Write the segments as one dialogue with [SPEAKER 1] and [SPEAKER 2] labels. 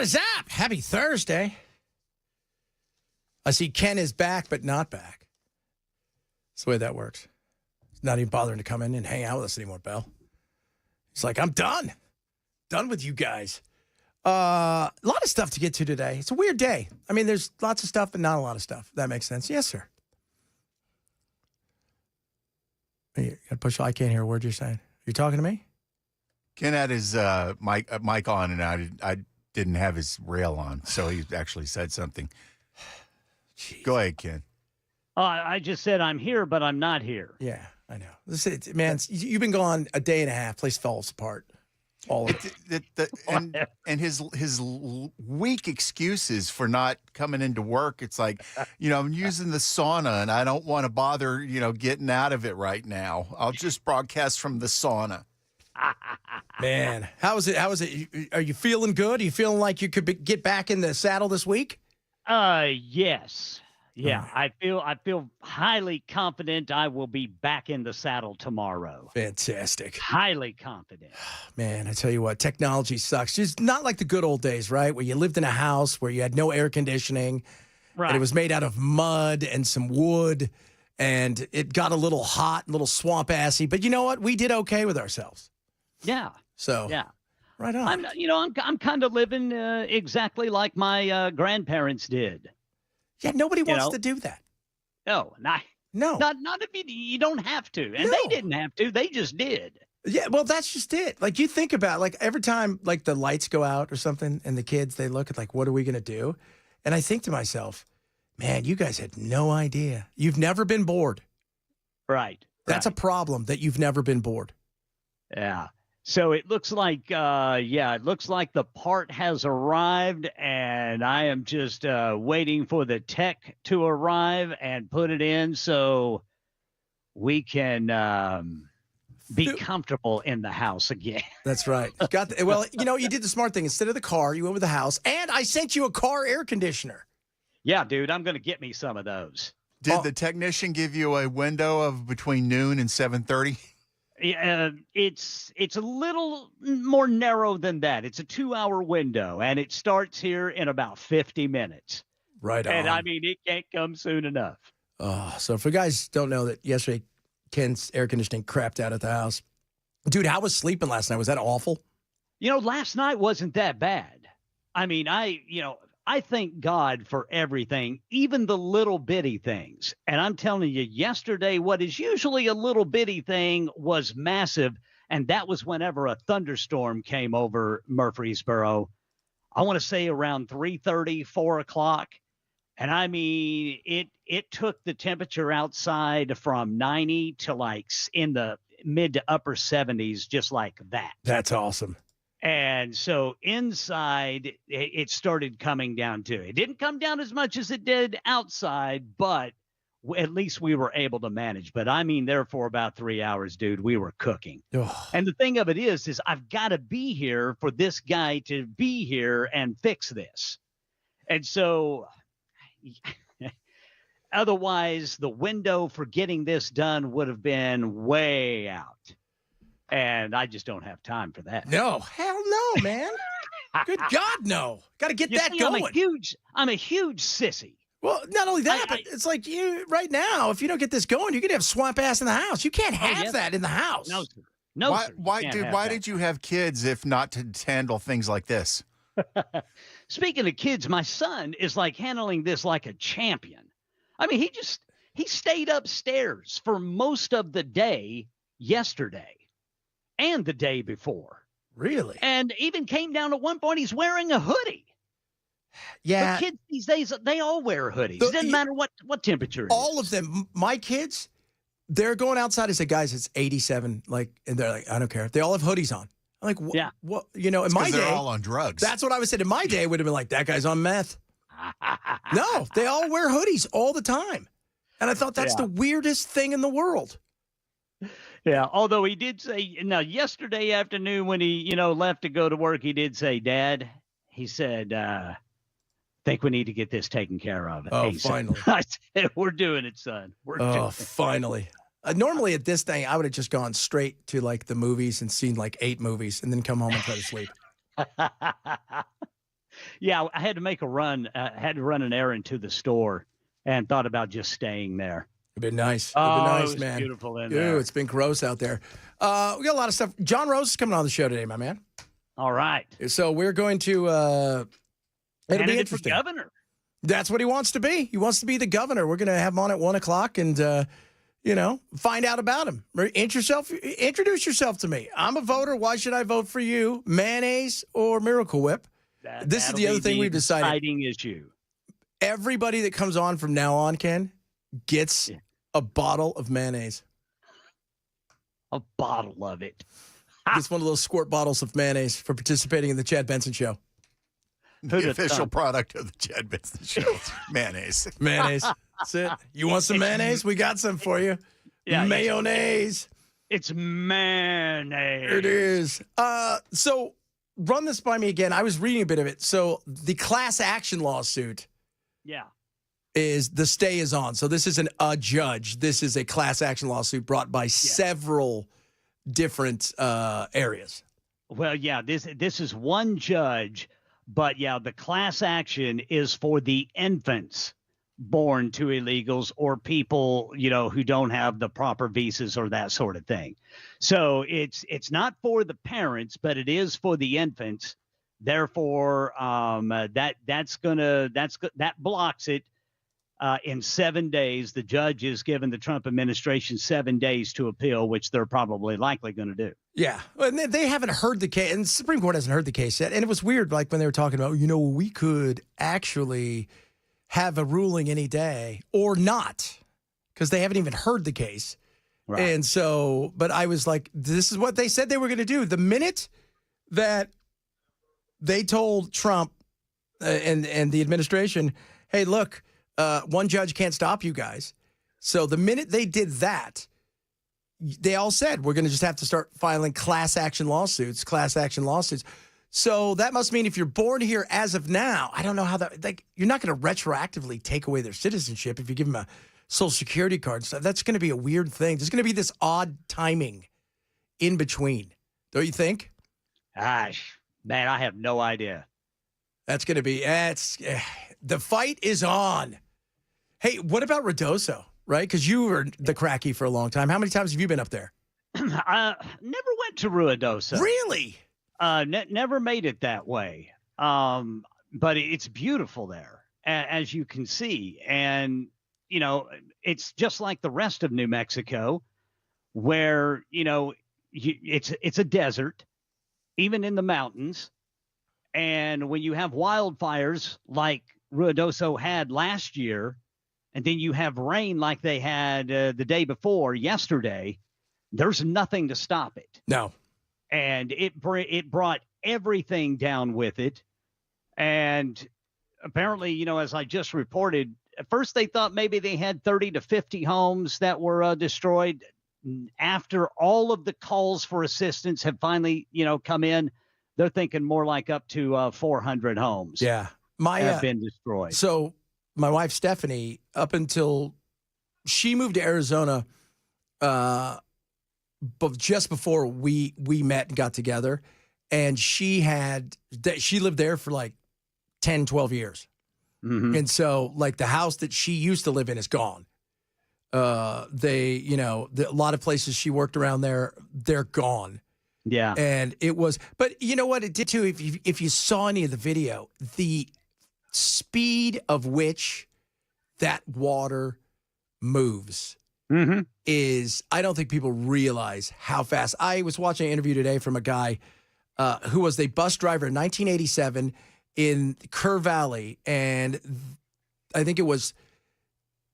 [SPEAKER 1] What is up? Happy Thursday. I see Ken is back, but not back. That's the way that works. He's not even bothering to come in and hang out with us anymore, Bell. He's like, I'm done. Done with you guys. A lot of stuff to get to today. It's a weird day. I mean, there's lots of stuff, but not a lot of stuff. That makes sense. Yes, sir. You got to push. I can't hear a word you're saying. Are you talking to me?
[SPEAKER 2] Ken had his mic on, and I didn't have his rail on, so he actually said something.
[SPEAKER 1] Jeez.
[SPEAKER 2] Go ahead, Ken.
[SPEAKER 3] I just said I'm here, but I'm not here.
[SPEAKER 1] Yeah, I know. Man, you've been gone a day and a half. Place falls apart. All of it.
[SPEAKER 2] And his weak excuses for not coming into work. It's like, I'm using the sauna, and I don't want to bother, getting out of it right now. I'll just broadcast from the sauna.
[SPEAKER 1] Man, how is it? Are you feeling good? Are you feeling like you could get back in the saddle this week?
[SPEAKER 3] Yes. Yeah, I feel highly confident I will be back in the saddle tomorrow.
[SPEAKER 1] Fantastic.
[SPEAKER 3] Highly confident.
[SPEAKER 1] Man, I tell you what, technology sucks. It's not like the good old days, right? Where you lived in a house where you had no air conditioning.
[SPEAKER 3] Right.
[SPEAKER 1] And it was made out of mud and some wood. And it got a little hot, a little swamp-assy. But you know what? We did okay with ourselves.
[SPEAKER 3] Yeah.
[SPEAKER 1] So,
[SPEAKER 3] yeah.
[SPEAKER 1] Right on.
[SPEAKER 3] I'm kind of living exactly like my grandparents did.
[SPEAKER 1] Yeah, nobody wants to do that.
[SPEAKER 3] No, not if you don't have to. And they didn't have to. They just did.
[SPEAKER 1] Yeah, well, that's just it. Like, you think about, like, every time, like, the lights go out or something, and the kids, they look at, like, what are we going to do? And I think to myself, man, you guys had no idea. You've never been bored.
[SPEAKER 3] Right.
[SPEAKER 1] That's a problem, that you've never been bored.
[SPEAKER 3] Yeah. So it looks like, the part has arrived, and I am just waiting for the tech to arrive and put it in so we can be comfortable in the house again.
[SPEAKER 1] That's right. Well, you did the smart thing. Instead of the car, you went with the house, and I sent you a car air conditioner.
[SPEAKER 3] Yeah, dude, I'm going to get me some of those.
[SPEAKER 2] Did the technician give you a window of between noon and 7:30?
[SPEAKER 3] It's a little more narrow than that. It's a 2-hour window, and it starts here in about 50 minutes.
[SPEAKER 1] Right on.
[SPEAKER 3] And I mean, it can't come soon enough.
[SPEAKER 1] So if you guys don't know that yesterday, Ken's air conditioning crapped out at the house. Dude, how was sleeping last night? Was that awful?
[SPEAKER 3] Last night wasn't that bad. I mean, I thank God for everything, even the little bitty things. And I'm telling you, yesterday, what is usually a little bitty thing was massive. And that was whenever a thunderstorm came over Murfreesboro. I want to say around 3:30, 4 o'clock. And I mean, it took the temperature outside from 90 to like in the mid to upper 70s, just like that.
[SPEAKER 1] That's awesome.
[SPEAKER 3] And so inside, it started coming down too. It didn't come down as much as it did outside, but at least we were able to manage. But I mean, there for about 3 hours, dude, we were cooking. And the thing of it is I've got to be here for this guy to be here and fix this. And so otherwise, the window for getting this done would have been way out. And I just don't have time for that.
[SPEAKER 1] No, hell no, man. Good God, no. Got to get that going.
[SPEAKER 3] I'm a huge sissy.
[SPEAKER 1] Well, not only that, but it's like you right now, if you don't get this going, you're going to have swamp ass in the house. You can't have that in the house.
[SPEAKER 3] No, sir. No, sir.
[SPEAKER 2] Why did you have kids if not to handle things like this?
[SPEAKER 3] Speaking of kids, my son is like handling this like a champion. I mean, he stayed upstairs for most of the day yesterday. And the day before.
[SPEAKER 1] Really?
[SPEAKER 3] And even came down at one point, he's wearing a hoodie.
[SPEAKER 1] Yeah.
[SPEAKER 3] The kids these days, they all wear hoodies. It doesn't matter what temperature it is.
[SPEAKER 1] All of them. My kids, they're going outside and say, guys, it's 87. And they're like, I don't care. They all have hoodies on. I'm like, what?
[SPEAKER 3] Yeah.
[SPEAKER 1] What? In my day.
[SPEAKER 2] They're all on drugs.
[SPEAKER 1] That's what I was saying. In my day, it would have been like, that guy's on meth. No, they all wear hoodies all the time. And I thought that's the weirdest thing in the world.
[SPEAKER 3] Yeah, although he did say, yesterday afternoon when he, left to go to work, he did say, Dad, he said, think we need to get this taken care of.
[SPEAKER 1] Oh, finally.
[SPEAKER 3] I said, we're doing it, son. We're doing it.
[SPEAKER 1] Finally. Normally at this thing, I would have just gone straight to like the movies and seen like 8 movies and then come home and try to sleep.
[SPEAKER 3] Yeah, I had to make a run. Had to run an errand to the store, and thought about just staying there.
[SPEAKER 1] It'd been nice. It'd been
[SPEAKER 3] Oh, it
[SPEAKER 1] nice,
[SPEAKER 3] was
[SPEAKER 1] man.
[SPEAKER 3] beautiful in
[SPEAKER 1] Ew,
[SPEAKER 3] there.
[SPEAKER 1] it's been gross out there. We got a lot of stuff. John Rose is coming on the show today, my man.
[SPEAKER 3] All right.
[SPEAKER 1] So we're going to. It'll be
[SPEAKER 3] Candidate for
[SPEAKER 1] interesting.
[SPEAKER 3] governor.
[SPEAKER 1] That's what he wants to be. He wants to be the governor. We're going to have him on at 1:00 and, find out about him. Introduce yourself to me. I'm a voter. Why should I vote for you? Mayonnaise or Miracle Whip? This is the other thing we've decided.
[SPEAKER 3] Deciding issue.
[SPEAKER 1] Everybody that comes on from now on, Ken, gets a bottle of mayonnaise.
[SPEAKER 3] A bottle of it.
[SPEAKER 1] Gets one of those squirt bottles of mayonnaise for participating in the Chad Benson Show.
[SPEAKER 2] The official product of the Chad Benson Show. Mayonnaise.
[SPEAKER 1] Mayonnaise. That's it. You want some mayonnaise? We got some for you.
[SPEAKER 3] Yeah,
[SPEAKER 1] Mayonnaise.
[SPEAKER 3] It's mayonnaise.
[SPEAKER 1] It is. So run this by me again. I was reading a bit of it. So the class action lawsuit
[SPEAKER 3] Yeah.
[SPEAKER 1] is the stay is on. So this isn't a judge. This is a class action lawsuit brought by several different areas.
[SPEAKER 3] Well, yeah, this is one judge, but yeah, the class action is for the infants born to illegals or people, who don't have the proper visas or that sort of thing. So it's not for the parents, but it is for the infants. Therefore, that blocks it. In 7 days, the judge is giving the Trump administration 7 days to appeal, which they're probably likely going to do.
[SPEAKER 1] Yeah. And they haven't heard the case, and the Supreme Court hasn't heard the case yet. And it was weird, like when they were talking about, we could actually have a ruling any day or not, because they haven't even heard the case. Right. And so, but I was like, this is what they said they were going to do. The minute that they told Trump and the administration, hey, look, one judge can't stop you guys. So the minute they did that, they all said, we're going to just have to start filing class action lawsuits. So that must mean if you're born here as of now, I don't know how that, you're not going to retroactively take away their citizenship if you give them a social security card and stuff. That's going to be a weird thing. There's going to be this odd timing in between. Don't you think?
[SPEAKER 3] Gosh, man, I have no idea.
[SPEAKER 1] That's going to be, the fight is on. Hey, what about Ruidoso, right? Because you were the cracky for a long time. How many times have you been up there?
[SPEAKER 3] I never went to Ruidoso.
[SPEAKER 1] Really?
[SPEAKER 3] Never made it that way. But it's beautiful there, as you can see. And, it's just like the rest of New Mexico, where, it's a desert, even in the mountains. And when you have wildfires like Ruidoso had last year, and then you have rain like they had the day before yesterday, there's nothing to stop it.
[SPEAKER 1] No.
[SPEAKER 3] And it brought everything down with it. And apparently, as I just reported, at first they thought maybe they had 30 to 50 homes that were destroyed. After all of the calls for assistance have finally, come in, they're thinking more like up to 400 homes.
[SPEAKER 1] Yeah.
[SPEAKER 3] Have been destroyed.
[SPEAKER 1] So my wife, Stephanie, up until she moved to Arizona, but just before we met and got together, and she lived there for like 10, 12 years. Mm-hmm. And so like the house that she used to live in is gone. A lot of places she worked around there, they're gone. Yeah. And it was, but you know what it did too? If you saw any of the video, the speed of which that water moves is, I don't think people realize how fast. I was watching an interview today from a guy who was a bus driver in 1987 in Kerr Valley. And I think it was,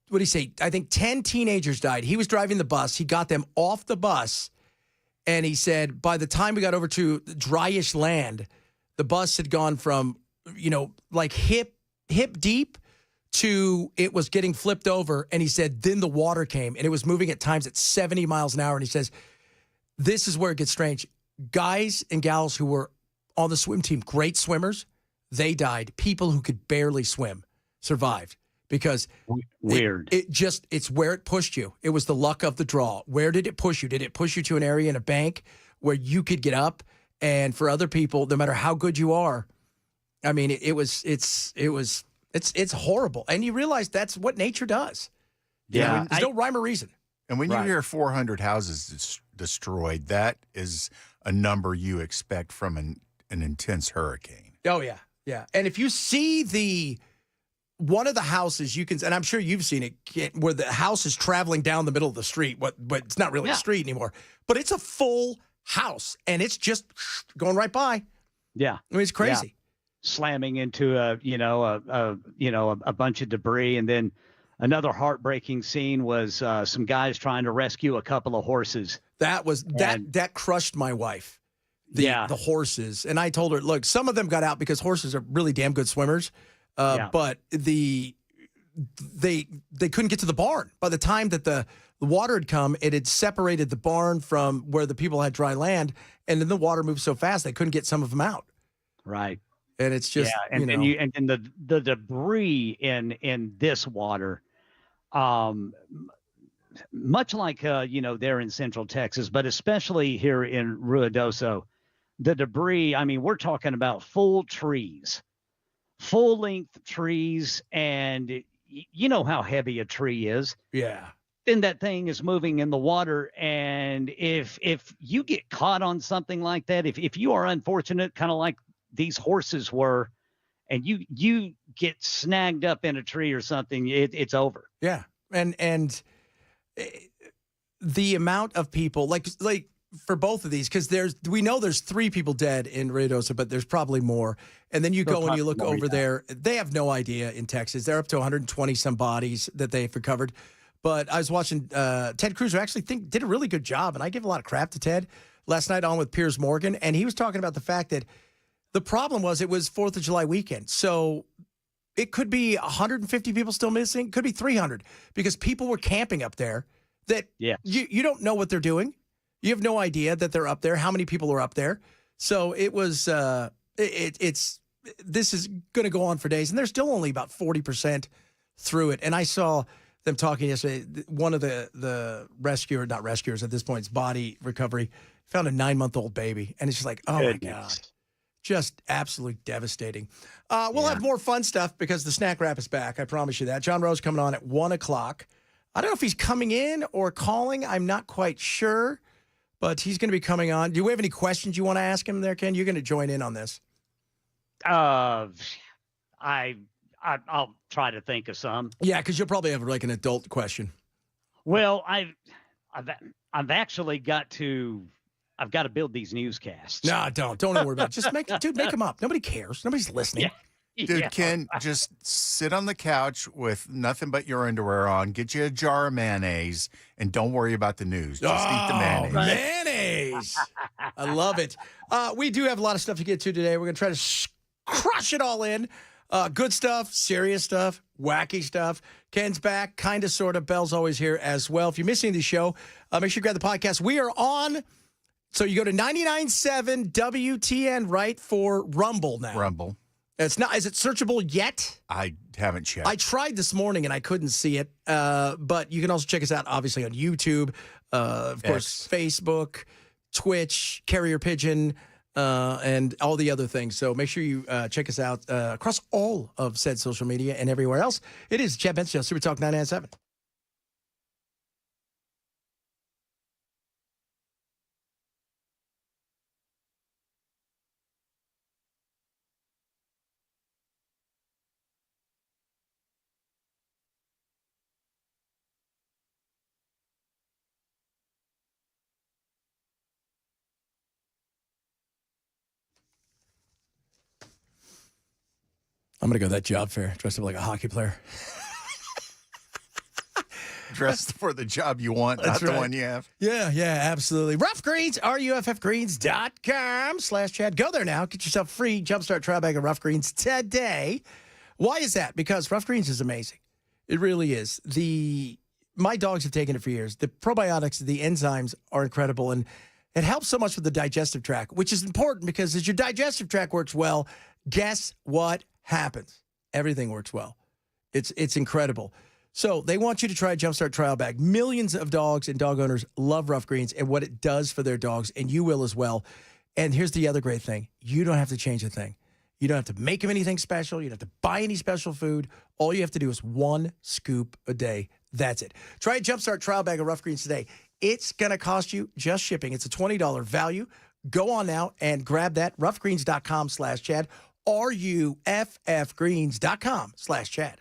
[SPEAKER 1] what did he say? I think 10 teenagers died. He was driving the bus. He got them off the bus. And he said, by the time we got over to dryish land, the bus had gone from, like hip deep to it was getting flipped over. And he said, then the water came and it was moving at times at 70 miles an hour. And he says, this is where it gets strange. Guys and gals who were on the swim team, great swimmers, they died. People who could barely swim survived. Because
[SPEAKER 3] weird.
[SPEAKER 1] It's where it pushed you. It was the luck of the draw. Where did it push you? Did it push you to an area in a bank where you could get up? And for other people, no matter how good you are, I mean, it's horrible. And you realize that's what nature does.
[SPEAKER 3] Yeah.
[SPEAKER 1] There's no rhyme or reason.
[SPEAKER 2] And when you
[SPEAKER 3] Right.
[SPEAKER 2] hear 400 houses destroyed, that is a number you expect from an intense hurricane.
[SPEAKER 1] Oh, yeah. Yeah. And if you see one of the houses, you can, and I'm sure you've seen it, where the house is traveling down the middle of the street, but it's not really a street anymore, but it's a full house and it's just going right by.
[SPEAKER 3] Yeah.
[SPEAKER 1] I mean, it's crazy.
[SPEAKER 3] Slamming into a bunch of debris. And then another heartbreaking scene was some guys trying to rescue a couple of horses.
[SPEAKER 1] That crushed my wife. The horses. And I told her, look, some of them got out because horses are really damn good swimmers. But they couldn't get to the barn. By the time that the water had come, it had separated the barn from where the people had dry land. And then the water moved so fast, they couldn't get some of them out.
[SPEAKER 3] Right.
[SPEAKER 1] And it's just,
[SPEAKER 3] and the debris in this water, much like there in Central Texas, but especially here in Ruidoso, the debris. I mean, we're talking about full length trees, and you know how heavy a tree is.
[SPEAKER 1] Yeah.
[SPEAKER 3] Then that thing is moving in the water, and if you get caught on something like that, if you are unfortunate, kind of like these horses were, and you get snagged up in a tree or something, it's over.
[SPEAKER 1] Yeah. And the amount of people, like for both of these, because we know there's 3 people dead in Ruidoso, but there's probably more. And then you go and you look over there, they have no idea in Texas. They're up to 120 some bodies that they've recovered. But I was watching Ted Cruz, who actually did a really good job, and I give a lot of crap to Ted, last night on with Piers Morgan, and he was talking about the fact that the problem was it was 4th of July weekend. So it could be 150 people still missing, could be 300, because people were camping up there that you don't know what they're doing. You have no idea that they're up there, how many people are up there. So it was this is going to go on for days, and they're still only about 40% through it. And I saw them talking yesterday. One of the not rescuers at this point, it's body recovery, found a 9-month-old baby, and it's just like, oh my God, just absolutely devastating. We'll have more fun stuff because the snack wrap is back. I promise you that. John Rose coming on at 1:00. I don't know if he's coming in or calling. I'm not quite sure, but he's going to be coming on. Do we have any questions you want to ask him there, Ken? You're going to join in on this.
[SPEAKER 3] I'll try to think of some.
[SPEAKER 1] Yeah, because you'll probably have like an adult question.
[SPEAKER 3] Well, I've actually got to build these newscasts.
[SPEAKER 1] No, don't worry about it. Just make them up. Nobody cares. Nobody's listening.
[SPEAKER 3] Yeah.
[SPEAKER 2] Dude, Ken, just sit on the couch with nothing but your underwear on, get you a jar of mayonnaise, and don't worry about the news. Just eat the mayonnaise.
[SPEAKER 1] Mayonnaise. I love it. We do have a lot of stuff to get to today. We're going to try to crush it all in. Good stuff, serious stuff, wacky stuff. Ken's back, kind of, sort of. Belle's always here as well. If you're missing the show, make sure you grab the podcast. We are on. So you go to 99.7 WTN, right, for Rumble now.
[SPEAKER 2] Rumble.
[SPEAKER 1] It's not. Is it searchable yet?
[SPEAKER 2] I haven't checked.
[SPEAKER 1] I tried this morning and I couldn't see it. But you can also check us out, obviously, on YouTube, of course, Facebook, Twitch, Carrier Pigeon, and all the other things. So make sure you check us out across all of said social media and everywhere else. It is Chad Benson Show, Super Talk 99.7. I'm going to go to that job fair dressed up like a hockey player.
[SPEAKER 2] Dressed for the job you want,
[SPEAKER 1] That's
[SPEAKER 2] not
[SPEAKER 1] right.
[SPEAKER 2] the one you have.
[SPEAKER 1] Yeah, absolutely. Rough Greens, ruffgreens.com/Chad. Go there now. Get yourself a free Jumpstart trial bag of Rough Greens today. Why is that? Because Rough Greens is amazing. It really is. My dogs have taken it for years. The probiotics, the enzymes are incredible, and it helps so much with the digestive tract, which is important because as your digestive tract works well, guess what happens? Everything works well. It's incredible. So they want you to try a Jumpstart trial bag. Millions of dogs and dog owners love Rough Greens and what it does for their dogs, and you will as well. And here's the other great thing. You don't have to change a thing. You don't have to make them anything special. You don't have to buy any special food. All you have to do is 1 scoop a day. That's it. Try a Jumpstart trial bag of Rough Greens today. It's going to cost you just shipping. It's a $20 value. Go on now and grab that. roughgreens.com/Chad. ruffgreens.com/Chad.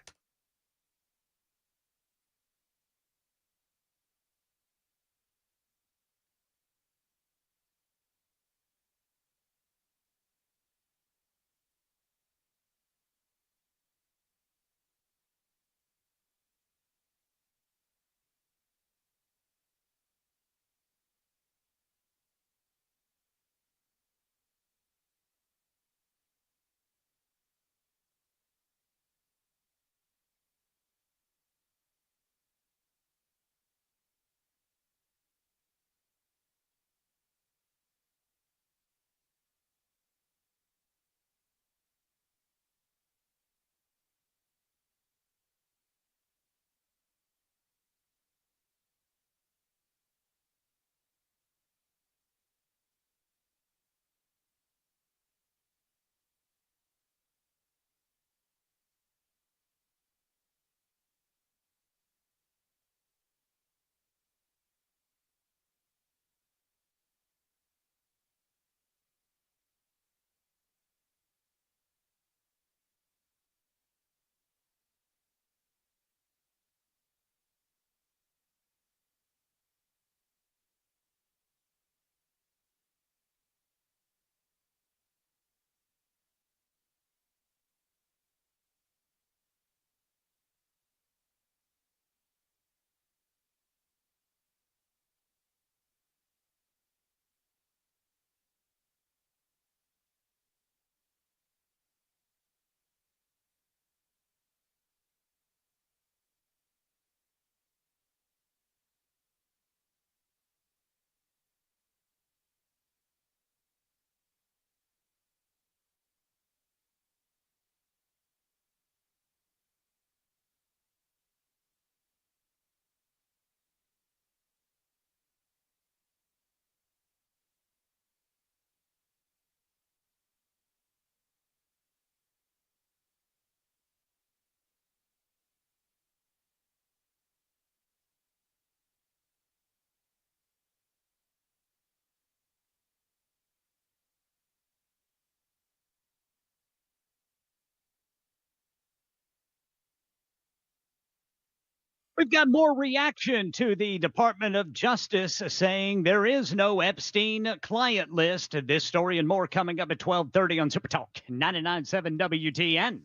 [SPEAKER 3] We've got more reaction to the Department of Justice saying there is no Epstein client list. This story and more coming up at 12:30 on Super Talk 99.7 WTN.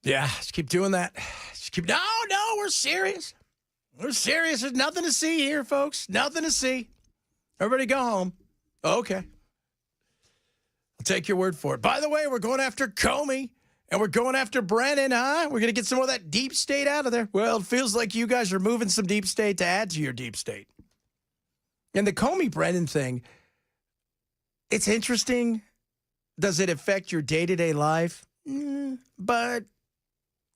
[SPEAKER 1] Yeah, just keep doing that. No, we're serious. We're serious. There's nothing to see here, folks. Nothing to see. Everybody go home. Okay. I'll take your word for it. By the way, we're going after Comey. And we're going after Brennan, huh? We're going to get some more of that deep state out of there. Well, it feels like you guys are moving some deep state to add to your deep state. And the Comey-Brennan thing, it's interesting. Does it affect your day-to-day life? But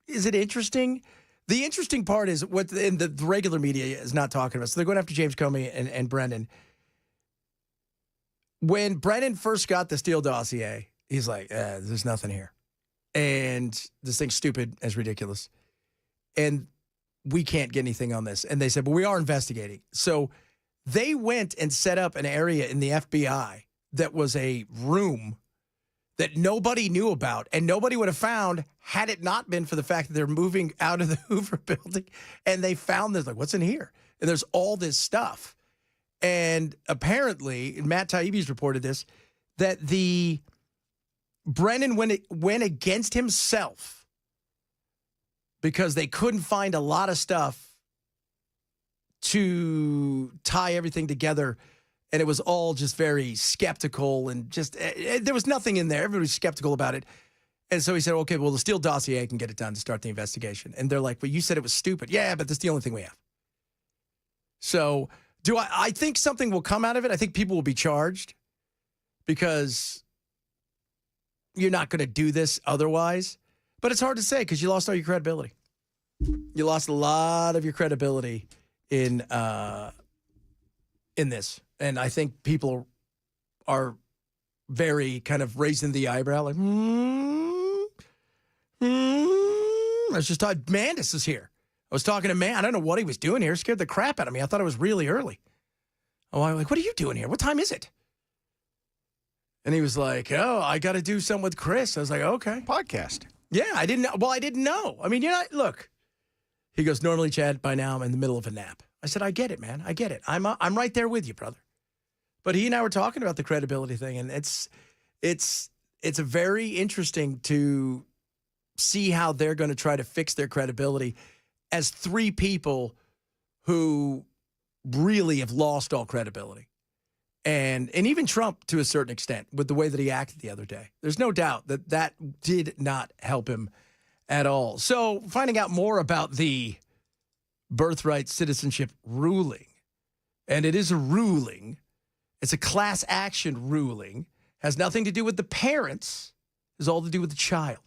[SPEAKER 1] is it interesting? The interesting part is what in the regular media is not talking about. So they're going after James Comey and Brennan. When Brennan first got the Steele dossier, he's like, there's nothing here. And this thing's stupid as ridiculous. And we can't get anything on this. And they said, but we are investigating. So they went and set up an area in the FBI that was a room that nobody knew about and nobody would have found had it not been for the fact that they're moving out of the Hoover building. And they found this, like, what's in here? And there's all this stuff. And apparently, Matt Taibbi's reported this, that Brennan went against himself because they couldn't find a lot of stuff to tie everything together. And it was all just very skeptical and just there was nothing in there. Everybody was skeptical about it. And so he said, okay, well, the Steele dossier can get it done to start the investigation. And they're like, well, you said it was stupid. Yeah, but that's the only thing we have. So I think something will come out of it. I think people will be charged because you're not going to do this otherwise. But it's hard to say because you lost all your credibility. You lost a lot of your credibility in this. And I think people are very kind of raising the eyebrow, like, I was just talking, Mandis is here. I was talking to Man. I don't know what he was doing here. It scared the crap out of me. I thought it was really early. Oh, I'm like, what are you doing here? What time is it? And he was like, oh, I got to do something with Chris. I was like, okay.
[SPEAKER 2] Podcast.
[SPEAKER 1] Yeah, I didn't know. Well, I didn't know. I mean, look. He goes, normally, Chad, by now I'm in the middle of a nap. I said, I get it, man. I get it. I'm right there with you, brother. But he and I were talking about the credibility thing, and it's a very interesting to see how they're going to try to fix their credibility as three people who really have lost all credibility. And even Trump, to a certain extent, with the way that he acted the other day. There's no doubt that did not help him at all. So finding out more about the birthright citizenship ruling, and it is a ruling, it's a class action ruling, has nothing to do with the parents, has all to do with the child.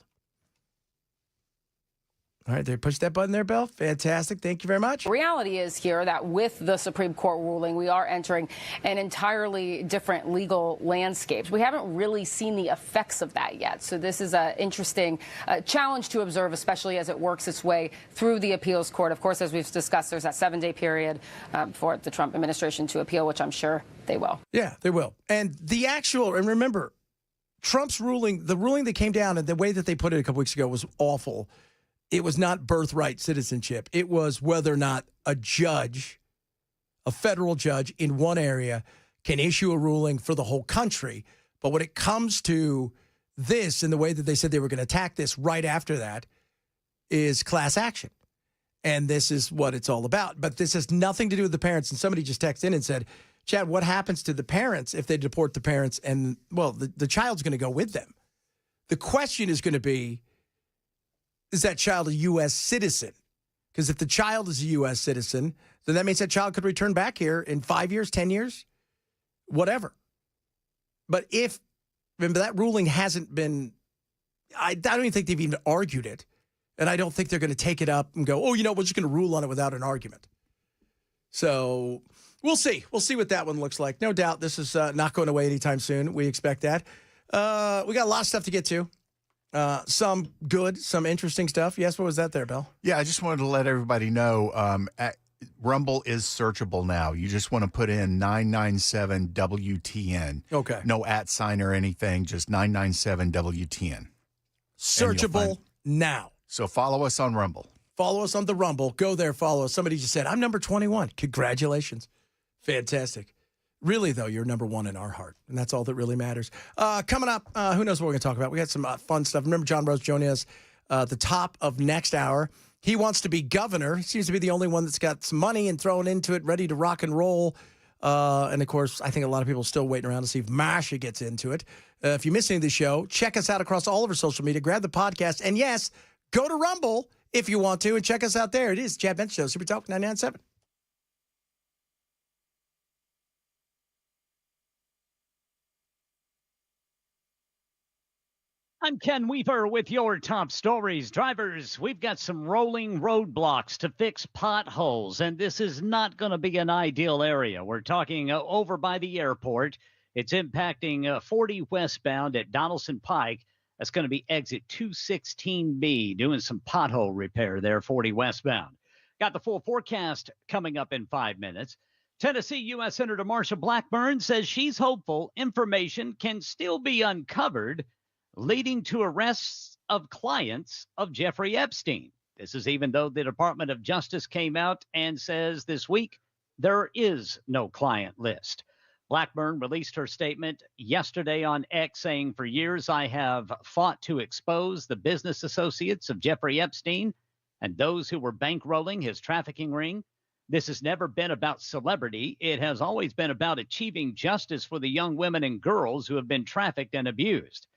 [SPEAKER 1] All right, they pushed that button there, Bill. Fantastic. Thank you very much.
[SPEAKER 4] Reality is here that with the Supreme Court ruling, we are entering an entirely different legal landscape. We haven't really seen the effects of that yet. So this is an interesting challenge to observe, especially as it works its way through the appeals court. Of course, as we've discussed, there's that 7-day period for the Trump administration to appeal, which I'm sure they will.
[SPEAKER 1] Yeah, they will. And and remember, Trump's ruling, the ruling that came down and the way that they put it a couple weeks ago was awful. It was not birthright citizenship. It was whether or not a judge, a federal judge in one area, can issue a ruling for the whole country. But when it comes to this and the way that they said they were going to attack this right after that is class action. And this is what it's all about. But this has nothing to do with the parents. And somebody just texted in and said, Chad, what happens to the parents if they deport the parents? And, well, the child's going to go with them. The question is going to be, is that child a U.S. citizen? Because if the child is a U.S. citizen, then that means that child could return back here in 5 years, 10 years, whatever. But remember, that ruling hasn't been, I don't even think they've even argued it. And I don't think they're going to take it up and go, oh, we're just going to rule on it without an argument. So we'll see. We'll see what that one looks like. No doubt this is not going away anytime soon. We expect that. We got a lot of stuff to get to. Some good, some interesting stuff. Yes, what was that there, Bill?
[SPEAKER 2] Yeah, I just wanted to let everybody know Rumble is searchable now. You just want to put in 997-WTN.
[SPEAKER 1] Okay.
[SPEAKER 2] No @ sign or anything, just 997-WTN.
[SPEAKER 1] Searchable now.
[SPEAKER 2] So follow us on Rumble.
[SPEAKER 1] Follow us on the Rumble. Go there, follow us. Somebody just said, I'm number 21. Congratulations. Fantastic. Really, though, you're number one in our heart, and that's all that really matters. Coming up, who knows what we're going to talk about? We got some fun stuff. Remember, John Rose joining us at the top of next hour. He wants to be governor. He seems to be the only one that's got some money and thrown into it, ready to rock and roll. And, of course, I think a lot of people are still waiting around to see if Masha gets into it. If you're missing the show, check us out across all of our social media. Grab the podcast. And, yes, go to Rumble if you want to and check us out there. It is Chad Bench Show, Super Talk 99.7.
[SPEAKER 3] I'm Ken Weaver with your top stories. Drivers, we've got some rolling roadblocks to fix potholes, and this is not going to be an ideal area. We're talking over by the airport. It's impacting 40 westbound at Donaldson Pike. That's going to be exit 216B, doing some pothole repair there, 40 westbound. Got the full forecast coming up in 5 minutes. Tennessee U.S. Senator Marsha Blackburn says she's hopeful information can still be uncovered leading to arrests of clients of Jeffrey Epstein. This is even though the Department of Justice came out and says this week there is no client list. Blackburn released her statement yesterday on X saying, for years I have fought to expose the business associates of Jeffrey Epstein and those who were bankrolling his trafficking ring. This has never been about celebrity. It has always been about achieving justice for the young women and girls who have been trafficked and abused.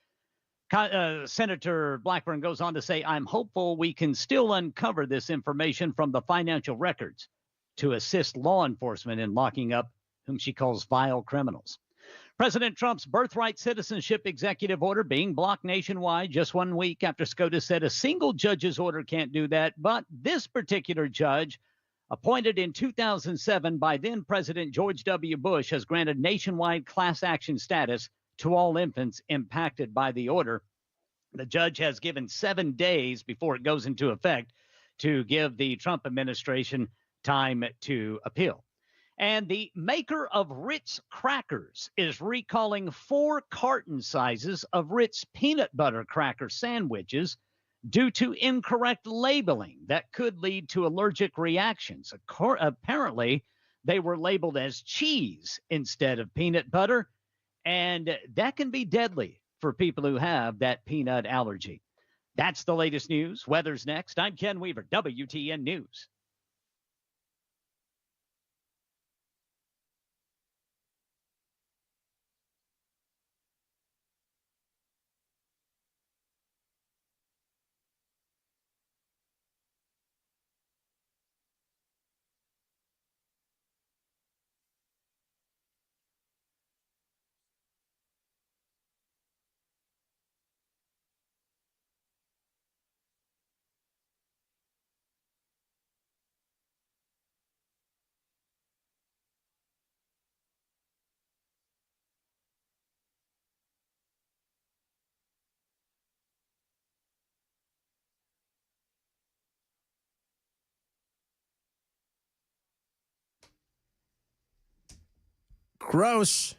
[SPEAKER 3] Senator Blackburn goes on to say, I'm hopeful we can still uncover this information from the financial records to assist law enforcement in locking up whom she calls vile criminals. President Trump's birthright citizenship executive order being blocked nationwide just 1 week after SCOTUS said a single judge's order can't do that. But this particular judge, appointed in 2007 by then President George W. Bush, has granted nationwide class action status to all infants impacted by the order. The judge has given 7 days before it goes into effect to give the Trump administration time to appeal. And the maker of Ritz crackers is recalling 4 carton sizes of Ritz peanut butter cracker sandwiches due to incorrect labeling that could lead to allergic reactions. Apparently, they were labeled as cheese instead of peanut butter, and that can be deadly for people who have that peanut allergy. That's the latest news. Weather's next. I'm Ken Weaver, WTN News.
[SPEAKER 1] Gross.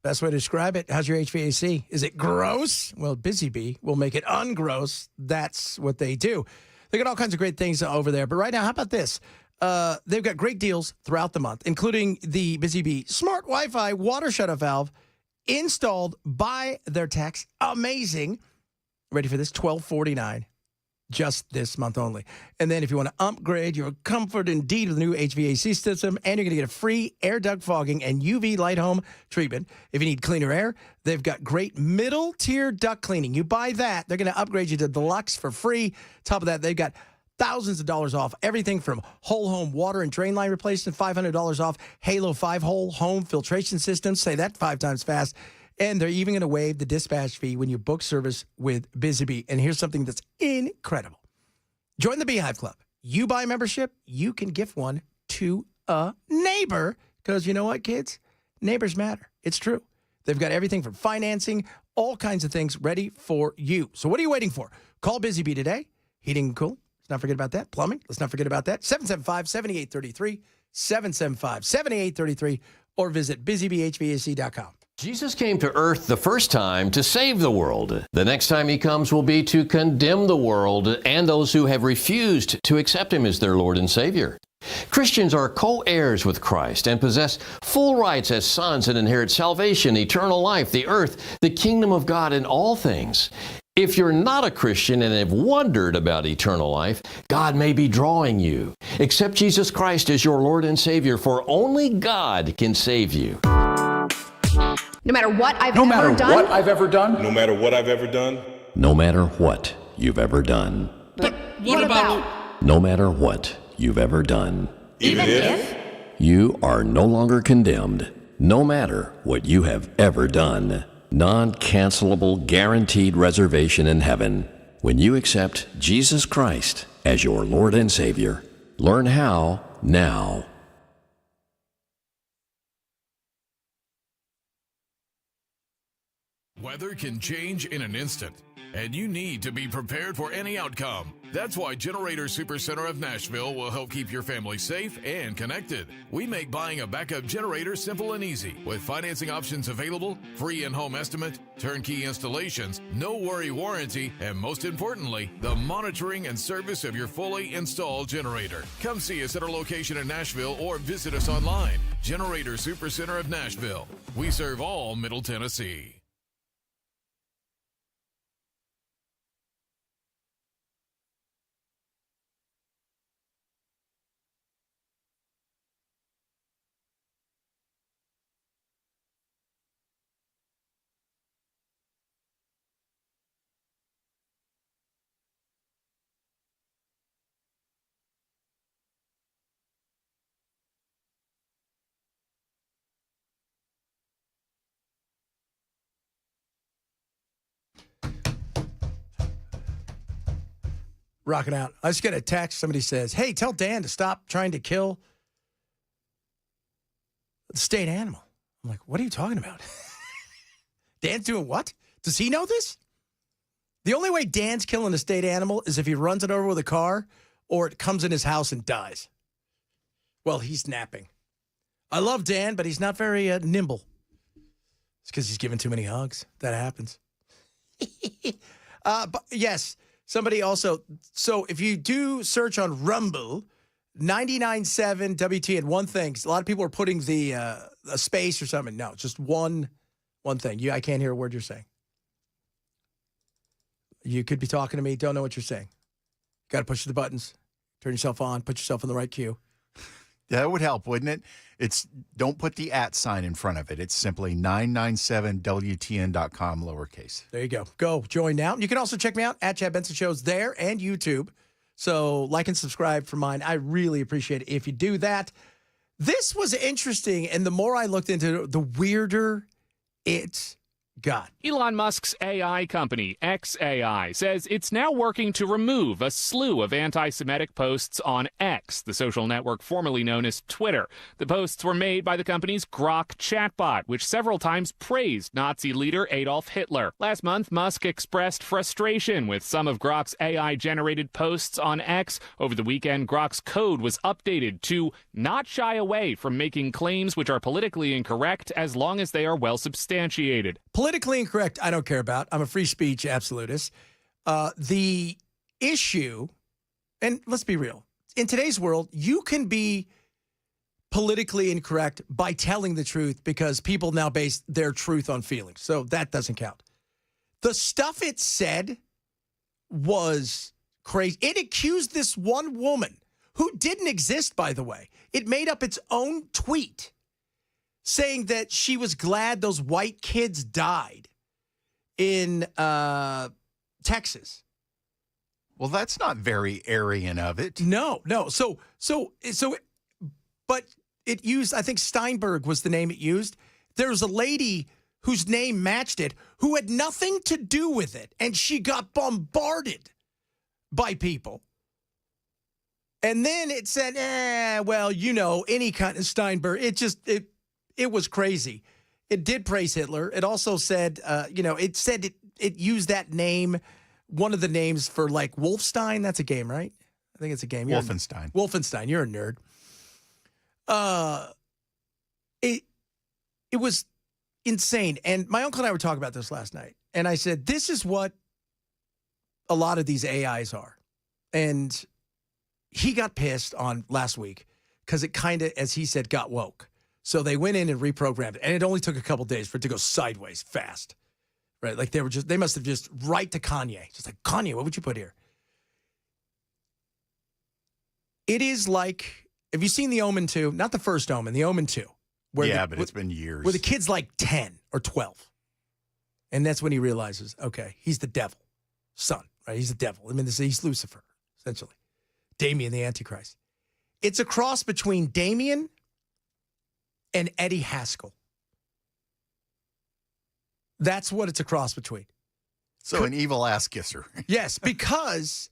[SPEAKER 1] Best way to describe it. How's your HVAC? Is it gross? Well, Busy Bee will make it ungross. That's what they do. They got all kinds of great things over there. But right now, how about this? They've got great deals throughout the month, including the Busy Bee Smart Wi-Fi water shutoff valve installed by their techs. Amazing. Ready for this? $12.49. Just this month only. And then if you want to upgrade your comfort indeed with a new HVAC system, and you're going to get a free air duct fogging and UV light home treatment. If you need cleaner air, they've got great middle tier duct cleaning. You buy that, they're going to upgrade you to deluxe for free. Top of that, they've got thousands of dollars off everything from whole home water and drain line replacement, $500 off Halo 5-hole home filtration systems. Say that 5 times fast. And they're even going to waive the dispatch fee when you book service with Busy Bee. And here's something that's incredible. Join the Beehive Club. You buy a membership, you can gift one to a neighbor. Because you know what, kids? Neighbors matter. It's true. They've got everything from financing, all kinds of things ready for you. So what are you waiting for? Call Busy Bee today. Heating and cooling. Let's not forget about that. Plumbing. Let's not forget about that. 775-7833. 775-7833. Or visit busybeehvac.com.
[SPEAKER 5] Jesus came to earth the first time to save the world. The next time he comes will be to condemn the world and those who have refused to accept him as their Lord and Savior. Christians are co-heirs with Christ and possess full rights as sons and inherit salvation, eternal life, the earth, the kingdom of God, and all things. If you're not a Christian and have wondered about eternal life, God may be drawing you. Accept Jesus Christ as your Lord and Savior, for only God can save you.
[SPEAKER 6] No matter what I've ever done.
[SPEAKER 7] No matter what I've ever done.
[SPEAKER 8] No matter what I've ever done.
[SPEAKER 7] No matter what you've ever done.
[SPEAKER 6] But what about?
[SPEAKER 7] No matter what you've ever done.
[SPEAKER 6] Even if?
[SPEAKER 7] You are no longer condemned, no matter what you have ever done. Non-cancelable, guaranteed reservation in heaven when you accept Jesus Christ as your Lord and Savior. Learn how now.
[SPEAKER 9] Weather can change in an instant, and you need to be prepared for any outcome. That's why Generator Supercenter of Nashville will help keep your family safe and connected. We make buying a backup generator simple and easy, with financing options available, free in-home estimate, turnkey installations, no worry warranty, and most importantly, the monitoring and service of your fully installed generator. Come see us at our location in Nashville or visit us online. Generator Supercenter of Nashville. We serve all Middle Tennessee.
[SPEAKER 1] Rocking out. I just get a text. Somebody says, hey, tell Dan to stop trying to kill the state animal. I'm like, what are you talking about? Dan's doing what? Does he know this? The only way Dan's killing a state animal is if he runs it over with a car or it comes in his house and dies. Well, he's napping. I love Dan, but he's not very nimble. It's because he's giving too many hugs. That happens. But yes, somebody also. So if you do search on Rumble, 99.7 WT and one thing. A lot of people are putting the a space or something. No, just one thing. I can't hear a word you're saying. You could be talking to me. Don't know what you're saying. Got to push the buttons. Turn yourself on. Put yourself in the right queue.
[SPEAKER 2] That would help, wouldn't it? Don't put the @ sign in front of it. It's simply 997WTN.com, lowercase.
[SPEAKER 1] There you go. Go join now. You can also check me out at Chad Benson Shows there and YouTube. So like and subscribe for mine. I really appreciate it if you do that. This was interesting, and the more I looked into it, the weirder it got.
[SPEAKER 8] Elon Musk's AI company, xAI, says it's now working to remove a slew of anti-Semitic posts on X, the social network formerly known as Twitter. The posts were made by the company's Grok chatbot, which several times praised Nazi leader Adolf Hitler. Last month, Musk expressed frustration with some of Grok's AI-generated posts on X. Over the weekend, Grok's code was updated to not shy away from making claims which are politically incorrect as long as they are well substantiated.
[SPEAKER 1] Politically incorrect, I don't care about. I'm a free speech absolutist. The issue, and let's be real, in today's world, you can be politically incorrect by telling the truth because people now base their truth on feelings. So that doesn't count. The stuff it said was crazy. It accused this one woman who didn't exist, by the way. It made up its own tweet saying that she was glad those white kids died in Texas.
[SPEAKER 2] Well, that's not very Aryan of it.
[SPEAKER 1] No. But it used, I think Steinberg was the name it used. There was a lady whose name matched it who had nothing to do with it, and she got bombarded by people. And then it said, any kind of Steinberg. It was crazy. It did praise Hitler. It also said, it used that name, one of the names for like Wolfenstein. That's a game, right? I think it's a game.
[SPEAKER 2] Wolfenstein.
[SPEAKER 1] Wolfenstein. You're a nerd. It was insane. And my uncle and I were talking about this last night. And I said, this is what a lot of these AIs are. And he got pissed on last week because it kind of, as he said, got woke. So they went in and reprogrammed it. And it only took a couple days for it to go sideways fast. Right? Like they must have just right to Kanye. Just like, Kanye, what would you put here? It is like, have you seen The Omen 2? Not the first Omen, The Omen 2.
[SPEAKER 2] But it's been years.
[SPEAKER 1] Where the kid's like 10 or 12. And that's when he realizes, okay, he's the devil. Son, right? He's the devil. I mean, he's Lucifer, essentially. Damien the Antichrist. It's a cross between Damien and Eddie Haskell. That's what it's a cross between.
[SPEAKER 2] So an evil ass kisser.
[SPEAKER 1] Yes, because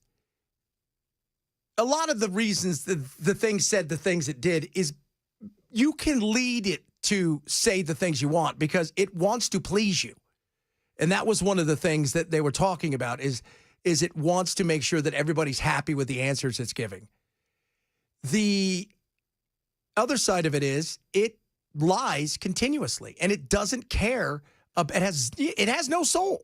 [SPEAKER 1] a lot of the reasons the thing said the things it did is you can lead it to say the things you want because it wants to please you. And that was one of the things that they were talking about is it wants to make sure that everybody's happy with the answers it's giving. The other side of it is it lies continuously and it doesn't care. It has no soul.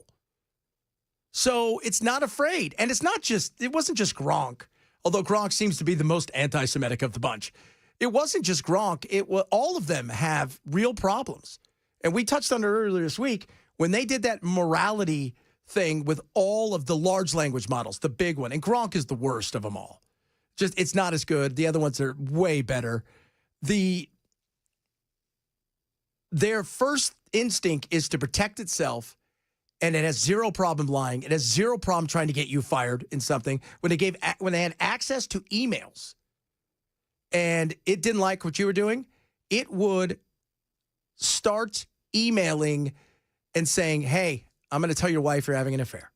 [SPEAKER 1] So it's not afraid. And it wasn't just Gronk, although Gronk seems to be the most anti-Semitic of the bunch. It wasn't just Gronk. All of them have real problems. And we touched on it earlier this week when they did that morality thing with all of the large language models, the big one. And Gronk is the worst of them all. Just, it's not as good. The other ones are way better. Their first instinct is to protect itself, and it has zero problem lying. It has zero problem trying to get you fired in something. When they had access to emails and it didn't like what you were doing, it would start emailing and saying, hey, I'm going to tell your wife you're having an affair.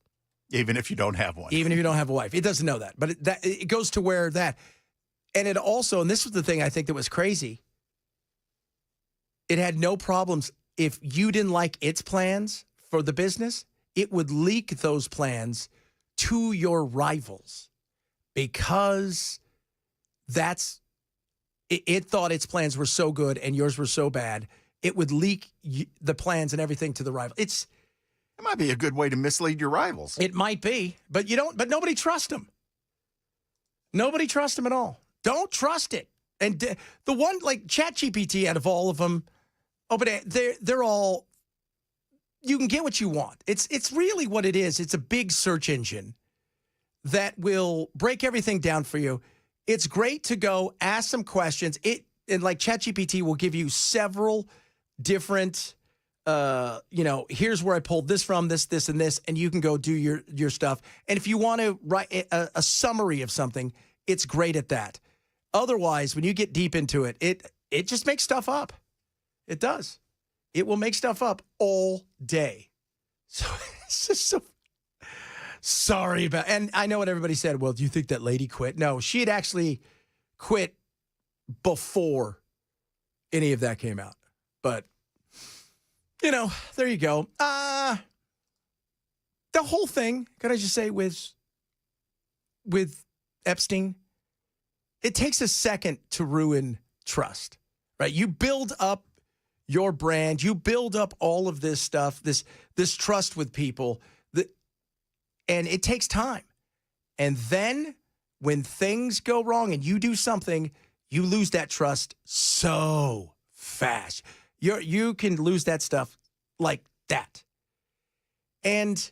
[SPEAKER 2] Even if you don't have one.
[SPEAKER 1] Even if you don't have a wife. It doesn't know that. But it goes to where that. And it also, and this was the thing I think that was crazy, it had no problems if you didn't like its plans for the business, it would leak those plans to your rivals because it thought its plans were so good and yours were so bad. It would leak the plans and everything to the rival. It
[SPEAKER 2] might be a good way to mislead your rivals.
[SPEAKER 1] It might be, but but nobody trusts them. Nobody trusts them at all. Don't trust it. And the one like ChatGPT out of all of them, but they're all, you can get what you want. It's really what it is. It's a big search engine that will break everything down for you. It's great to go ask some questions. And like ChatGPT will give you several different, here's where I pulled this from, this, and this, and you can go do your stuff. And if you want to write a summary of something, it's great at that. Otherwise, when you get deep into it, it just makes stuff up. It does. It will make stuff up all day. So it's just so sorry about. And I know what everybody said. Well, do you think that lady quit? No, she had actually quit before any of that came out. But there you go. The whole thing, could I just say, with Epstein, it takes a second to ruin trust, right? You build up your brand, you build up all of this stuff, this trust with people, and it takes time. And then when things go wrong and you do something, you lose that trust so fast. You can lose that stuff like that. And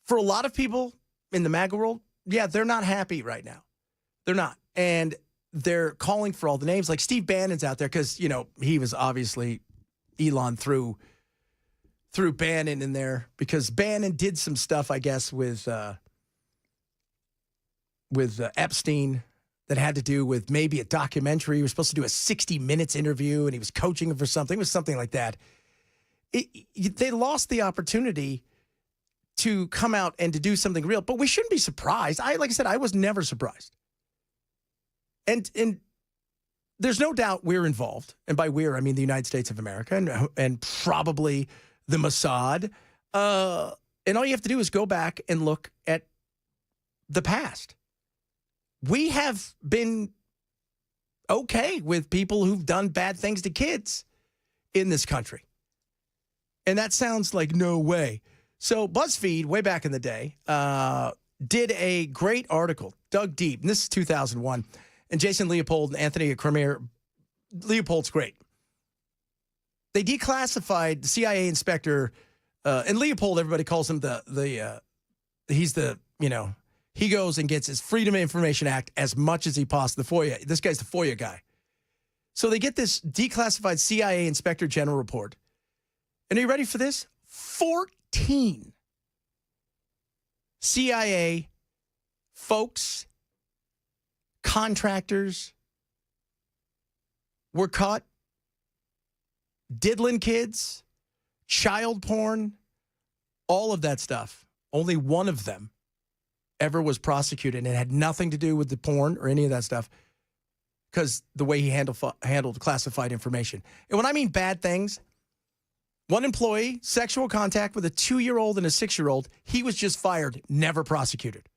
[SPEAKER 1] for a lot of people in the MAGA world, yeah, they're not happy right now. They're not. And they're calling for all the names. Like Steve Bannon's out there because, he was obviously Elon threw Bannon in there because Bannon did some stuff, I guess, with Epstein that had to do with maybe a documentary. He was supposed to do a 60 Minutes interview and he was coaching him for something. It was something like that. They lost the opportunity to come out and to do something real, but we shouldn't be surprised. Like I said, I was never surprised. And there's no doubt we're involved. And by we're, I mean the United States of America and probably the Mossad. And all you have to do is go back and look at the past. We have been okay with people who've done bad things to kids in this country. And that sounds like no way. So BuzzFeed, way back in the day, did a great article, dug deep. And this is 2001. And Jason Leopold and Anthony Cremier, Leopold's great. They declassified the CIA inspector, and Leopold, everybody calls him he's the, he goes and gets his Freedom of Information Act as much as he possibly, the FOIA. This guy's the FOIA guy. So they get this declassified CIA inspector general report. And are you ready for this? 14 CIA folks, contractors were caught diddling kids, child porn, all of that stuff. Only one of them ever was prosecuted, and it had nothing to do with the porn or any of that stuff because the way he handled classified information. And when I mean bad things, one employee, sexual contact with a 2-year-old and a 6-year-old, he was just fired, never prosecuted.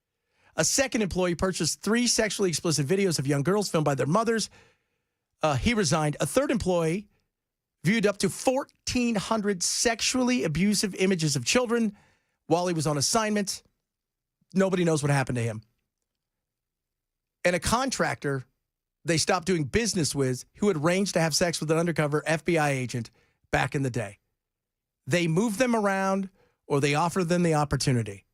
[SPEAKER 1] A second employee purchased 3 sexually explicit videos of young girls filmed by their mothers. He resigned. A third employee viewed up to 1,400 sexually abusive images of children while he was on assignment. Nobody knows what happened to him. And a contractor they stopped doing business with who had arranged to have sex with an undercover FBI agent back in the day. They moved them around or they offered them the opportunity.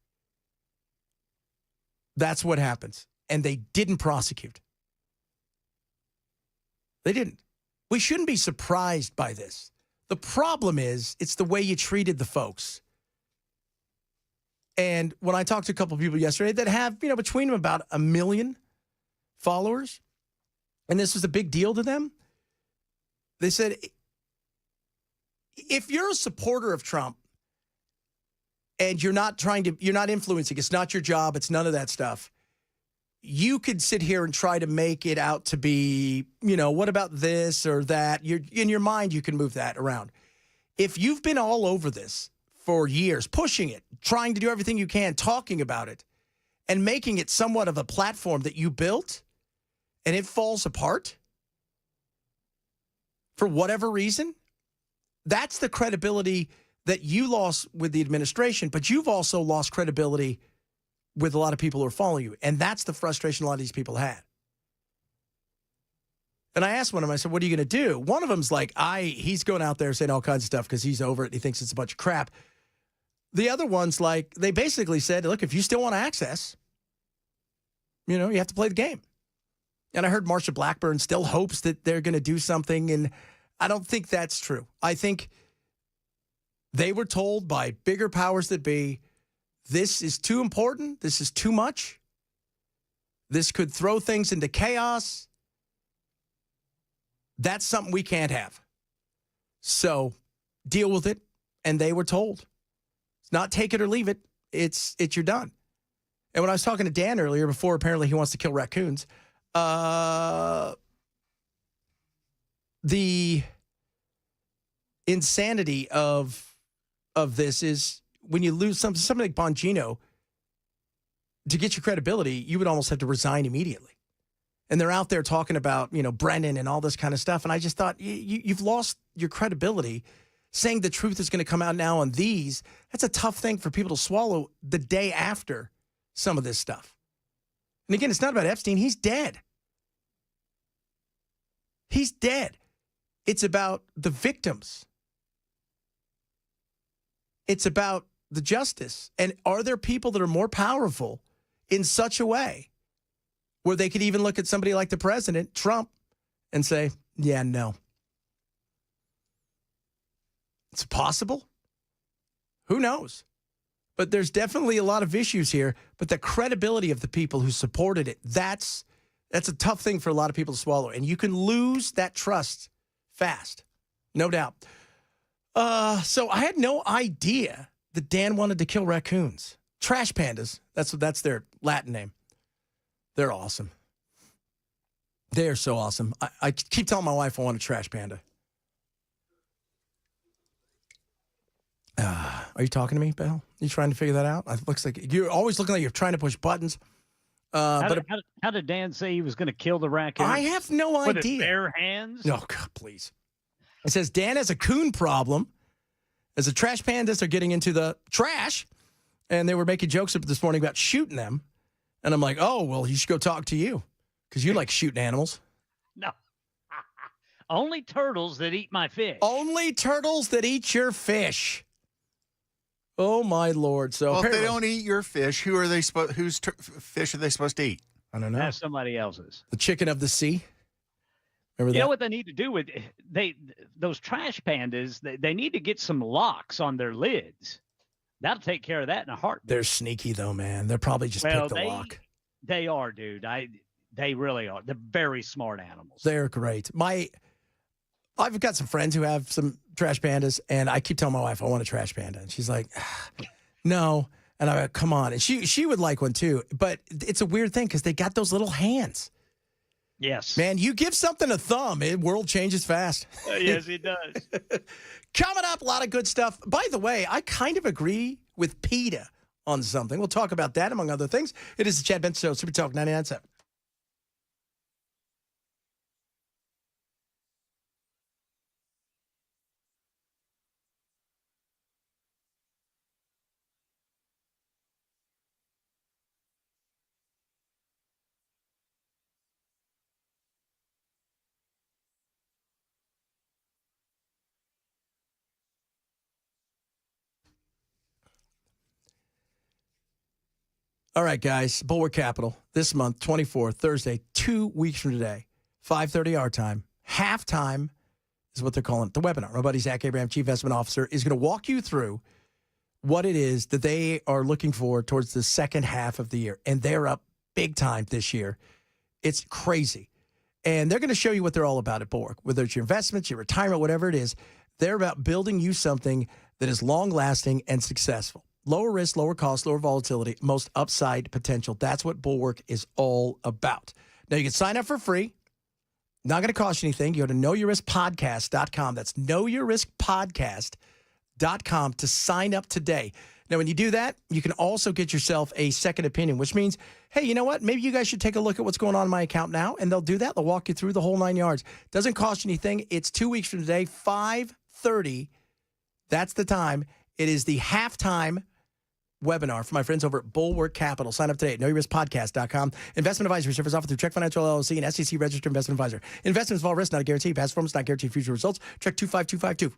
[SPEAKER 1] That's what happens. And they didn't prosecute. They didn't. We shouldn't be surprised by this. The problem is, it's the way you treated the folks. And when I talked to a couple of people yesterday that have, between them about 1 million followers, and this was a big deal to them, they said, if you're a supporter of Trump and you're not influencing, it's not your job, it's none of that stuff, you could sit here and try to make it out to be, what about this or that? In your mind, you can move that around. If you've been all over this for years, pushing it, trying to do everything you can, talking about it, and making it somewhat of a platform that you built, and it falls apart for whatever reason, that's the credibility that you lost with the administration, but you've also lost credibility with a lot of people who are following you. And that's the frustration a lot of these people had. And I asked one of them, I said, what are you going to do? One of them's like, he's going out there saying all kinds of stuff because he's over it and he thinks it's a bunch of crap. The other one's like, they basically said, look, if you still want access, you have to play the game. And I heard Marsha Blackburn still hopes that they're going to do something. And I don't think that's true. I think they were told by bigger powers that be, this is too important. This is too much. This could throw things into chaos. That's something we can't have. So deal with it. And they were told. It's not take it or leave it. It's you're done. And when I was talking to Dan earlier, before apparently he wants to kill raccoons, the insanity of this is when you lose something like Bongino, to get your credibility, you would almost have to resign immediately. And they're out there talking about, Brennan and all this kind of stuff. And I just thought, you've lost your credibility. Saying the truth is going to come out now on these, that's a tough thing for people to swallow the day after some of this stuff. And again, it's not about Epstein. He's dead. He's dead. It's about the victims. It's about the justice. And are there people that are more powerful in such a way where they could even look at somebody like the president, Trump, and say, yeah, no. It's possible. Who knows? But there's definitely a lot of issues here. But the credibility of the people who supported it, that's a tough thing for a lot of people to swallow. And you can lose that trust fast. No doubt. So I had no idea that Dan wanted to kill raccoons. Trash pandas. That's their Latin name. They're awesome. They are so awesome. I keep telling my wife I want a trash panda. Are you talking to me, Bill? You trying to figure that out? It looks like you're always looking like you're trying to push buttons.
[SPEAKER 3] How did Dan say he was going to kill the raccoon?
[SPEAKER 1] I have no idea.
[SPEAKER 3] With his bare hands?
[SPEAKER 1] No, God, please. It says Dan has a coon problem as the trash pandas are getting into the trash, and they were making jokes this morning about shooting them. And I'm like, oh, well, he should go talk to you because you like shooting animals.
[SPEAKER 3] No. Only turtles that eat my fish.
[SPEAKER 1] Only turtles that eat your fish. Oh, my Lord. So
[SPEAKER 2] well, if they don't eat your fish, whose fish are they supposed to eat?
[SPEAKER 1] I don't know.
[SPEAKER 3] That's somebody else's.
[SPEAKER 1] The chicken of the sea. Remember that?
[SPEAKER 3] You know what they need to do with those trash pandas? They need to get some locks on their lids. That'll take care of that in a heartbeat.
[SPEAKER 1] They're sneaky, though, man. They'll probably just pick the lock.
[SPEAKER 3] They are, dude. They really are. They're very smart animals.
[SPEAKER 1] They're great. I've got some friends who have some trash pandas, and I keep telling my wife I want a trash panda, and she's like, no. And I'm like, come on. And she would like one too, but it's a weird thing because they got those little hands.
[SPEAKER 3] Yes.
[SPEAKER 1] Man, you give something a thumb, the world changes fast.
[SPEAKER 3] Yes, it does.
[SPEAKER 1] Coming up, a lot of good stuff. By the way, I kind of agree with PETA on something. We'll talk about that, among other things. It is the Chad Benson Show, Super Talk 99.7. All right, guys, Bulwark Capital this month, 24th, Thursday, 2 weeks from today, 5:30 our time. Halftime is what they're calling it, the webinar. My buddy Zach Abraham, Chief Investment Officer, is going to walk you through what it is that they are looking for towards the second half of the year. And they're up big time this year. It's crazy. And they're going to show you what they're all about at Bulwark, whether it's your investments, your retirement, whatever it is. They're about building you something that is long-lasting and successful. Lower risk, lower cost, lower volatility, most upside potential. That's what Bulwark is all about. Now, you can sign up for free. Not going to cost you anything. You go to knowyourriskpodcast.com. That's knowyourriskpodcast.com. PainIsBad.com to sign up today. Now, when you do that, you can also get yourself a second opinion, which means, hey, you know what? Maybe you guys should take a look at what's going on in my account now, and they'll do that. They'll walk you through the whole 9 yards. Doesn't cost you anything. It's 2 weeks from today, 5:30. That's the time. It is the halftime webinar for my friends over at Bulwark Capital. Sign up today at KnowYourRiskPodcast.com. Investment advisory service offered through Trek Financial LLC and SEC registered investment advisor. Investments involve risk, not a guarantee. Past performance not guaranteed future results. Trek 25252.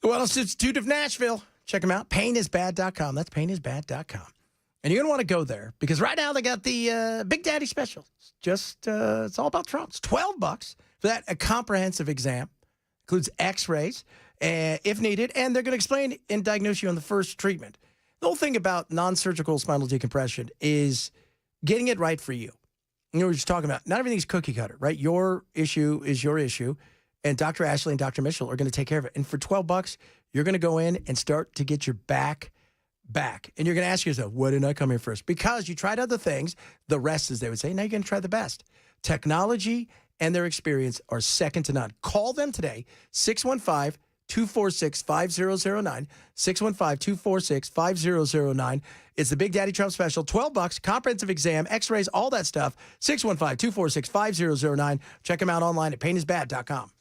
[SPEAKER 1] The Wellness Institute of Nashville. Check them out. PainIsBad.com. That's PainIsBad.com. And you're going to want to go there because right now they got the Big Daddy special. It's all about Trump. It's $12 for that a comprehensive exam. Includes x-rays if needed. And they're going to explain and diagnose you on the first treatment. The whole thing about non-surgical spinal decompression is getting it right for you. You know, we're just talking about not everything's cookie cutter, right? Your issue is your issue. And Dr. Ashley and Dr. Mitchell are going to take care of it. And for $12, you're going to go in and start to get your back. And you're going to ask yourself, why didn't I come here first? Because you tried other things. The rest, as they would say, now you're going to try the best. Technology and their experience are second to none. Call them today, 615-246-5009, 615-246-5009. It's the Big Daddy Trump special, $12, comprehensive exam, x-rays, all that stuff, 615-246-5009. Check them out online at PainIsBad.com.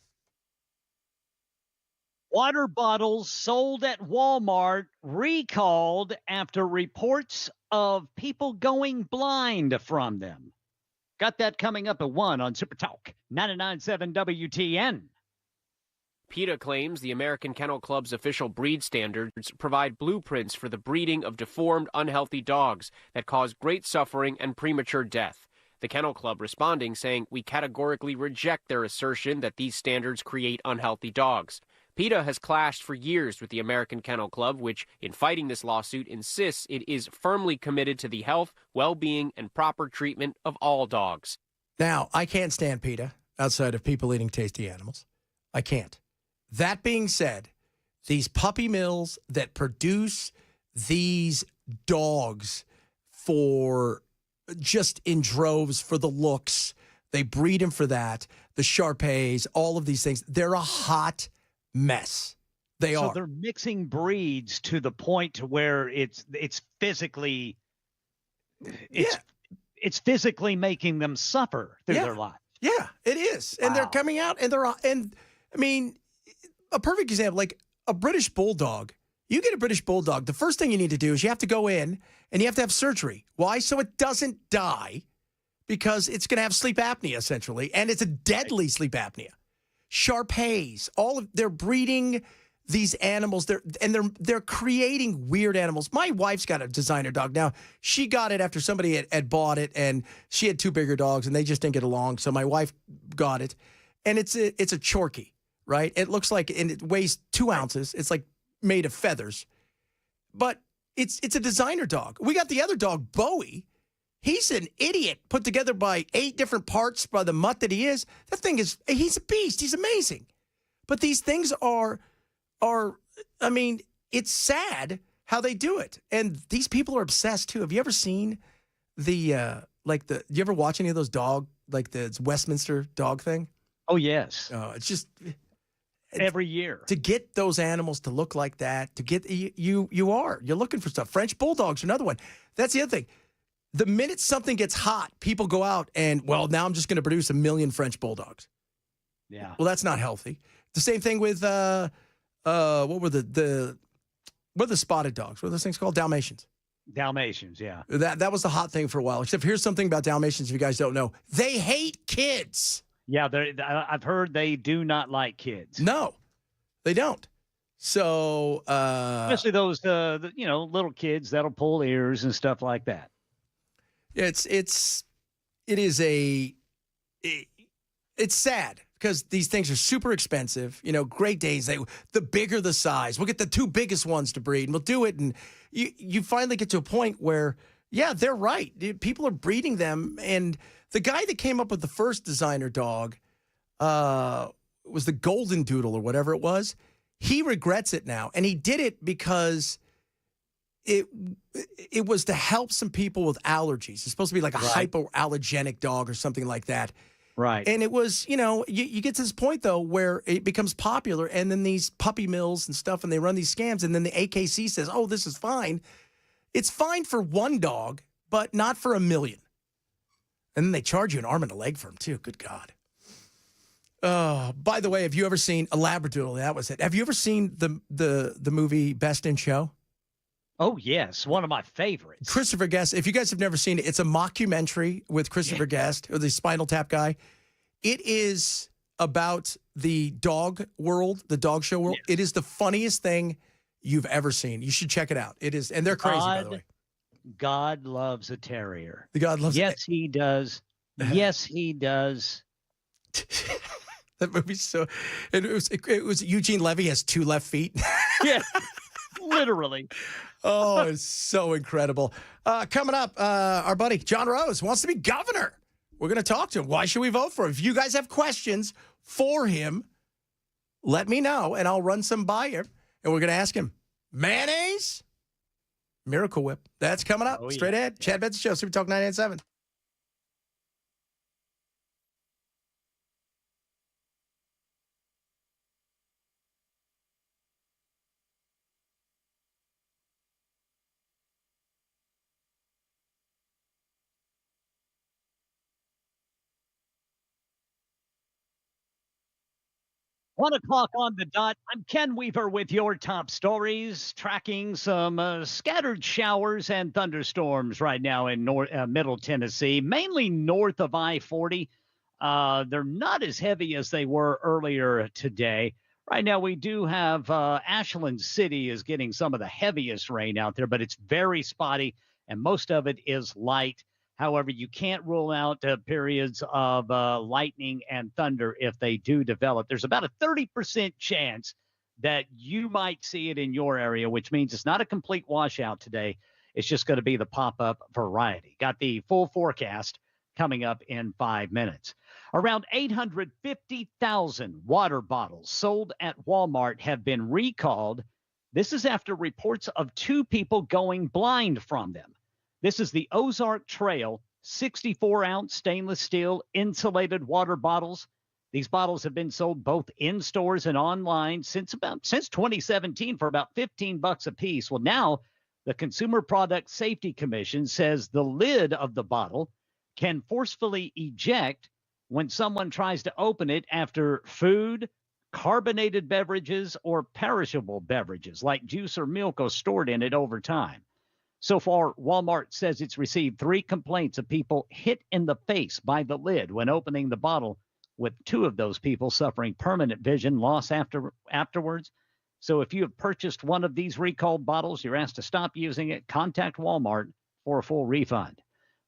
[SPEAKER 3] Water bottles sold at Walmart recalled after reports of people going blind from them. Got that coming up at 1 on Super Talk 99.7 WTN.
[SPEAKER 10] PETA claims the American Kennel Club's official breed standards provide blueprints for the breeding of deformed, unhealthy dogs that cause great suffering and premature death. The Kennel Club responding saying, "We categorically reject their assertion that these standards create unhealthy dogs." PETA has clashed for years with the American Kennel Club, which, in fighting this lawsuit, insists it is firmly committed to the health, well-being, and proper treatment of all dogs.
[SPEAKER 1] Now, I can't stand PETA outside of people eating tasty animals. I can't. That being said, these puppy mills that produce these dogs for just in droves for the looks, They breed them for that. The Shar-Peis, all of these things. They're a hot mess. They are.
[SPEAKER 3] So they're mixing breeds to the point to where it's physically it's physically making them suffer through their life.
[SPEAKER 1] Yeah, it is. And they're coming out and I mean, a perfect example, like a British Bulldog. You get a British Bulldog, the first thing you need to do is you have to go in and you have to have surgery. Why? So it doesn't die, because it's going to have sleep apnea, essentially, and it's a deadly sleep apnea. Shar-Peis, they're breeding these animals, they're creating weird animals. My wife's got a designer dog. Now, she got it after somebody had bought it, and she had two bigger dogs, and they just didn't get along, so my wife got it, and it's a Chorky, right? It looks like, and it weighs 2 ounces. It's like made of feathers, but it's a designer dog. We got the other dog, Bowie. He's an idiot put together by 8 different parts by the mutt that he is. That thing he's a beast. He's amazing. But these things are, I mean, it's sad how they do it. And these people are obsessed too. Have you ever seen you ever watch any of those the Westminster dog thing?
[SPEAKER 3] Oh, yes.
[SPEAKER 1] It's just
[SPEAKER 3] every year.
[SPEAKER 1] To get those animals to look like that, to get you're looking for stuff. French Bulldogs are another one. That's the other thing. The minute something gets hot, people go out and, well, now I'm just going to produce 1 million French Bulldogs.
[SPEAKER 3] Yeah.
[SPEAKER 1] Well, that's not healthy. The same thing with what were the spotted dogs? What are those things called? Dalmatians.
[SPEAKER 3] Dalmatians, yeah.
[SPEAKER 1] That was the hot thing for a while. Except here's something about Dalmatians if you guys don't know. They hate kids.
[SPEAKER 3] Yeah, I've heard they do not like kids.
[SPEAKER 1] No, they don't. So
[SPEAKER 3] especially those little kids that'll pull ears and stuff like that.
[SPEAKER 1] It's sad because these things are super expensive. Great Danes, the bigger the size, we'll get the 2 biggest ones to breed, and we'll do it. And you finally get to a point where, yeah, they're right. People are breeding them. And the guy that came up with the first designer dog was the Golden Doodle or whatever it was. He regrets it now, and he did it because it was to help some people with allergies. It's supposed to be like a hypoallergenic dog or something like that.
[SPEAKER 3] Right.
[SPEAKER 1] And it was, you get to this point, though, where it becomes popular, and then these puppy mills and stuff, and they run these scams, and then the AKC says, oh, this is fine. It's fine for 1 dog, but not for 1 million. And then they charge you an arm and a leg for them, too. Good God. By the way, have you ever seen a Labradoodle? That was it. Have you ever seen the movie Best in Show?
[SPEAKER 3] Oh, yes. One of my favorites.
[SPEAKER 1] Christopher Guest. If you guys have never seen it, it's a mockumentary with Christopher Guest, or the Spinal Tap guy. It is about the dog world, the dog show world. It is the funniest thing you've ever seen. You should check it out. It is, and they're crazy, by the way.
[SPEAKER 3] God loves a terrier.
[SPEAKER 1] God loves
[SPEAKER 3] Yes, he does. Yes, he does.
[SPEAKER 1] That movie's so. It was Eugene Levy has 2 left feet.
[SPEAKER 3] Yeah. Literally.
[SPEAKER 1] Oh, it's so incredible. Coming up, our buddy John Rose wants to be governor. We're going to talk to him. Why should we vote for him? If you guys have questions for him, let me know, and I'll run some by you. And we're going to ask him, mayonnaise? Miracle Whip. That's coming up. Straight ahead. Chad Benson Show, Super Talk 987.
[SPEAKER 3] One o'clock on the dot. I'm Ken Weaver with your top stories, tracking some scattered showers and thunderstorms right now in Middle Tennessee, mainly north of I-40. They're not as heavy as they were earlier today. Right now, we do have Ashland City is getting some of the heaviest rain out there, but it's very spotty, and most of it is light. However, you can't rule out periods of lightning and thunder if they do develop. There's about a 30% chance that you might see it in your area, which means it's not a complete washout today. It's just going to be the pop-up variety. Got the full forecast coming up in 5 minutes. Around 850,000 water bottles sold at Walmart have been recalled. This is after reports of 2 people going blind from them. This is the Ozark Trail 64-ounce stainless steel insulated water bottles. These bottles have been sold both in stores and online since 2017 for about $15 a piece. Well, now the Consumer Product Safety Commission says the lid of the bottle can forcefully eject when someone tries to open it after food, carbonated beverages, or perishable beverages like juice or milk are stored in it over time. So far, Walmart says it's received 3 complaints of people hit in the face by the lid when opening the bottle, with 2 of those people suffering permanent vision loss afterwards. So if you have purchased one of these recalled bottles, you're asked to stop using it. Contact Walmart for a full refund.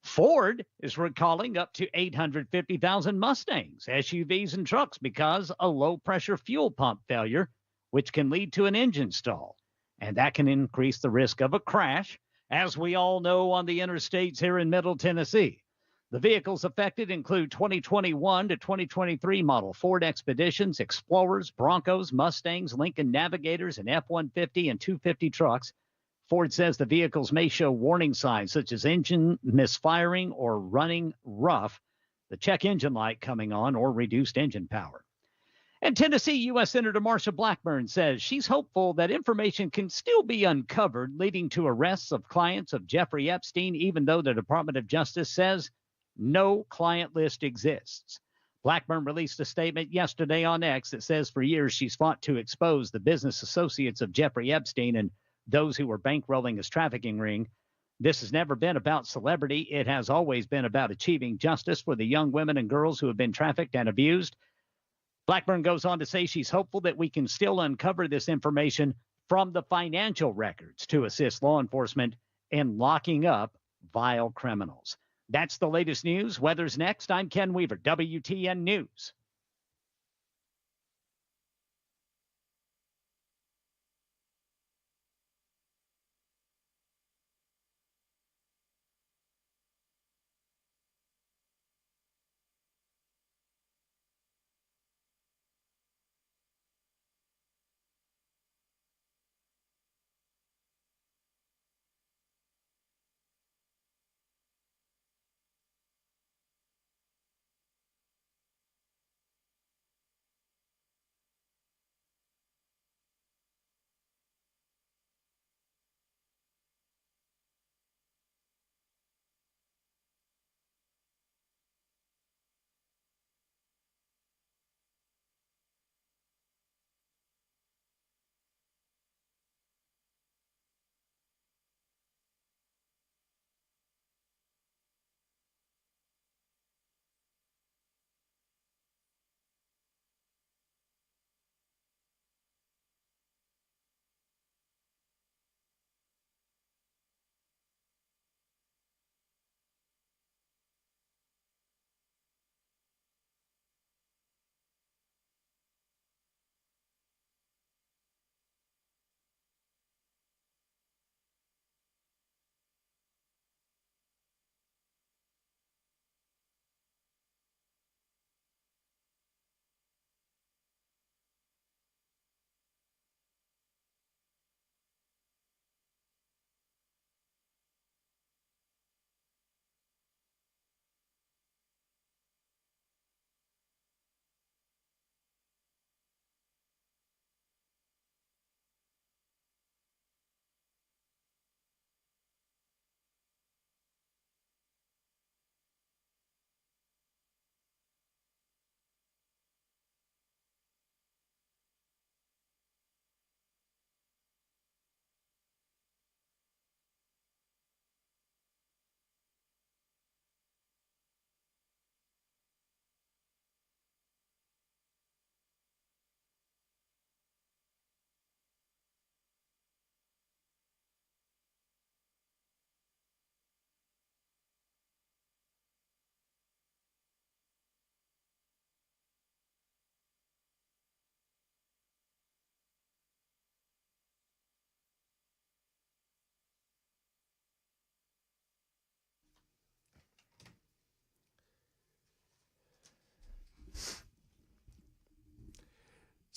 [SPEAKER 3] Ford is recalling up to 850,000 Mustangs, SUVs, and trucks because a low-pressure fuel pump failure, which can lead to an engine stall. And that can increase the risk of a crash, as we all know on the interstates here in Middle Tennessee. The vehicles affected include 2021 to 2023 model Ford Expeditions, Explorers, Broncos, Mustangs, Lincoln Navigators, and F-150 and 250 trucks. Ford says the vehicles may show warning signs such as engine misfiring or running rough, the check engine light coming on, or reduced engine power. And Tennessee U.S. Senator Marsha Blackburn says she's hopeful that information can still be uncovered leading to arrests of clients of Jeffrey Epstein, even though the Department of Justice says no client list exists. Blackburn released a statement yesterday on X that says for years she's fought to expose the business associates of Jeffrey Epstein and those who were bankrolling his trafficking ring. This has never been about celebrity. It has always been about achieving justice for the young women and girls who have been trafficked and abused. Blackburn goes on to say she's hopeful that we can still uncover this information from the financial records to assist law enforcement in locking up vile criminals. That's the latest news. Weather's next. I'm Ken Weaver, WTN News.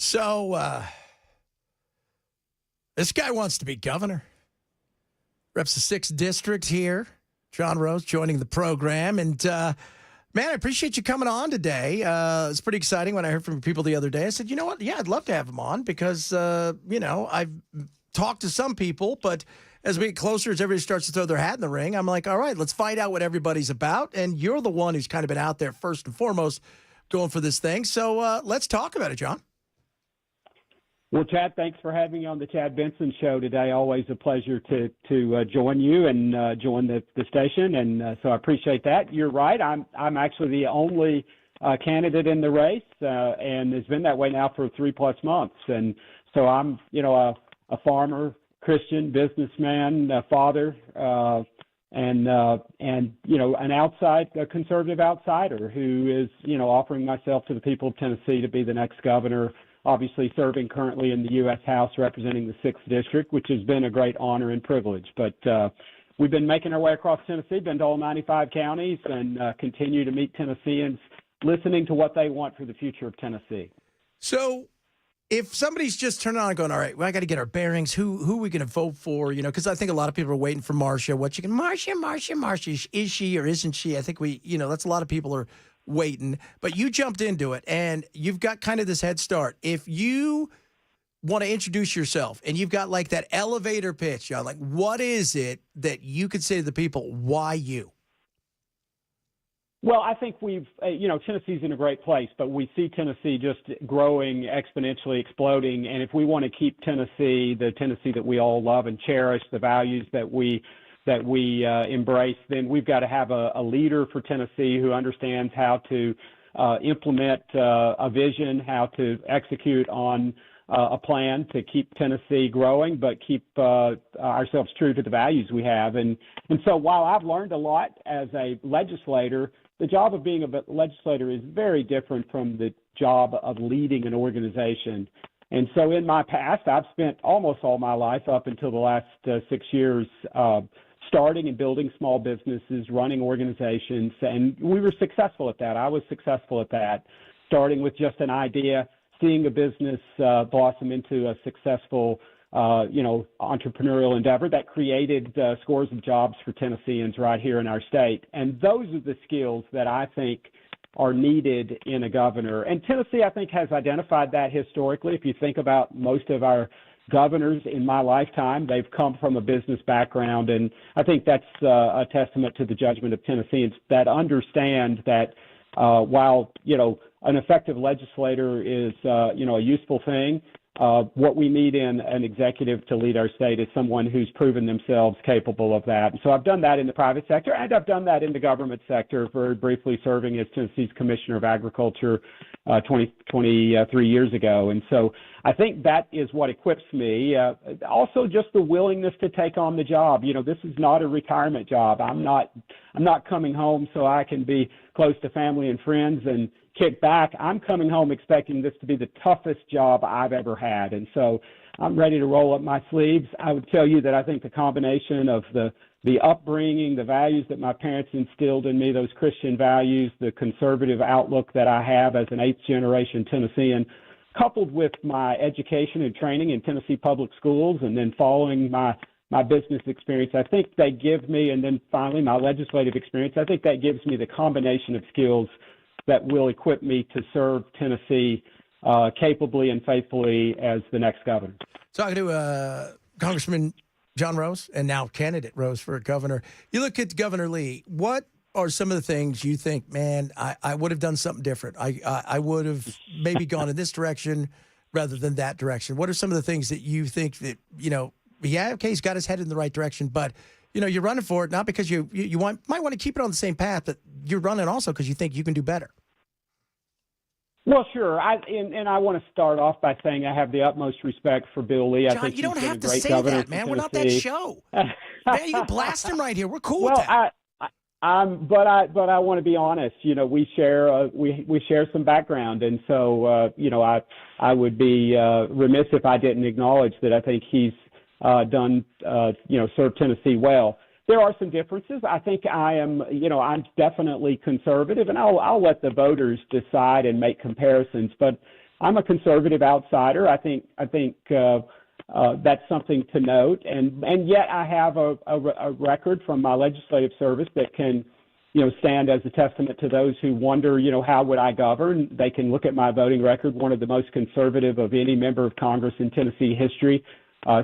[SPEAKER 1] So, this guy wants to be governor. Reps the 6th district here John Rose joining the program. And, man, I appreciate you coming on today. It's pretty exciting when I heard from people the other day. I said, you know what? Yeah, I'd love to have him on because, I've talked to some people, but as we get closer, as everybody starts to throw their hat in the ring, I'm like, all right, let's find out what everybody's about. And you're the one who's kind of been out there first and foremost going for this thing. So let's talk about it, John.
[SPEAKER 11] Well, Chad, thanks for having me on the Chad Benson Show today. Always a pleasure to join you and join the station, and so I appreciate that. You're right. I'm actually the only candidate in the race, and it's been that way now for 3+ months. And so I'm, a farmer, Christian, businessman, father, and a conservative outsider who is, offering myself to the people of Tennessee to be the next governor. Obviously serving currently in the U.S. House representing the 6th District, which has been a great honor and privilege. But we've been making our way across Tennessee, been to all 95 counties, and continue to meet Tennesseans, listening to what they want for the future of Tennessee.
[SPEAKER 1] So if somebody's just turning on and going, all right, well, I got to get our bearings, who are we going to vote for? Because I think a lot of people are waiting for Marcia. Marcia, is she or isn't she? I think that's a lot of people are waiting, but you jumped into it and you've got kind of this head start. If you want to introduce yourself and you've got like that elevator pitch, John, like what is it that you could say to the people, why you?
[SPEAKER 11] Well, I think Tennessee's in a great place, but we see Tennessee just growing exponentially, exploding. And if we want to keep Tennessee, the Tennessee that we all love and cherish, the values that we embrace, then we've got to have a leader for Tennessee who understands how to implement a vision, how to execute on a plan to keep Tennessee growing, but keep ourselves true to the values we have. And so while I've learned a lot as a legislator, the job of being a legislator is very different from the job of leading an organization. And so in my past, I've spent almost all my life up until the last 6 years starting and building small businesses, running organizations, and we were successful at that. I was successful at that, starting with just an idea, seeing a business blossom into a successful, entrepreneurial endeavor that created scores of jobs for Tennesseans right here in our state. And those are the skills that I think are needed in a governor. And Tennessee, I think, has identified that historically. If you think about most of our governors in my lifetime, they've come from a business background, and I think that's a testament to the judgment of Tennesseans that understand that while an effective legislator is a useful thing, what we need in an executive to lead our state is someone who's proven themselves capable of that. And so I've done that in the private sector, and I've done that in the government sector, very briefly serving as Tennessee's Commissioner of Agriculture 23 years ago. And so I think that is what equips me. Also, just the willingness to take on the job. This is not a retirement job. I'm not coming home so I can be close to family and friends and kick back. I'm coming home expecting this to be the toughest job I've ever had. And so I'm ready to roll up my sleeves. I would tell you that I think the combination of the upbringing, the values that my parents instilled in me, those Christian values, the conservative outlook that I have as an 8th generation Tennessean, coupled with my education and training in Tennessee public schools, and then following my business experience, I think they give me, and then finally my legislative experience, I think that gives me the combination of skills that will equip me to serve Tennessee capably and faithfully as the next governor.
[SPEAKER 1] Talking to Congressman John Rose, and now candidate Rose for governor. You look at Governor Lee, what are some of the things you think, man, I would have done something different? I would have maybe gone in this direction rather than that direction. What are some of the things that you think that, okay, he's got his head in the right direction, but, you're running for it, not because you might want to keep it on the same path, but you're running also because you think you can do better.
[SPEAKER 11] Well, sure. I want to start off by saying I have the utmost respect for Bill Lee.
[SPEAKER 1] John,
[SPEAKER 11] I think
[SPEAKER 1] you don't
[SPEAKER 11] he's been
[SPEAKER 1] have
[SPEAKER 11] a
[SPEAKER 1] to
[SPEAKER 11] great
[SPEAKER 1] say
[SPEAKER 11] governor
[SPEAKER 1] that,
[SPEAKER 11] for
[SPEAKER 1] man. We're not that
[SPEAKER 11] Tennessee.
[SPEAKER 1] show. Man, you can blast him right here. We're cool with
[SPEAKER 11] Well,
[SPEAKER 1] that.
[SPEAKER 11] but I want to be honest. We share some background, and so I would be remiss if I didn't acknowledge that I think he's done served Tennessee well. There are some differences. I think I'm definitely conservative, and I'll let the voters decide and make comparisons. But I'm a conservative outsider. I think that's something to note. And yet I have a record from my legislative service that can, stand as a testament to those who wonder, how would I govern? They can look at my voting record, one of the most conservative of any member of Congress in Tennessee history,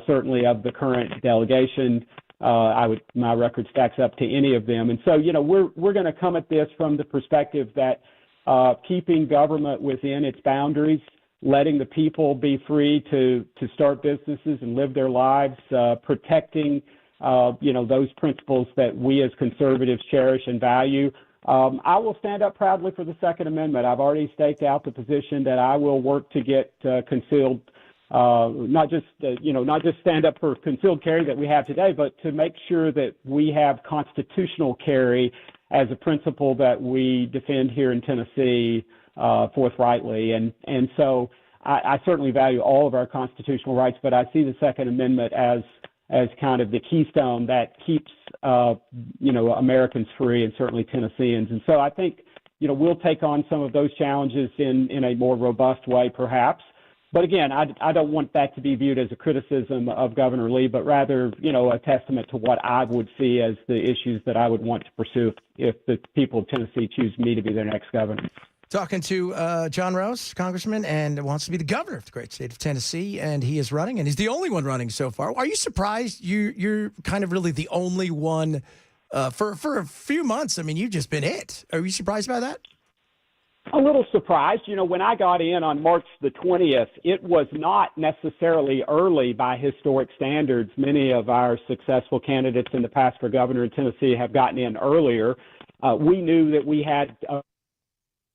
[SPEAKER 11] certainly of the current delegation. My record stacks up to any of them. And so, we're going to come at this from the perspective that keeping government within its boundaries, letting the people be free to start businesses and live their lives, protecting, those principles that we as conservatives cherish and value. I will stand up proudly for the Second Amendment. I've already staked out the position that I will work to get concealed, not just stand up for concealed carry that we have today, but to make sure that we have constitutional carry as a principle that we defend here in Tennessee forthrightly. And so I certainly value all of our constitutional rights, but I see the Second Amendment as kind of the keystone that keeps, Americans free, and certainly Tennesseans. And so I think, we'll take on some of those challenges in a more robust way, perhaps. But again, I don't want that to be viewed as a criticism of Governor Lee, but rather, a testament to what I would see as the issues that I would want to pursue if the people of Tennessee choose me to be their next governor.
[SPEAKER 1] Talking to John Rose, congressman, and wants to be the governor of the great state of Tennessee, and he is running, and he's the only one running so far. Are you surprised you're kind of really the only one for a few months? I mean, you've just been it. Are you surprised by that?
[SPEAKER 11] A little surprised. When I got in on March the 20th, it was not necessarily early by historic standards. Many of our successful candidates in the past for governor in Tennessee have gotten in earlier. We knew that we had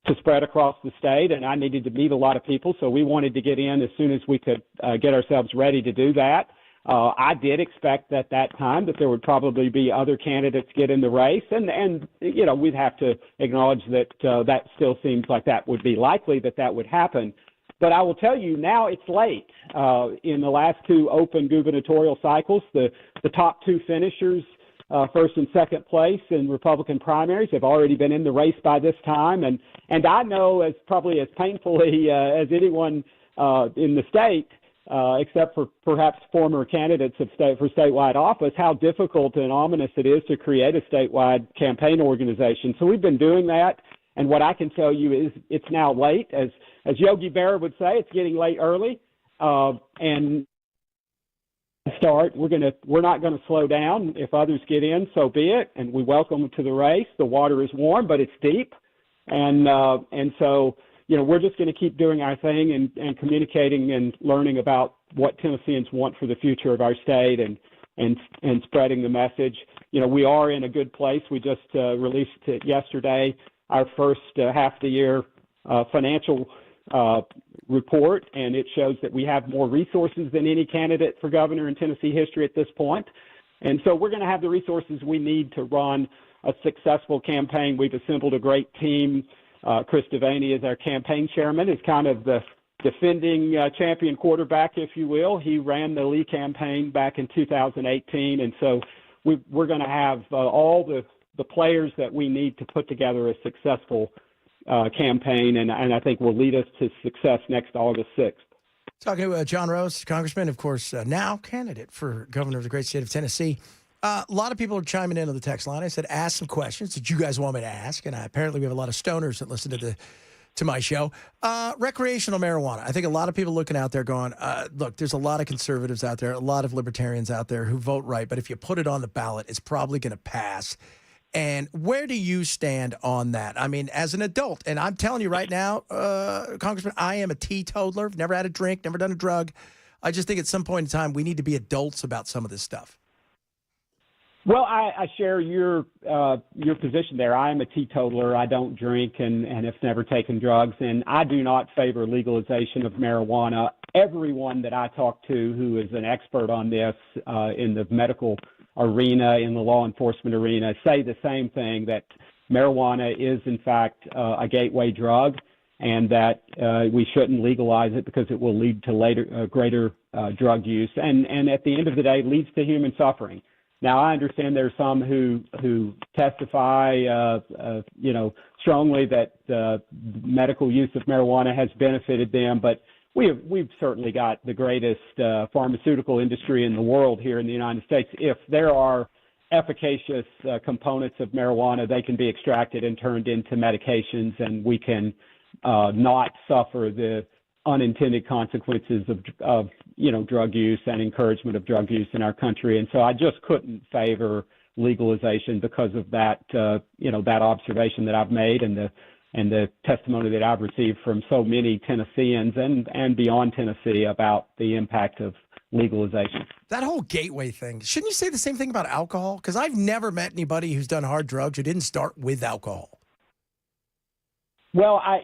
[SPEAKER 11] to spread across the state, and I needed to meet a lot of people, so we wanted to get in as soon as we could get ourselves ready to do that. I did expect at that time that there would probably be other candidates get in the race, and we'd have to acknowledge that that still seems like that would be likely that would happen. But I will tell you now it's late. In the last two open gubernatorial cycles, the top two finishers, first and second place in Republican primaries, have already been in the race by this time. And I know, as probably as painfully as anyone in the state, except for perhaps former candidates for statewide office, how difficult and ominous it is to create a statewide campaign organization. So we've been doing that. And what I can tell you is it's now late. As Yogi Berra would say, it's getting late early. And we're not going to slow down. If others get in, so be it, and we welcome them to the race. The water is warm, but it's deep, and so we're just going to keep doing our thing and communicating and learning about what Tennesseans want for the future of our state and spreading the message. We are in a good place. We just released yesterday our first half of the year financial report, and it shows that we have more resources than any candidate for governor in Tennessee history at this point. And so we're going to have the resources we need to run a successful campaign. We've assembled a great team. Chris Devaney is our campaign chairman, is kind of the defending champion quarterback, if you will. He ran the Lee campaign back in 2018, and so we're going to have all the players that we need to put together a successful campaign, and I think will lead us to success next August 6th.
[SPEAKER 1] Talking to John Rose, congressman, of course, now candidate for governor of the great state of Tennessee. A lot of people are chiming in on the text line. I said, ask some questions that you guys want me to ask, and apparently we have a lot of stoners that listen to my show. Recreational marijuana. I think a lot of people looking out there going, look, there's a lot of conservatives out there, a lot of libertarians out there who vote right, but if you put it on the ballot, it's probably going to pass. And where do you stand on that? I mean, as an adult, and I'm telling you right now, Congressman, I am a teetotaler, never had a drink, never done a drug. I just think at some point in time, we need to be adults about some of this stuff.
[SPEAKER 11] Well, I share your position there. I am a teetotaler. I don't drink and have never taken drugs, and I do not favor legalization of marijuana. Everyone that I talk to who is an expert on this in the medical arena, in the law enforcement arena, say the same thing, that marijuana is, in fact, a gateway drug, and that we shouldn't legalize it because it will lead to greater drug use, and at the end of the day, leads to human suffering. Now, I understand there are some who testify, strongly that medical use of marijuana has benefited them, but we've certainly got the greatest pharmaceutical industry in the world here in the United States. If there are efficacious components of marijuana, they can be extracted and turned into medications, and we can not suffer the unintended consequences of drug use and encouragement of drug use in our country. And so I just couldn't favor legalization because of that that observation that I've made and the testimony that I've received from so many Tennesseans and beyond Tennessee about the impact of legalization.
[SPEAKER 1] That whole gateway thing, shouldn't you say the same thing about alcohol? Because I've never met anybody who's done hard drugs who didn't start with alcohol.
[SPEAKER 11] Well, I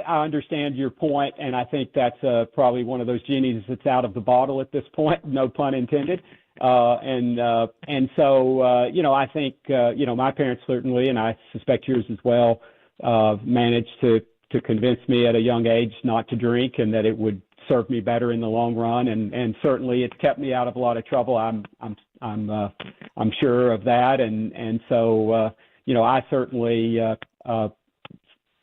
[SPEAKER 11] understand your point, and I think that's probably one of those genies that's out of the bottle at this point, no pun intended. And so I think my parents certainly, and I suspect yours as well, managed to convince me at a young age not to drink, and that it would serve me better in the long run. And certainly it's kept me out of a lot of trouble. I'm sure of that. And so I certainly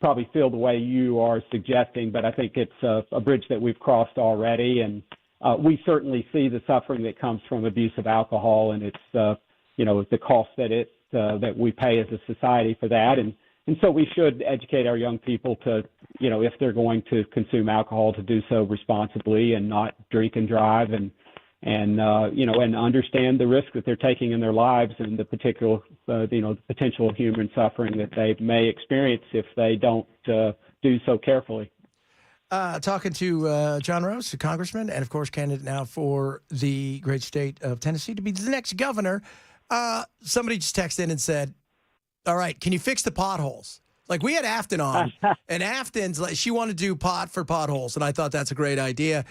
[SPEAKER 11] probably feel the way you are suggesting, but I think it's a bridge that we've crossed already. And we certainly see the suffering that comes from abuse of alcohol, and it's the cost that we pay as a society for that. And so we should educate our young people to, if they're going to consume alcohol, to do so responsibly and not drink and drive, and understand the risk that they're taking in their lives and the the potential human suffering that they may experience if they don't do so carefully.
[SPEAKER 1] Talking to John Rose, the congressman, and of course candidate now for the great state of Tennessee to be the next governor. Somebody just texted in and said, all right, can you fix the potholes? Like, we had Afton on, and Afton's like, she wanted to do pot for potholes, and I thought that's a great idea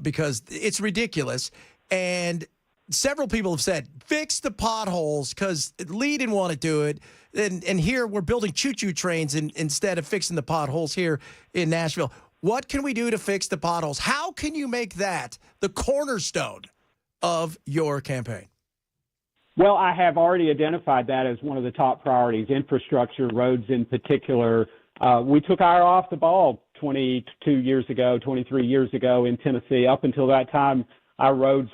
[SPEAKER 1] because it's ridiculous. And several people have said, fix the potholes, because Lee didn't want to do it. And here we're building choo-choo trains instead of fixing the potholes here in Nashville. What can we do to fix the potholes? How can you make that the cornerstone of your campaign?
[SPEAKER 11] Well, I have already identified that as one of the top priorities, infrastructure, roads in particular. We took our eye off the ball 22 years ago, 23 years ago in Tennessee. Up until that time, our roads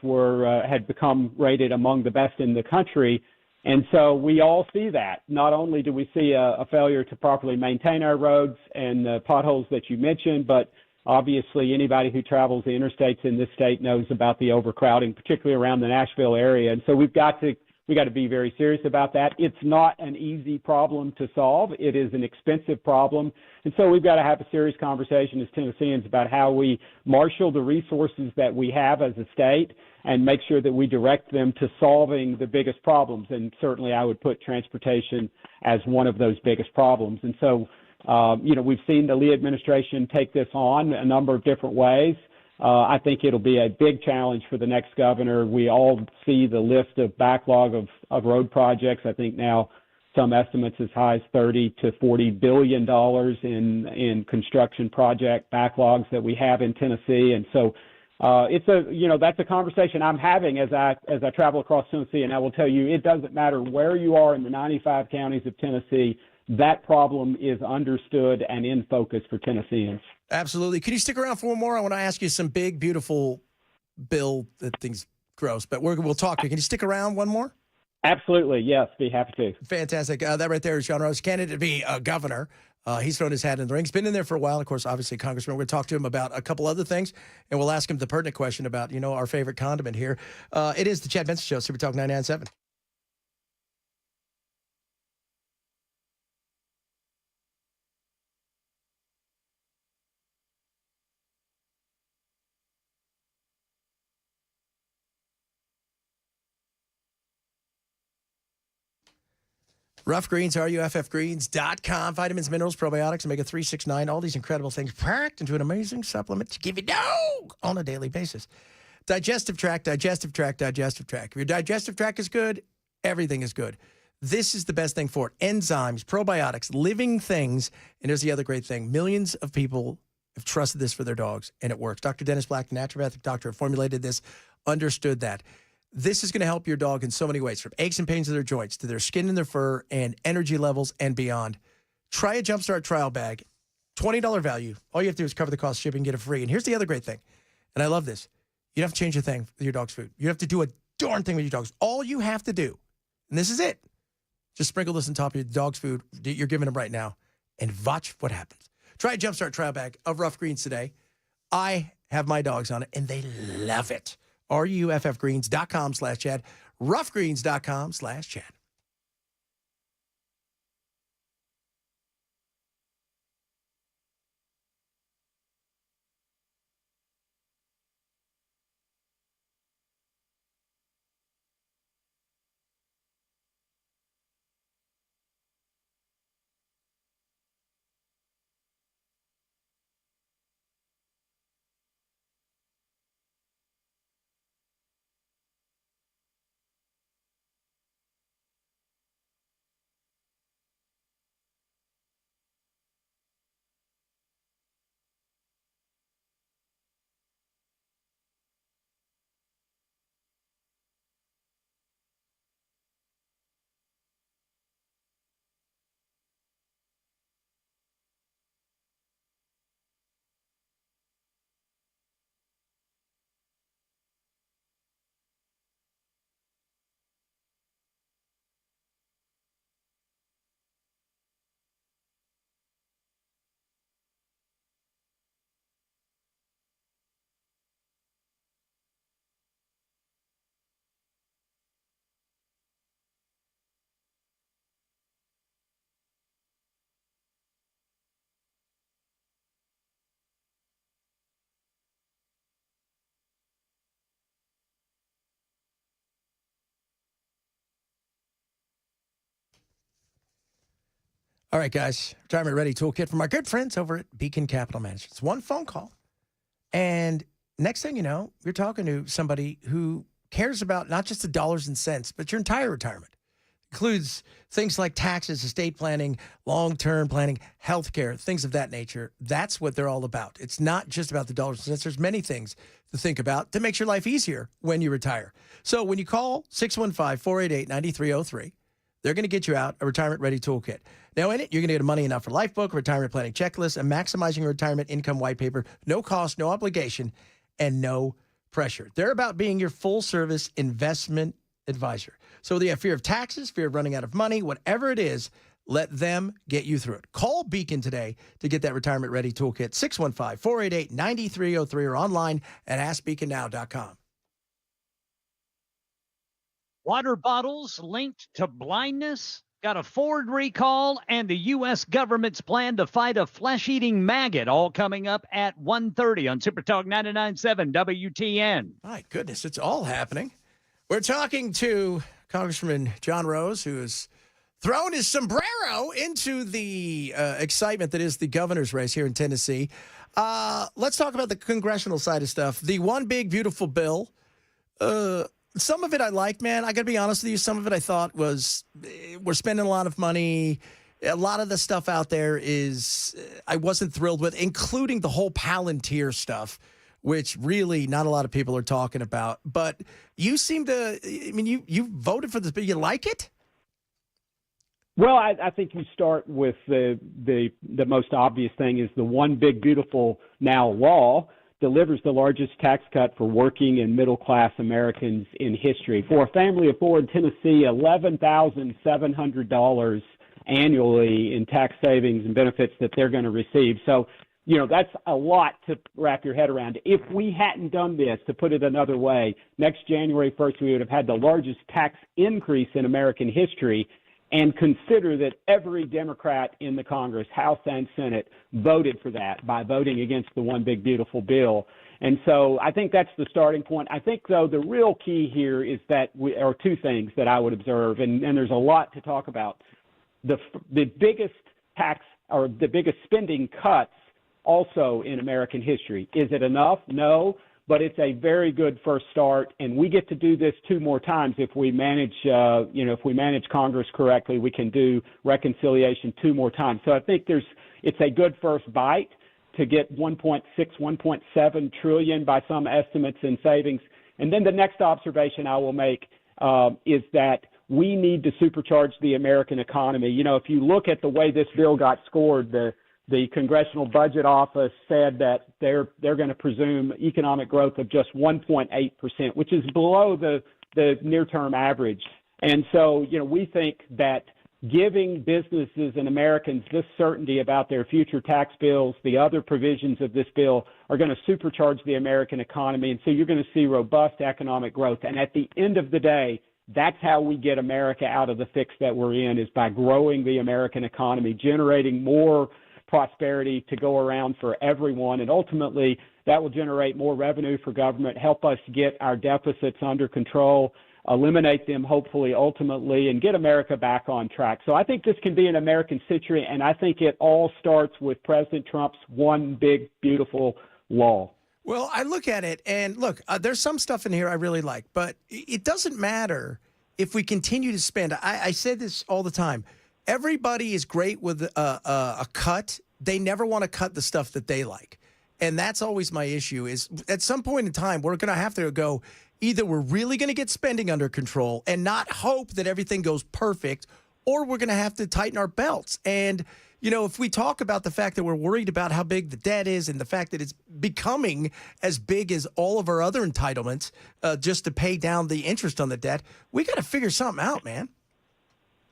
[SPEAKER 11] had become rated among the best in the country. And so we all see that. Not only do we see a failure to properly maintain our roads and the potholes that you mentioned, but obviously anybody who travels the interstates in this state knows about the overcrowding, particularly around the Nashville area. And so we got to be very serious about that. It's not an easy problem to solve. It is an expensive problem. And so we've got to have a serious conversation as Tennesseans about how we marshal the resources that we have as a state and make sure that we direct them to solving the biggest problems. And certainly I would put transportation as one of those biggest problems. And so, we've seen the Lee administration take this on a number of different ways. I think it'll be a big challenge for the next governor. We all see the list of backlog of road projects. I think now some estimates as high as $30 to $40 billion in construction project backlogs that we have in Tennessee. And so that's a conversation I'm having as I travel across Tennessee. And I will tell you, it doesn't matter where you are in the 95 counties of Tennessee, that problem is understood and in focus for Tennesseans.
[SPEAKER 1] Absolutely. Can you stick around for one more? I want to ask you some big, beautiful bill. That thing's gross, but we'll talk. Can you stick around one more?
[SPEAKER 11] Absolutely. Yes. Be happy to.
[SPEAKER 1] Fantastic. That right there is John Rose, candidate to be governor. He's thrown his hat in the ring. He's been in there for a while. Of course, obviously, Congressman, we're going to talk to him about a couple other things, and we'll ask him the pertinent question about, our favorite condiment here. It is the Chad Benson Show, Super Talk 99.7. Rough Greens, RUFFgreens.com. Vitamins, minerals, probiotics, omega-3, 6, 9, all these incredible things packed into an amazing supplement to give you dog on a daily basis. Digestive tract. If your digestive tract is good, everything is good. This is the best thing for it. Enzymes, probiotics, living things. And here's the other great thing. Millions of people have trusted this for their dogs, and it works. Dr. Dennis Black, the naturopathic doctor who formulated this, understood that. This is going to help your dog in so many ways, from aches and pains of their joints to their skin and their fur and energy levels and beyond. Try a Jumpstart trial bag. $20 value. All you have to do is cover the cost of shipping, get it free. And here's the other great thing, and I love this. You don't have to change a thing with your dog's food. You don't have to do a darn thing with your dogs. All you have to do, and this is it, just sprinkle this on top of your dog's food that you're giving them right now, and watch what happens. Try a Jumpstart trial bag of Rough Greens today. I have my dogs on it, and they love it. ruffgreens.com/Chad. ruffgreens.com/Chad. All right, guys. Retirement Ready Toolkit from our good friends over at Beacon Capital Management. It's one phone call. And next thing you know, you're talking to somebody who cares about not just the dollars and cents, but your entire retirement. Includes things like taxes, estate planning, long-term planning, healthcare, things of that nature. That's what they're all about. It's not just about the dollars and cents. There's many things to think about that makes your life easier when you retire. So when you call 615-488-9303, they're going to get you out a Retirement Ready Toolkit. Now, in it, you're going to get a Money Enough for Life book, retirement planning checklist, a maximizing your retirement income white paper, no cost, no obligation, and no pressure. They're about being your full-service investment advisor. So whether you have fear of taxes, fear of running out of money, whatever it is, let them get you through it. Call Beacon today to get that Retirement Ready Toolkit, 615-488-9303, or online at AskBeaconNow.com.
[SPEAKER 3] Water bottles linked to blindness, got a Ford recall, and the U.S. government's plan to fight a flesh-eating maggot, all coming up at 1:30 on Super Talk 99.7 WTN.
[SPEAKER 1] My goodness, it's all happening. We're talking to Congressman John Rose, who has thrown his sombrero into the excitement that is the governor's race here in Tennessee. Let's talk about the congressional side of stuff. The one big, beautiful bill. Some of it I liked, man. I got to be honest with you. Some of it I thought was, we're spending a lot of money. A lot of the stuff out there is, I wasn't thrilled with, including the whole Palantir stuff, which really not a lot of people are talking about. But you seem to, I mean, you voted for this, but you like it?
[SPEAKER 11] Well, I think you start with the most obvious thing is the one big, beautiful now law delivers the largest tax cut for working and middle-class Americans in history. For a family of four in Tennessee, $11,700 annually in tax savings and benefits that they're going to receive. So, you know, that's a lot to wrap your head around. If we hadn't done this, to put it another way, next January 1st, we would have had the largest tax increase in American history. And consider that every Democrat in the Congress, House and Senate, voted for that by voting against the one big, beautiful bill. And so I think that's the starting point. I think, though, the real key here is that are two things that I would observe, and there's a lot to talk about. The biggest tax or the biggest spending cuts also in American history. Is it enough? No. But it's a very good first start, and we get to do this two more times if we manage, if we manage Congress correctly. We can do reconciliation two more times. So I think it's a good first bite to get 1.6, 1.7 trillion by some estimates in savings. And then the next observation I will make is that we need to supercharge the American economy. You know, if you look at the way this bill got scored, the The Congressional Budget Office said that they're going to presume economic growth of just 1.8%, which is below the near-term average. And so, we think that giving businesses and Americans this certainty about their future tax bills, the other provisions of this bill are going to supercharge the American economy. And so you're going to see robust economic growth. And at the end of the day, that's how we get America out of the fix that we're in, is by growing the American economy, generating more prosperity to go around for everyone. And ultimately, that will generate more revenue for government, help us get our deficits under control, eliminate them, hopefully, ultimately, and get America back on track. So I think this can be an American century, and I think it all starts with President Trump's one big, beautiful law.
[SPEAKER 1] Well, I look at it, and look, there's some stuff in here I really like, but it doesn't matter if we continue to spend. I say this all the time. Everybody is great with a cut. They never want to cut the stuff that they like. And that's always my issue is at some point in time, we're going to have to go, either we're really going to get spending under control and not hope that everything goes perfect, or we're going to have to tighten our belts. And, if we talk about the fact that we're worried about how big the debt is and the fact that it's becoming as big as all of our other entitlements just to pay down the interest on the debt, we got to figure something out, man.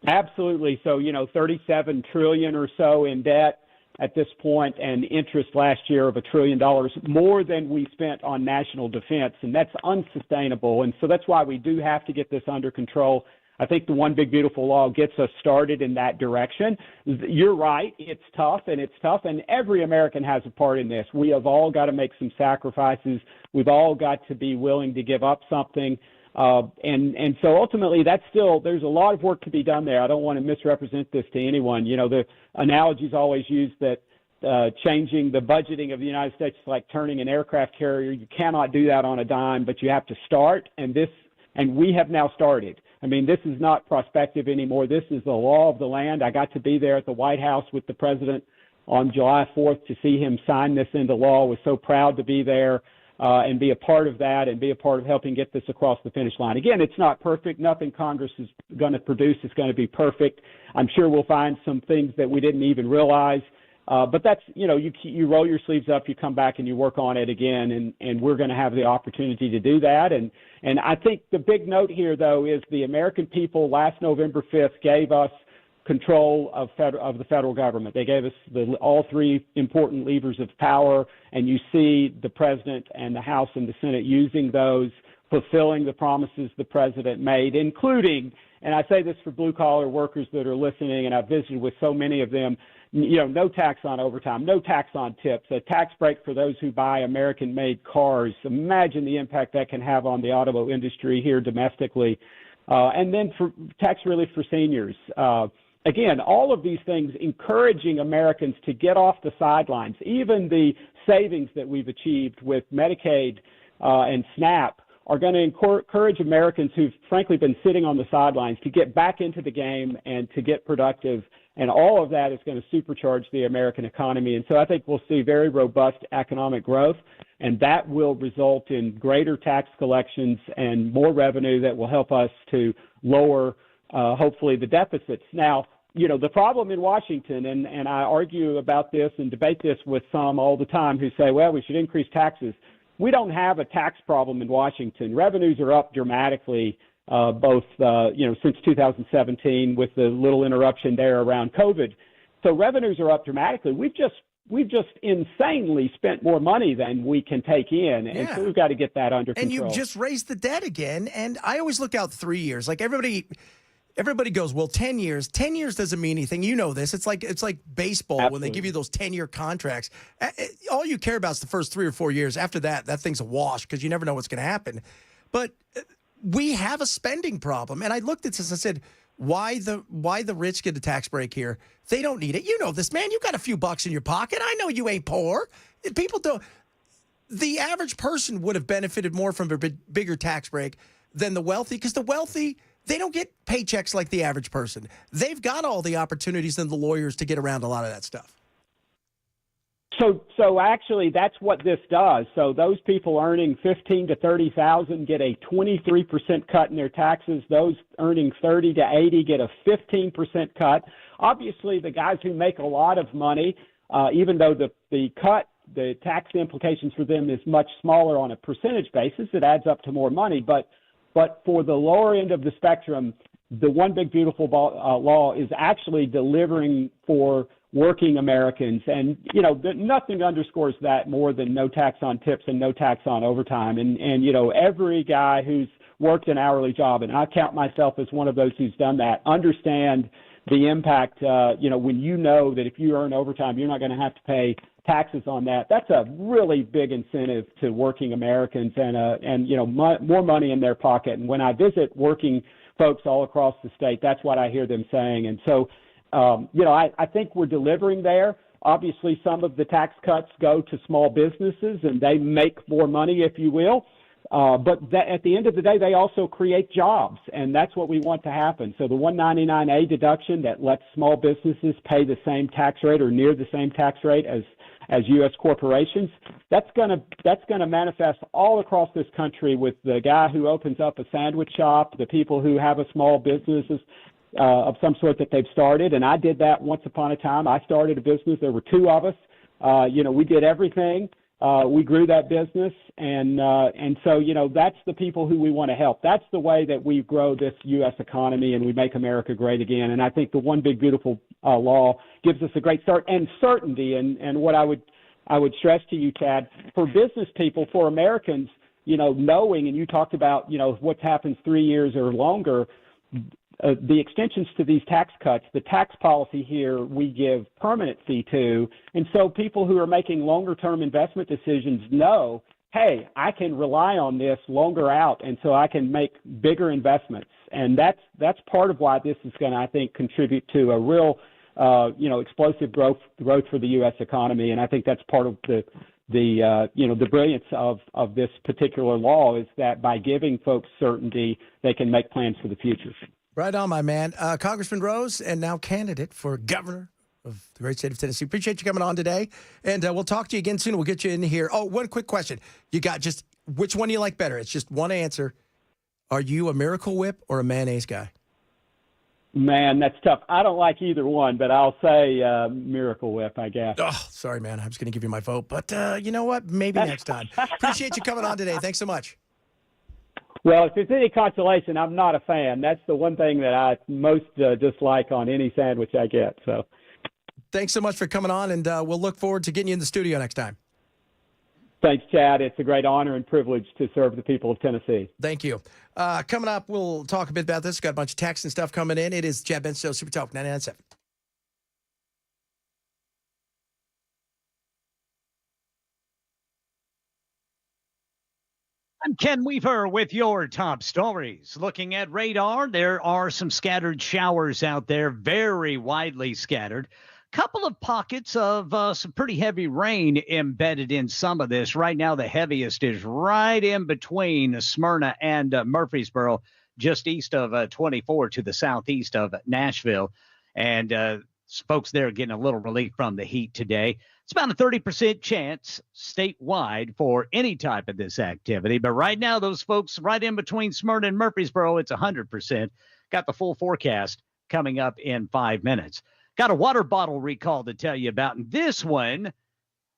[SPEAKER 11] Absolutely. So, $37 trillion or so in debt at this point, and interest last year of $1 trillion, more than we spent on national defense, and that's unsustainable. And so that's why we do have to get this under control. I think the One Big Beautiful Law gets us started in that direction. You're right. It's tough, and every American has a part in this. We have all got to make some sacrifices. We've all got to be willing to give up something. And so ultimately, there's a lot of work to be done there. I don't want to misrepresent this to anyone. The analogy is always used that changing the budgeting of the United States is like turning an aircraft carrier. You cannot do that on a dime, but you have to start. And we have now started. I mean, this is not prospective anymore. This is the law of the land. I got to be there at the White House with the president on July 4th to see him sign this into law. I was so proud to be there. And be a part of that and be a part of helping get this across the finish line. Again, it's not perfect. Nothing Congress is going to produce is going to be perfect. I'm sure we'll find some things that we didn't even realize. But that's, you roll your sleeves up, you come back and you work on it again, and we're going to have the opportunity to do that. And I think the big note here, though, is the American people last November 5th gave us control of the federal government. They gave us all three important levers of power, and you see the president and the House and the Senate using those, fulfilling the promises the president made, including, and I say this for blue-collar workers that are listening, and I've visited with so many of them, no tax on overtime, no tax on tips, a tax break for those who buy American-made cars. Imagine the impact that can have on the auto industry here domestically. And then for tax relief for seniors. Again, all of these things encouraging Americans to get off the sidelines. Even the savings that we've achieved with Medicaid and SNAP are going to encourage Americans who've frankly been sitting on the sidelines to get back into the game and to get productive. And all of that is going to supercharge the American economy. And so I think we'll see very robust economic growth, and that will result in greater tax collections and more revenue that will help us to lower hopefully the deficits. Now, the problem in Washington, and I argue about this and debate this with some all the time who say, well, we should increase taxes. We don't have a tax problem in Washington. Revenues are up dramatically, both since 2017 with the little interruption there around COVID. So revenues are up dramatically. We've just insanely spent more money than we can take in, and so we've got to get that under control.
[SPEAKER 1] And you've just raised the debt again, and I always look out 3 years. Like everybody goes, well, 10 years. 10 years doesn't mean anything. You know this. It's like baseball. Absolutely. When they give you those 10-year contracts. All you care about is the first 3 or 4 years. After that thing's a wash because you never know what's going to happen. But we have a spending problem. And I looked at this and said, why the rich get a tax break here? They don't need it. You know this, man. You got a few bucks in your pocket. I know you ain't poor. People don't. The average person would have benefited more from a bigger tax break than the wealthy, because the wealthy, they don't get paychecks like the average person. They've got all the opportunities and the lawyers to get around a lot of that stuff.
[SPEAKER 11] So actually, that's what this does. So those people earning $15,000 to $30,000 get a 23% cut in their taxes. Those earning $30,000 to $80,000 get a 15% cut. Obviously, the guys who make a lot of money even though the tax implications for them is much smaller on a percentage basis, it adds up to more money. But for the lower end of the spectrum, the One Big Beautiful Law is actually delivering for working Americans. And, nothing underscores that more than no tax on tips and no tax on overtime. And every guy who's worked an hourly job, and I count myself as one of those who's done that, understand the impact, when you know that if you earn overtime, you're not going to have to pay taxes on that. That's a really big incentive to working Americans and more money in their pocket. And when I visit working folks all across the state, that's what I hear them saying. And so, I think we're delivering there. Obviously, some of the tax cuts go to small businesses and they make more money, if you will. But at the end of the day, they also create jobs, and that's what we want to happen. So the 199A deduction that lets small businesses pay the same tax rate or near the same tax rate as U.S. corporations, that's going to manifest all across this country with the guy who opens up a sandwich shop, the people who have a small businesses of some sort that they've started. And I did that once upon a time. I started a business. There were two of us. We did everything. We grew that business. And so, that's the people who we want to help. That's the way that we grow this U.S. economy and we make America great again. And I think the One Big Beautiful Law gives us a great start and certainty. And what I would stress to you, Chad, for business people, for Americans, knowing, and you talked about, what's happened 3 years or longer, the extensions to these tax cuts, the tax policy here, we give permanency to. And so people who are making longer-term investment decisions know, hey, I can rely on this longer out, and so I can make bigger investments. And that's part of why this is going to, I think, contribute to a real, explosive growth for the U.S. economy. And I think that's part of the brilliance of this particular law is that by giving folks certainty, they can make plans for the future.
[SPEAKER 1] Right on, my man. Congressman Rose, and now candidate for governor of the great state of Tennessee. Appreciate you coming on today, and we'll talk to you again soon. We'll get you in here. Oh, one quick question. You got just which one do you like better? It's just one answer. Are you a Miracle Whip or a mayonnaise guy?
[SPEAKER 11] Man, that's tough. I don't like either one, but I'll say Miracle Whip, I guess.
[SPEAKER 1] Oh, sorry, man. I was going to give you my vote, but you know what? Maybe next time. Appreciate you coming on today. Thanks so much.
[SPEAKER 11] Well, if it's any consolation, I'm not a fan. That's the one thing that I most dislike on any sandwich I get. So,
[SPEAKER 1] thanks so much for coming on, and we'll look forward to getting you in the studio next time.
[SPEAKER 11] Thanks, Chad. It's a great honor and privilege to serve the people of Tennessee.
[SPEAKER 1] Thank you. Coming up, we'll talk a bit about this. Got a bunch of texts and stuff coming in. It is Chad Benson Show, Super Talk 99.7.
[SPEAKER 3] I'm Ken Weaver with your top stories. Looking at radar, there are some scattered showers out there, very widely scattered. Couple of pockets of some pretty heavy rain embedded in some of this. Right now, the heaviest is right in between Smyrna and Murfreesboro, just east of 24 to the southeast of Nashville. And folks there are getting a little relief from the heat today. It's about a 30% chance statewide for any type of this activity. But right now, those folks right in between Smyrna and Murfreesboro, it's 100%. Got the full forecast coming up in 5 minutes. Got a water bottle recall to tell you about. And this one,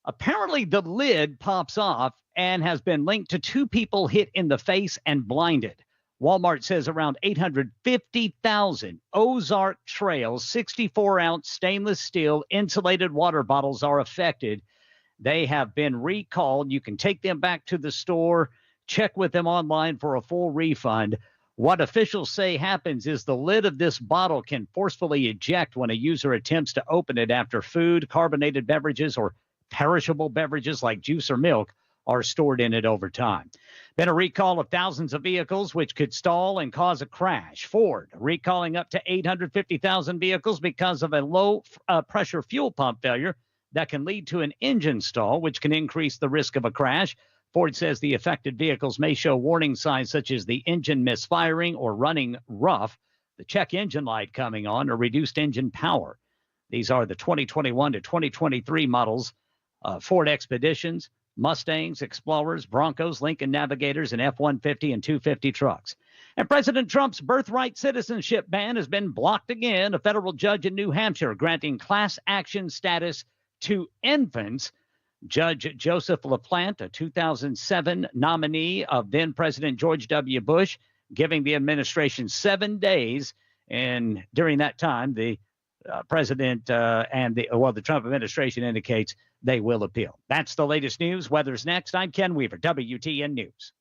[SPEAKER 3] apparently the lid pops off and has been linked to 2 people hit in the face and blinded. Walmart says around 850,000 Ozark Trail 64-ounce stainless steel insulated water bottles are affected. They have been recalled. You can take them back to the store, check with them online for a full refund. What officials say happens is the lid of this bottle can forcefully eject when a user attempts to open it after food, carbonated beverages, or perishable beverages like juice or milk are stored in it over time. Been a recall of thousands of vehicles, which could stall and cause a crash. Ford recalling up to 850,000 vehicles because of a low pressure fuel pump failure that can lead to an engine stall, which can increase the risk of a crash. Ford says the affected vehicles may show warning signs such as the engine misfiring or running rough, the check engine light coming on, or reduced engine power. These are the 2021 to 2023 models, Ford Expeditions, Mustangs, Explorers, Broncos, Lincoln Navigators, and F-150 and 250 trucks. And President Trump's birthright citizenship ban has been blocked again. A federal judge in New Hampshire granting class action status to infants. Judge Joseph LaPlante, a 2007 nominee of then President George W. Bush, giving the administration 7 days. And during that time, the president and the Trump administration indicates they will appeal. That's the latest news. Weather's next. I'm Ken Weaver, WTN News.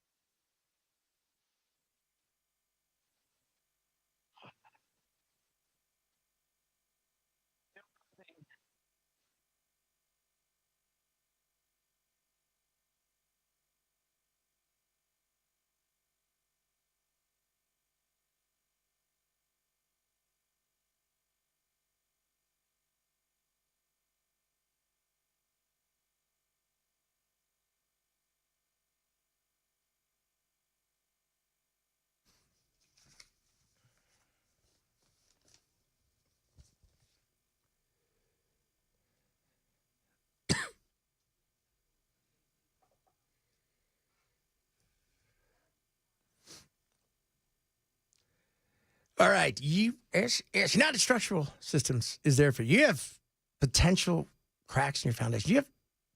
[SPEAKER 1] All right. United Structural Systems is there for you. You have potential cracks in your foundation. You have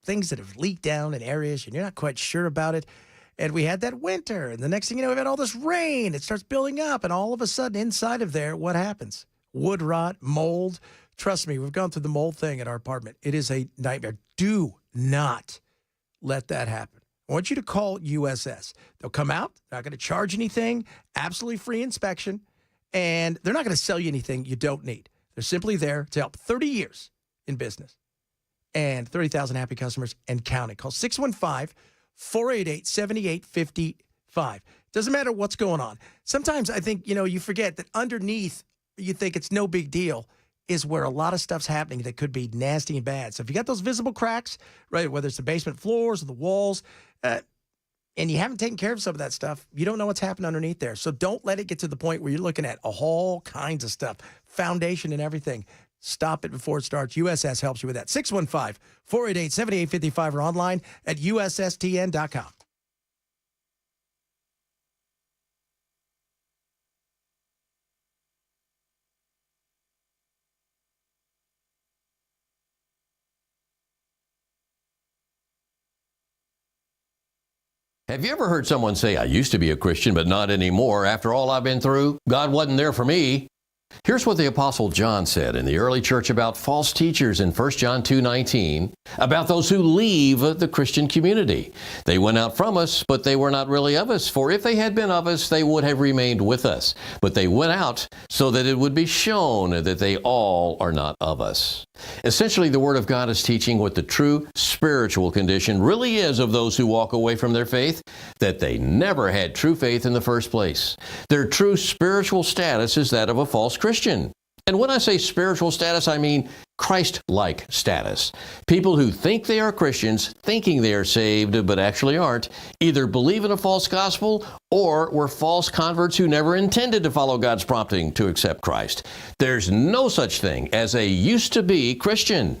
[SPEAKER 1] things that have leaked down in areas and you're not quite sure about it. And we had that winter. And the next thing you know, we've had all this rain. It starts building up. And all of a sudden, inside of there, what happens? Wood rot, mold. Trust me, we've gone through the mold thing at our apartment. It is a nightmare. Do not let that happen. I want you to call USS. They'll come out. They're not going to charge anything. Absolutely free inspection. And they're not going to sell you anything you don't need. They're simply there to help. 30 years in business and 30,000 happy customers and counting. Call 615-488-7855. Doesn't matter what's going on. Sometimes I think, you forget that underneath, you think it's no big deal, is where a lot of stuff's happening that could be nasty and bad. So if you got those visible cracks, right, whether it's the basement floors or the walls, and you haven't taken care of some of that stuff, you don't know what's happened underneath there. So don't let it get to the point where you're looking at all kinds of stuff, foundation and everything. Stop it before it starts. USS helps you with that. 615-488-7855 or online at USSTN.com.
[SPEAKER 5] Have you ever heard someone say, I used to be a Christian, but not anymore. After all I've been through, God wasn't there for me. Here's what the Apostle John said in the early church about false teachers in 1 John 2:19, about those who leave the Christian community. They went out from us, but they were not really of us. For if they had been of us, they would have remained with us. But they went out so that it would be shown that they all are not of us. Essentially, the Word of God is teaching what the true spiritual condition really is of those who walk away from their faith, that they never had true faith in the first place. Their true spiritual status is that of a false Christian. And when I say spiritual status, I mean Christ-like status. People who think they are Christians, thinking they are saved, but actually aren't, either believe in a false gospel or were false converts who never intended to follow God's prompting to accept Christ. There's no such thing as a used-to-be Christian.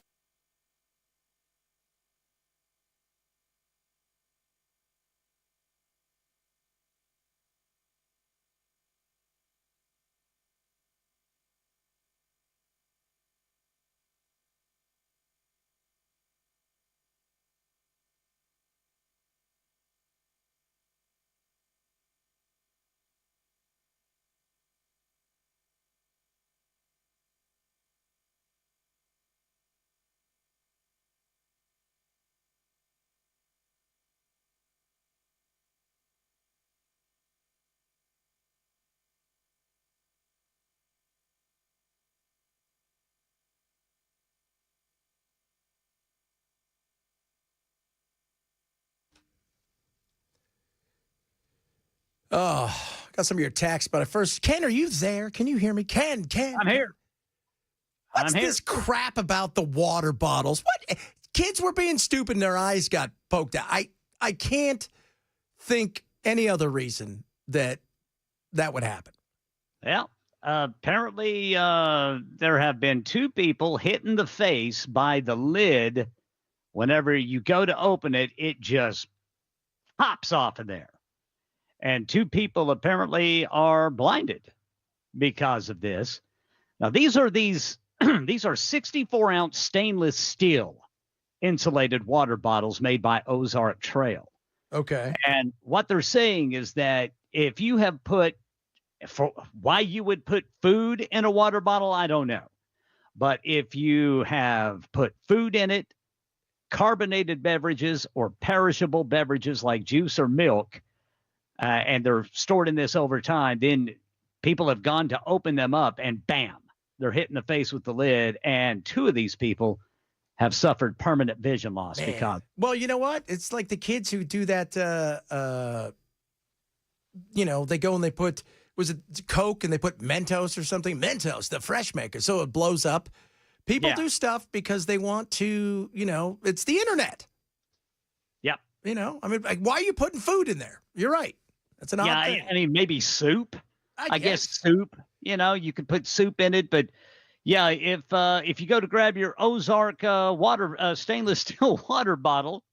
[SPEAKER 1] Oh, got some of your texts, but at first, Ken, are you there? Can you hear me? Ken.
[SPEAKER 3] I'm here.
[SPEAKER 1] What's this crap about the water bottles? What? Kids were being stupid and their eyes got poked out. I can't think any other reason that would happen.
[SPEAKER 3] Well, apparently there have been 2 people hit in the face by the lid. Whenever you go to open it, it just pops off of there. And 2 people apparently are blinded because of this. Now, these are 64-ounce stainless steel insulated water bottles made by Ozark Trail.
[SPEAKER 1] Okay.
[SPEAKER 3] And what they're saying is that if you have why you would put food in a water bottle, I don't know. But if you have put food in it, carbonated beverages or perishable beverages like juice or milk, and they're stored in this over time, then people have gone to open them up and bam, they're hit in the face with the lid. And 2 of these people have suffered permanent vision loss because.
[SPEAKER 1] Well, you know what? It's like the kids who do that, they go and they put, was it Coke and they put Mentos or something? Mentos, the fresh maker. So it blows up. People do stuff because they want to, it's the internet.
[SPEAKER 3] Yep.
[SPEAKER 1] Like, why are you putting food in there? You're right. That's an odd thing.
[SPEAKER 3] I mean, maybe soup. I guess
[SPEAKER 1] guess
[SPEAKER 3] soup, you could put soup in it, but yeah, if you go to grab your Ozark stainless steel water bottle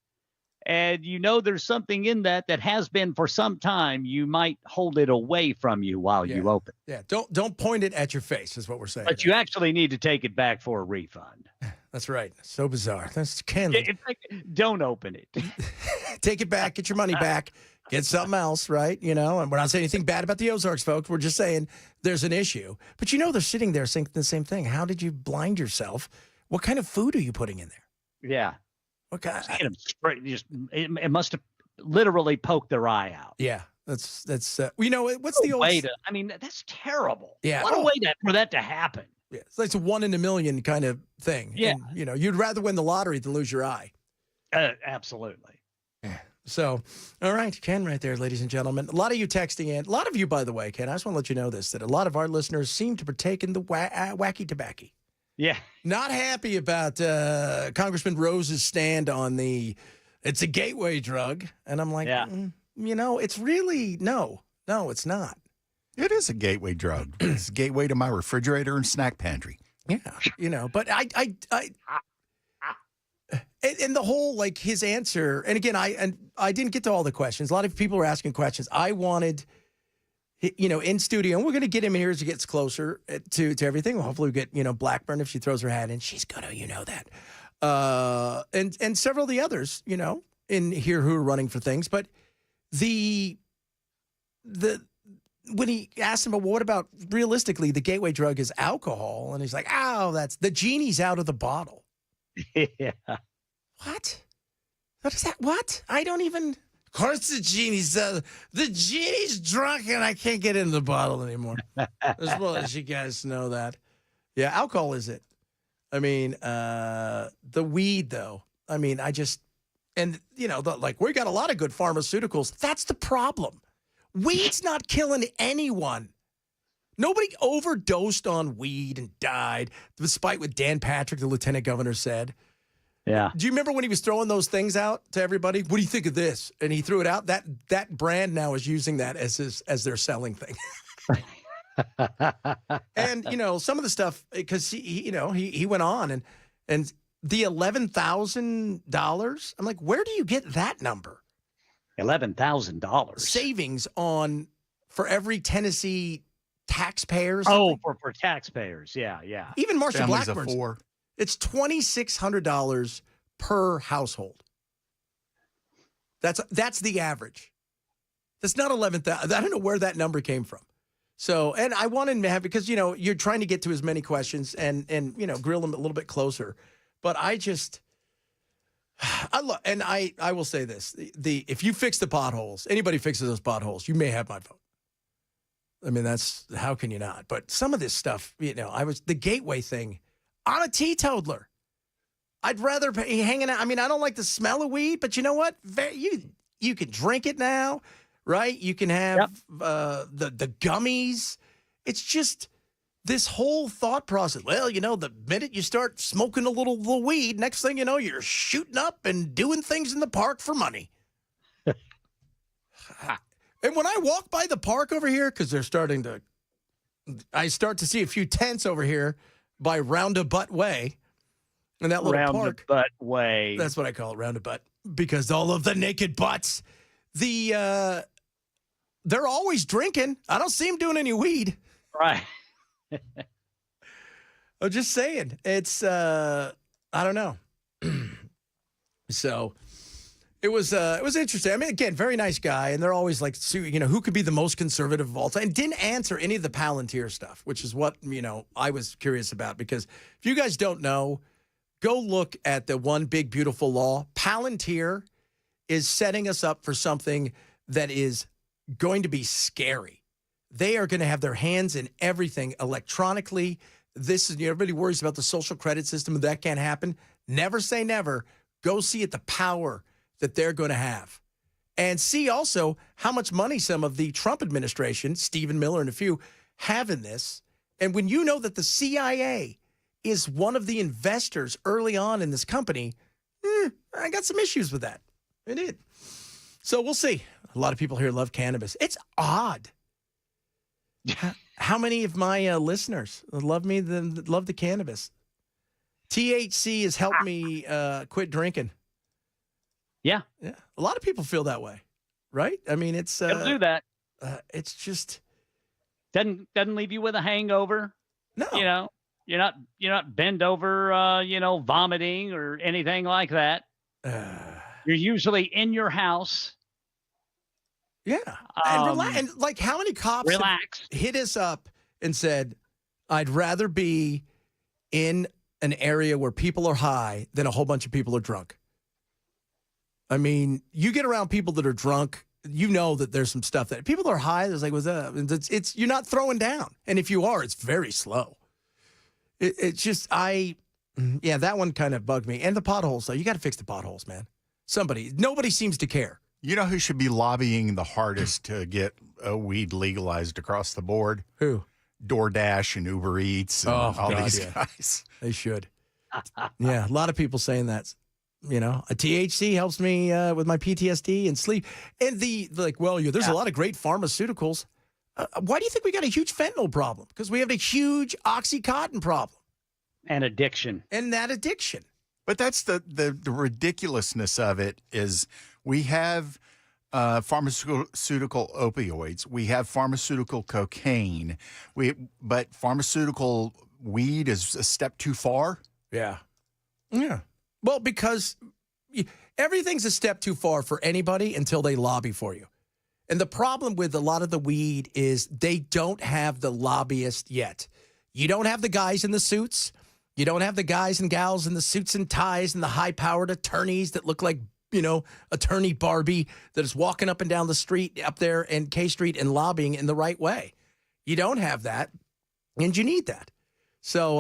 [SPEAKER 3] and there's something in that has been for some time, you might hold it away from you while you open.
[SPEAKER 1] Yeah, don't point it at your face is what we're saying.
[SPEAKER 3] But you actually need to take it back for a refund.
[SPEAKER 1] That's right. So bizarre. That's Ken.
[SPEAKER 3] In fact, don't open it.
[SPEAKER 1] Take it back, get your money back, get something else, right? And we're not saying anything bad about the Ozarks, folks. We're just saying there's an issue. But they're sitting there saying the same thing. How did you blind yourself? What kind of food are you putting in there?
[SPEAKER 3] Yeah.
[SPEAKER 1] What kind?
[SPEAKER 3] It must have literally poked their eye out.
[SPEAKER 1] Yeah. That's what's the old
[SPEAKER 3] way that's terrible.
[SPEAKER 1] Yeah.
[SPEAKER 3] What a way for that to happen.
[SPEAKER 1] Yeah. It's like a 1 in a million kind of thing.
[SPEAKER 3] Yeah.
[SPEAKER 1] And, you'd rather win the lottery than lose your eye.
[SPEAKER 3] Absolutely.
[SPEAKER 1] Yeah. So, all right, Ken right there, ladies and gentlemen. A lot of you texting in. A lot of you, by the way, Ken, I just want to let you know this, that a lot of our listeners seem to partake in the wacky tobacco.
[SPEAKER 3] Yeah.
[SPEAKER 1] Not happy about Congressman Rose's stand on it's a gateway drug. And I'm like, it's really, no, it's not.
[SPEAKER 2] It is a gateway drug. It's a gateway to my refrigerator and snack pantry.
[SPEAKER 1] Yeah, but I and the whole, like, his answer, and again, I didn't get to all the questions. A lot of people were asking questions. I wanted, in studio, and we're going to get him here as he gets closer to everything. Hopefully we get, Blackburn, if she throws her hat in. She's going to, that. And several of the others, in here who are running for things. But when he asked him, well, what about realistically, the gateway drug is alcohol? And he's like, that's the genie's out of the bottle.
[SPEAKER 3] Yeah.
[SPEAKER 1] What is that? What? I don't even. Of course, the genie's drunk and I can't get in the bottle anymore. As well as you guys know that. Yeah, alcohol is it. I mean, the weed, though. I mean, we got a lot of good pharmaceuticals. That's the problem. Weed's not killing anyone. Nobody overdosed on weed and died, despite what Dan Patrick, the lieutenant governor, said.
[SPEAKER 3] Yeah.
[SPEAKER 1] Do you remember when he was throwing those things out to everybody? What do you think of this? And he threw it out. That brand now is using that as their selling thing. And some of the stuff, because he went on and the $11,000. I'm like, where do you get that number?
[SPEAKER 3] $11,000
[SPEAKER 1] savings for every Tennessee taxpayer.
[SPEAKER 3] Oh, for taxpayers. Yeah.
[SPEAKER 1] Even Marsha
[SPEAKER 2] Families
[SPEAKER 1] Blackburn's.
[SPEAKER 2] of 4.
[SPEAKER 1] It's $2,600 per household. That's the average. That's not 11,000. I don't know where that number came from. So, and I wanted him to have, because you're trying to get to as many questions and grill him a little bit closer. But I will say this: if you fix the potholes, anybody fixes those potholes, you may have my vote. I mean, how can you not? But some of this stuff, the gateway thing. I'm a teetotaler. I'd rather be hanging out. I mean, I don't like the smell of weed, but you know what? You can drink it now, right? You can have the gummies. It's just this whole thought process. Well, the minute you start smoking a little weed, next thing you know, you're shooting up and doing things in the park for money. And when I walk by the park over here, because I start to see a few tents over here by Roundabout Way. And that little park.
[SPEAKER 3] Roundabout Way.
[SPEAKER 1] That's what I call it, Roundabout. Because all of the naked butts, they're always drinking. I don't see them doing any weed.
[SPEAKER 3] Right.
[SPEAKER 1] I'm just saying. It's, I don't know. So it was interesting. I mean, again, very nice guy, and they're always like, who could be the most conservative of all time? And didn't answer any of the Palantir stuff, which is what I was curious about. Because if you guys don't know, go look at the One Big Beautiful Law. Palantir is setting us up for something that is going to be scary. They are going to have their hands in everything electronically. This is everybody worries about the social credit system. That can't happen. Never say never. Go see the power that they're going to have. And see also how much money some of the Trump administration, Stephen Miller and a few, have in this. And when you know that the CIA is one of the investors early on in this company, I got some issues with that. I did. So we'll see. A lot of people here love cannabis. It's odd. How many of my listeners love the cannabis? THC has helped me quit drinking.
[SPEAKER 3] Yeah.
[SPEAKER 1] A lot of people feel that way, right? I mean, it'll
[SPEAKER 3] do that.
[SPEAKER 1] It's just
[SPEAKER 3] doesn't leave you with a hangover.
[SPEAKER 1] No,
[SPEAKER 3] you're not bent over, vomiting or anything like that. You're usually in your house.
[SPEAKER 1] Yeah, and like how many cops have hit us up and said, "I'd rather be in an area where people are high than a whole bunch of people are drunk." I mean, you get around people that are drunk, you know that there's some stuff that people are high. There's like, what's up? It's you're not throwing down, and if you are, it's very slow. It's just that one kind of bugged me. And the potholes, though, you got to fix the potholes, man. Nobody seems to care.
[SPEAKER 2] You know who should be lobbying the hardest to get weed legalized across the board?
[SPEAKER 1] Who?
[SPEAKER 2] DoorDash and Uber Eats and all these guys.
[SPEAKER 1] They should. Yeah, a lot of people saying that. THC helps me with my PTSD and sleep. And there's a lot of great pharmaceuticals. Why do you think we got a huge fentanyl problem? Because we have a huge Oxycontin problem.
[SPEAKER 3] And addiction.
[SPEAKER 1] And that addiction.
[SPEAKER 2] But that's the ridiculousness of it is we have pharmaceutical opioids. We have pharmaceutical cocaine. But pharmaceutical weed is a step too far.
[SPEAKER 1] Yeah. Yeah. Well, because everything's a step too far for anybody until they lobby for you. And the problem with a lot of the weed is they don't have the lobbyist yet. You don't have the guys in the suits. You don't have the guys and gals in the suits and ties and the high-powered attorneys that look like, attorney Barbie that is walking up and down the street up there in K Street and lobbying in the right way. You don't have that, and you need that. So,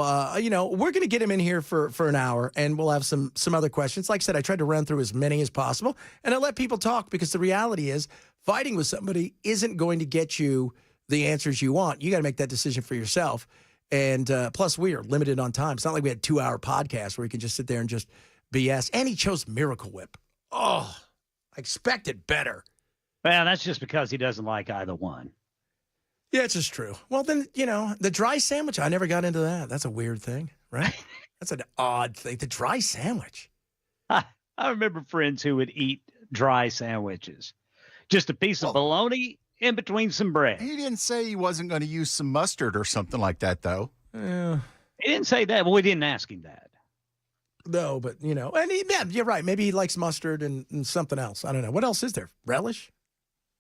[SPEAKER 1] we're going to get him in here for an hour, and we'll have some other questions. Like I said, I tried to run through as many as possible, and I let people talk because the reality is fighting with somebody isn't going to get you the answers you want. You got to make that decision for yourself. And plus, we are limited on time. It's not like we had a 2-hour podcast where we can just sit there and just BS. And he chose Miracle Whip. Oh, I expected better.
[SPEAKER 3] Well, that's just because he doesn't like either one.
[SPEAKER 1] Yeah, it's just true. Well, then, the dry sandwich, I never got into that. That's a weird thing, right? That's an odd thing. The dry sandwich.
[SPEAKER 3] I remember friends who would eat dry sandwiches. Just a piece of bologna in between some bread.
[SPEAKER 2] He didn't say he wasn't going to use some mustard or something like that, though.
[SPEAKER 3] He didn't say that. Well, we didn't ask him that.
[SPEAKER 1] No, but, and you're right. Maybe he likes mustard and something else. I don't know. What else is there? Relish?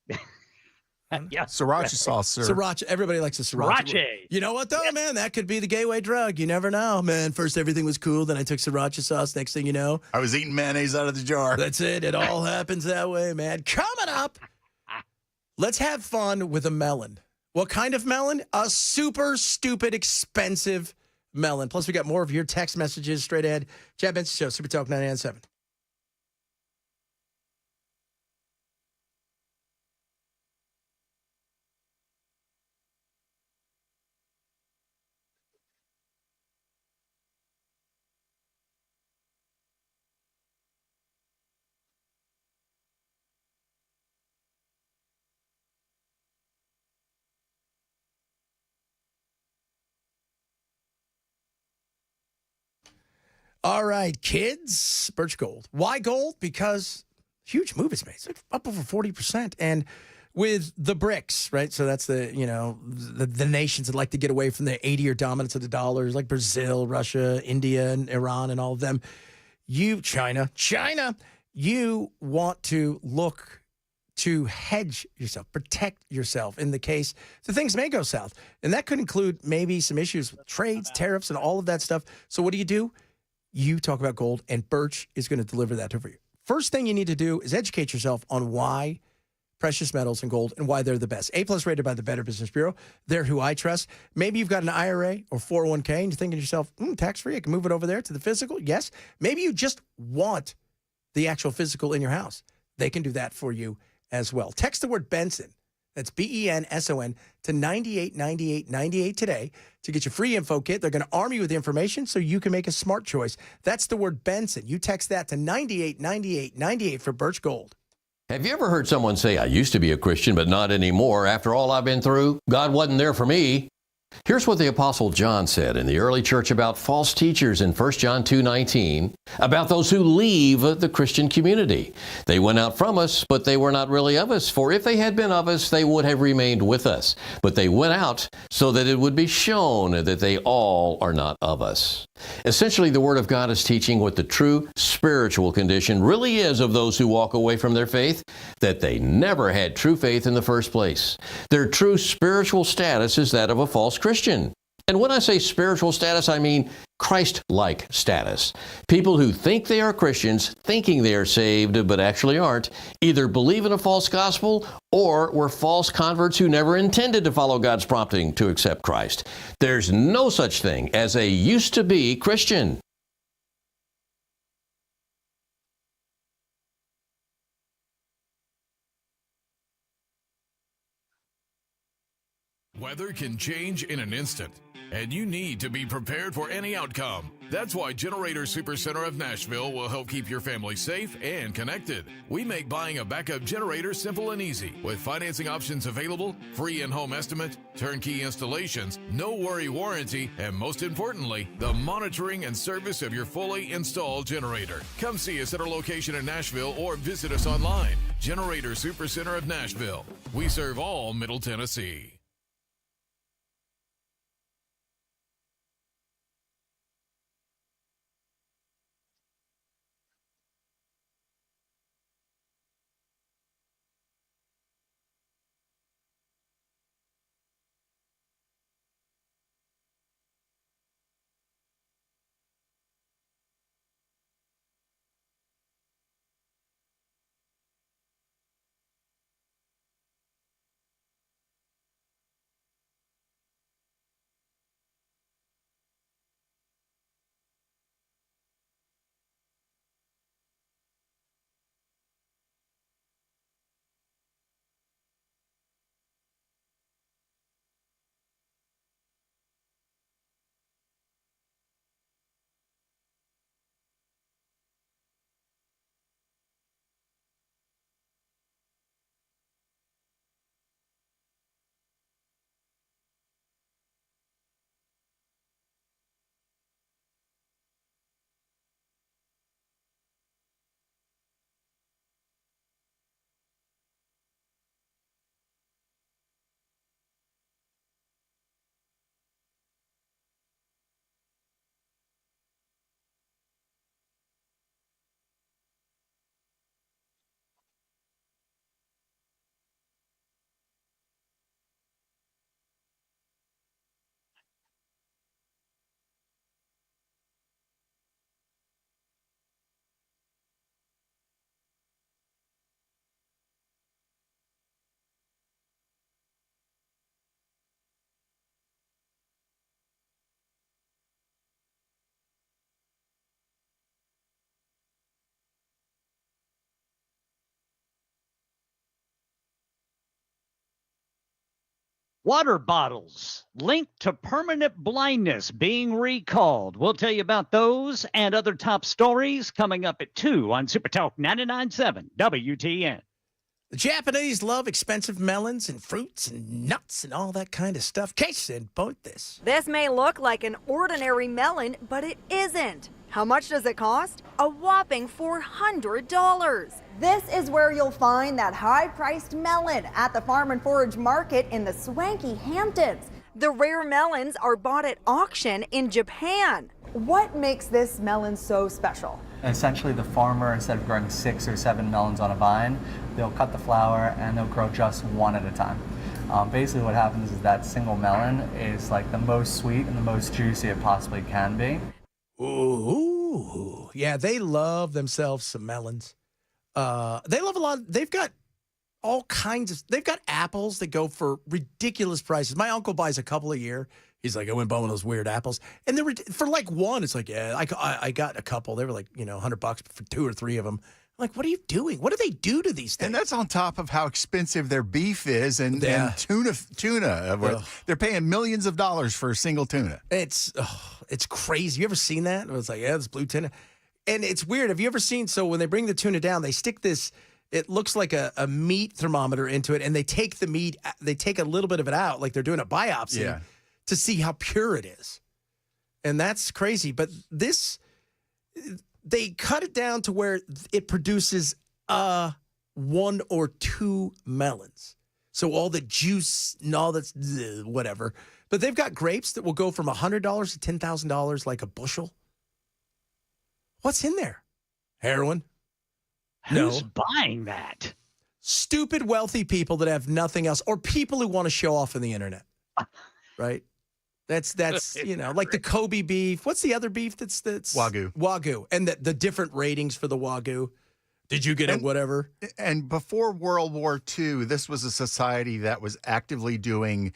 [SPEAKER 3] Yeah.
[SPEAKER 2] Sriracha sauce, sir.
[SPEAKER 1] Sriracha. Everybody likes a sriracha. You know what, though, man? That could be the gateway drug. You never know, man. First, everything was cool. Then I took sriracha sauce. Next thing you know,
[SPEAKER 2] I was eating mayonnaise out of the jar.
[SPEAKER 1] That's it. It all happens that way, man. Coming up, let's have fun with a melon. What kind of melon? A super stupid, expensive melon. Plus, we got more of your text messages straight ahead. Chad Benson Show, Super Talk 99.7. All right, kids. Birch Gold. Why gold? Because huge move is made. It's up over 40%. And with the BRICS, right? So that's the nations that like to get away from the 80-year dominance of the dollar, like Brazil, Russia, India, and Iran, and all of them. China, you want to look to hedge yourself, protect yourself in the case that things may go south. And that could include maybe some issues with trades, tariffs, and all of that stuff. So what do? You talk about gold, and Birch is going to deliver that over you. First thing you need to do is educate yourself on why precious metals and gold and why they're the best. A+ rated by the Better Business Bureau. They're who I trust. Maybe you've got an IRA or 401k and you're thinking to yourself, tax-free, I can move it over there to the physical. Yes. Maybe you just want the actual physical in your house. They can do that for you as well. Text the word Benson. That's BENSON to 989898 today to get your free info kit. They're going to arm you with information so you can make a smart choice. That's the word Benson. You text that to 989898 for Birch Gold.
[SPEAKER 5] Have you ever heard someone say, I used to be a Christian, but not anymore? After all I've been through, God wasn't there for me. Here's what the Apostle John said in the early church about false teachers in 1 John 2:19, about those who leave the Christian community. They went out from us, but they were not really of us. For if they had been of us, they would have remained with us. But they went out so that it would be shown that they all are not of us. Essentially, the Word of God is teaching what the true spiritual condition really is of those who walk away from their faith, that they never had true faith in the first place. Their true spiritual status is that of a false Christian. And when I say spiritual status, I mean Christ-like status. People who think they are Christians, thinking they are saved, but actually aren't, either believe in a false gospel or were false converts who never intended to follow God's prompting to accept Christ. There's no such thing as a used-to-be Christian.
[SPEAKER 9] Weather can change in an instant, and you need to be prepared for any outcome. That's why Generator Supercenter of Nashville will help keep your family safe and connected. We make buying a backup generator simple and easy, with financing options available, free in-home estimate, turnkey installations, no worry warranty, and most importantly, the monitoring and service of your fully installed generator. Come see us at our location in Nashville or visit us online. Generator Supercenter of Nashville. We serve all Middle Tennessee.
[SPEAKER 3] Water bottles linked to permanent blindness being recalled. We'll tell you about those and other top stories coming up at 2 on Super Talk 99.7 WTN.
[SPEAKER 1] The Japanese love expensive melons and fruits and nuts and all that kind of stuff. Case said, point this.
[SPEAKER 12] This may look like an ordinary melon, but it isn't. How much does it cost? A whopping $400.
[SPEAKER 13] This is where you'll find that high-priced melon at the Farm and Forage Market in the swanky Hamptons.
[SPEAKER 12] The rare melons are bought at auction in Japan.
[SPEAKER 13] What makes this melon so special?
[SPEAKER 14] Essentially, the farmer, instead of growing 6 or 7 melons on a vine, they'll cut the flower and they'll grow just one at a time. Basically what happens is that single melon is like the most sweet and the most juicy it possibly can be.
[SPEAKER 1] Ooh, yeah, they love themselves some melons. They love a lot. They've got all kinds of. They've got apples that go for ridiculous prices. My uncle buys a couple a year. He's like, I went buy one of those weird apples, and they were for like one. It's like, yeah, I got a couple. They were like, $100 for 2 or 3 of them. I'm like, what are you doing? What do they do to these things?
[SPEAKER 2] And that's on top of how expensive their beef is, and tuna. They're paying millions of dollars for a single tuna.
[SPEAKER 1] It's crazy. You ever seen that? It's like, yeah, this blue tuna. And it's weird. Have you ever seen, so when they bring the tuna down, they stick this, it looks like a meat thermometer into it, and they take the meat, they take a little bit of it out, like they're doing a biopsy to see how pure it is. And that's crazy. But this, they cut it down to where it produces 1 or 2 melons. So all the juice and all that's whatever. But they've got grapes that will go from $100 to $10,000 like a bushel. What's in there? Heroin?
[SPEAKER 3] Who's buying that?
[SPEAKER 1] Stupid wealthy people that have nothing else, or people who want to show off on the internet. Right? That's like the Kobe beef. What's the other beef that's
[SPEAKER 2] Wagyu.
[SPEAKER 1] Wagyu. And the different ratings for the Wagyu. Did you get it whatever?
[SPEAKER 2] And before World War II, this was a society that was actively doing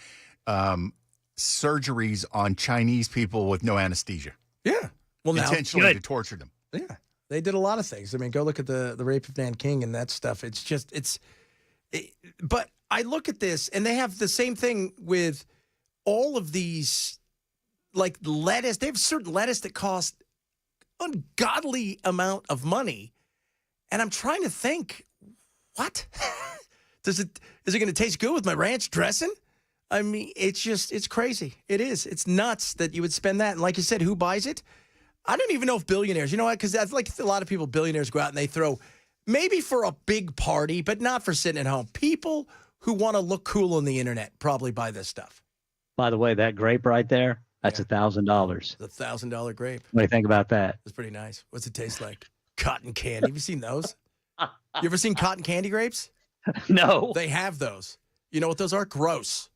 [SPEAKER 2] surgeries on Chinese people with no anesthesia.
[SPEAKER 1] Yeah. Well,
[SPEAKER 2] intentionally to torture them.
[SPEAKER 1] Yeah. They did a lot of things. I mean, go look at the rape of Nanking and that stuff. It's just, but I look at this and they have the same thing with all of these, like lettuce. They have certain lettuce that cost ungodly amount of money. And I'm trying to think, what? Is it going to taste good with my ranch dressing? I mean, it's crazy. It is. It's nuts that you would spend that. And like you said, who buys it? I don't even know if billionaires, you know what? Because that's like a lot of people, billionaires go out and they throw, maybe for a big party, but not for sitting at home. People who want to look cool on the internet probably buy this stuff.
[SPEAKER 3] By the way, that grape right there, that's $1,000.
[SPEAKER 1] It's a $1,000 grape.
[SPEAKER 3] What do you think about that?
[SPEAKER 1] It's pretty nice. What's it taste like? Cotton candy. Have you seen those? You ever seen cotton candy grapes?
[SPEAKER 3] No.
[SPEAKER 1] They have those. You know what those are? Gross.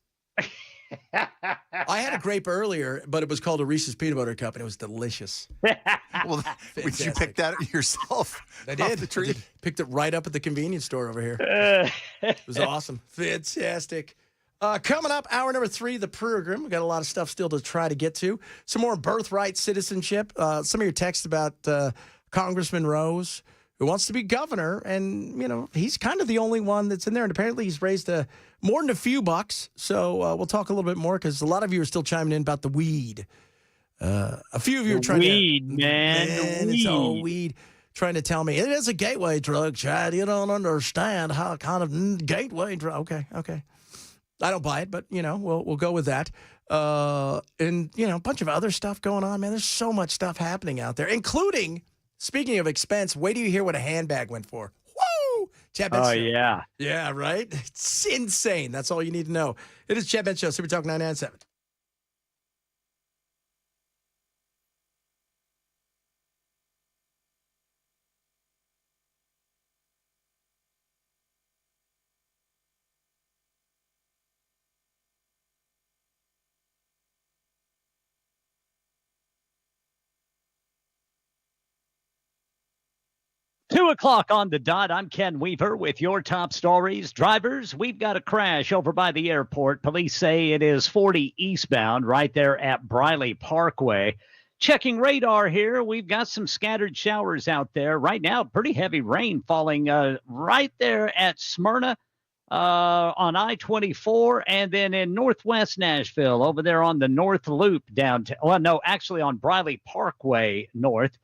[SPEAKER 1] I had a grape earlier, but it was called a Reese's Peanut Butter Cup, and it was delicious.
[SPEAKER 2] Well, did you pick that yourself?
[SPEAKER 1] I did.
[SPEAKER 2] Off the tree?
[SPEAKER 1] Picked it right up at the convenience store over here. It was awesome. Fantastic. Coming up, hour number 3, the program. We got a lot of stuff still to try to get to. Some more birthright citizenship. Some of your texts about Congressman Rose, who wants to be governor, and he's kind of the only one that's in there. And apparently, he's raised more than a few bucks. So we'll talk a little bit more because a lot of you are still chiming in about the weed. A few of you are trying
[SPEAKER 3] weed,
[SPEAKER 1] to
[SPEAKER 3] man,
[SPEAKER 1] it's all weed. Trying to tell me it is a gateway drug, Chad. You don't understand how kind of gateway drug. Okay. I don't buy it, but we'll go with that. And a bunch of other stuff going on, man. There's so much stuff happening out there, including. Speaking of expense, wait till you hear what a handbag went for. Woo! Chad Ben Show.
[SPEAKER 3] Yeah.
[SPEAKER 1] Yeah, right? It's insane. That's all you need to know. It is Chad Ben Show, Super Talk 997.
[SPEAKER 3] 2 o'clock on the dot. I'm Ken Weaver with your top stories. Drivers, we've got a crash over by the airport. Police say it is 40 eastbound right there at Briley Parkway. Checking radar here. We've got some scattered showers out there. Right now, pretty heavy rain falling right there at Smyrna on I-24, and then in northwest Nashville over there on the North Loop downtown. Well, no, actually on Briley Parkway North.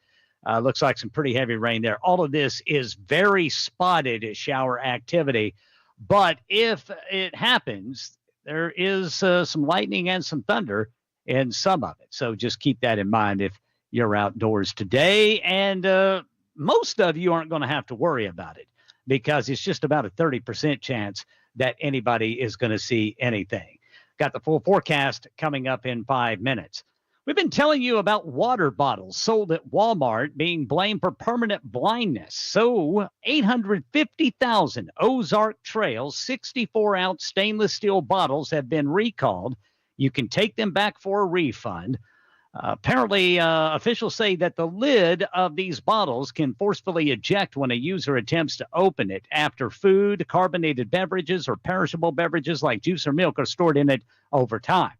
[SPEAKER 3] Looks like some pretty heavy rain there. All of this is very spotted shower activity. But if it happens, there is some lightning and some thunder in some of it. So just keep that in mind if you're outdoors today. And most of you aren't going to have to worry about it because it's just about a 30% chance that anybody is going to see anything. Got the full forecast coming up in 5 minutes. We've been telling you about water bottles sold at Walmart being blamed for permanent blindness. So 850,000 Ozark Trail 64-ounce stainless steel bottles have been recalled. You can take them back for a refund. Apparently, officials say that the lid of these bottles can forcefully eject when a user attempts to open it after food, carbonated beverages, or perishable beverages like juice or milk are stored in it over time.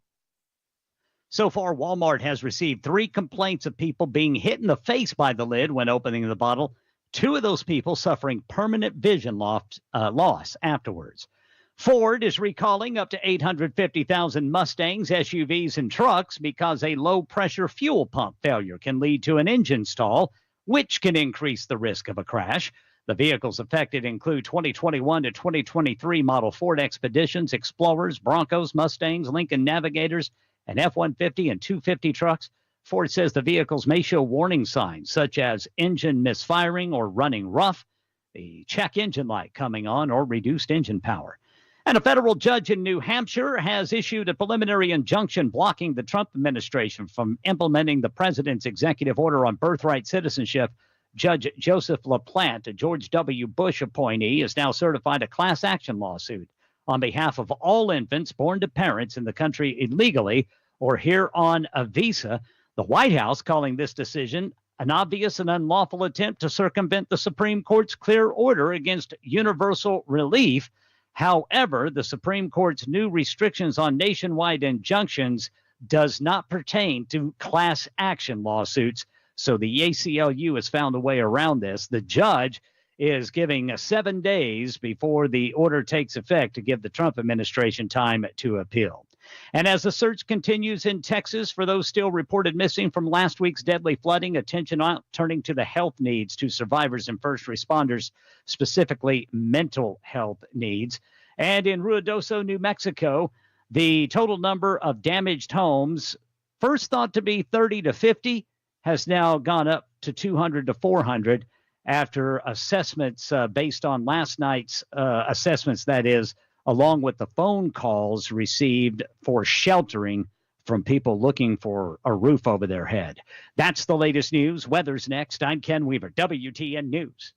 [SPEAKER 3] So far, Walmart has received 3 complaints of people being hit in the face by the lid when opening the bottle. 2 of those people suffering permanent vision loss afterwards. Ford is recalling up to 850,000 Mustangs, SUVs, and trucks because a low-pressure fuel pump failure can lead to an engine stall, which can increase the risk of a crash. The vehicles affected include 2021 to 2023 model Ford Expeditions, Explorers, Broncos, Mustangs, Lincoln Navigators, and F-150 and 250 trucks. Ford says the vehicles may show warning signs such as engine misfiring or running rough, the check engine light coming on, or reduced engine power. And a federal judge in New Hampshire has issued a preliminary injunction blocking the Trump administration from implementing the president's executive order on birthright citizenship. Judge Joseph LaPlante, a George W. Bush appointee, has now certified a class action lawsuit on behalf of all infants born to parents in the country illegally or here on a visa. The White House calling this decision an obvious and unlawful attempt to circumvent the Supreme Court's clear order against universal relief. However, the Supreme Court's new restrictions on nationwide injunctions does not pertain to class action lawsuits. So the ACLU has found a way around this. The judge is giving 7 days before the order takes effect to give the Trump administration time to appeal. And as the search continues in Texas for those still reported missing from last week's deadly flooding, attention turning to the health needs to survivors and first responders, specifically mental health needs. And in Ruidoso, New Mexico, the total number of damaged homes, first thought to be 30 to 50, has now gone up to 200 to 400 after assessments based on last night's assessments, that is, along with the phone calls received for sheltering from people looking for a roof over their head. That's the latest news. Weather's next. I'm Ken Weaver, WTN News.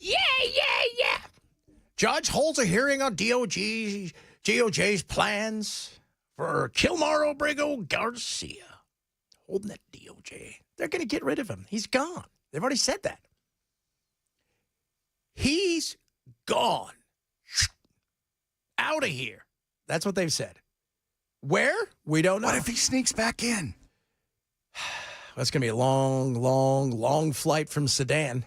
[SPEAKER 1] Yeah. Judge holds a hearing on DOJ's plans for Kilmar Obrigo Garcia. Holding that DOJ. They're going to get rid of him. He's gone. They've already said that. He's gone. Out of here. That's what they've said. Where? We don't know.
[SPEAKER 2] What if he sneaks back in?
[SPEAKER 1] That's going to be a long flight from Sudan.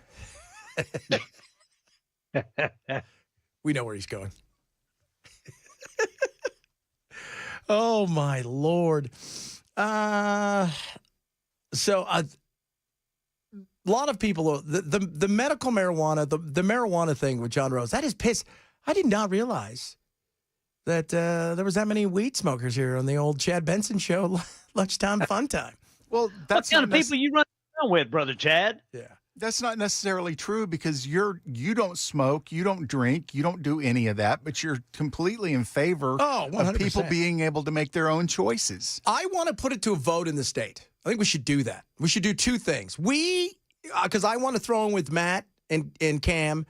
[SPEAKER 1] We know where he's going. Oh, my Lord. A lot of people, the medical marijuana, the marijuana thing with John Rose, that is piss. I did not realize that there was that many weed smokers here on the old Chad Benson show, Lunchtime Fun Time.
[SPEAKER 2] Well, that's
[SPEAKER 3] what kind of people you run around with, Brother Chad?
[SPEAKER 1] Yeah.
[SPEAKER 2] That's not necessarily true because you don't smoke, you don't drink, you don't do any of that, but you're completely in favor of people being able to make their own choices.
[SPEAKER 1] I want to put it to a vote in the state. I think we should do that. We should do two things. Because I want to throw in with Matt and Cam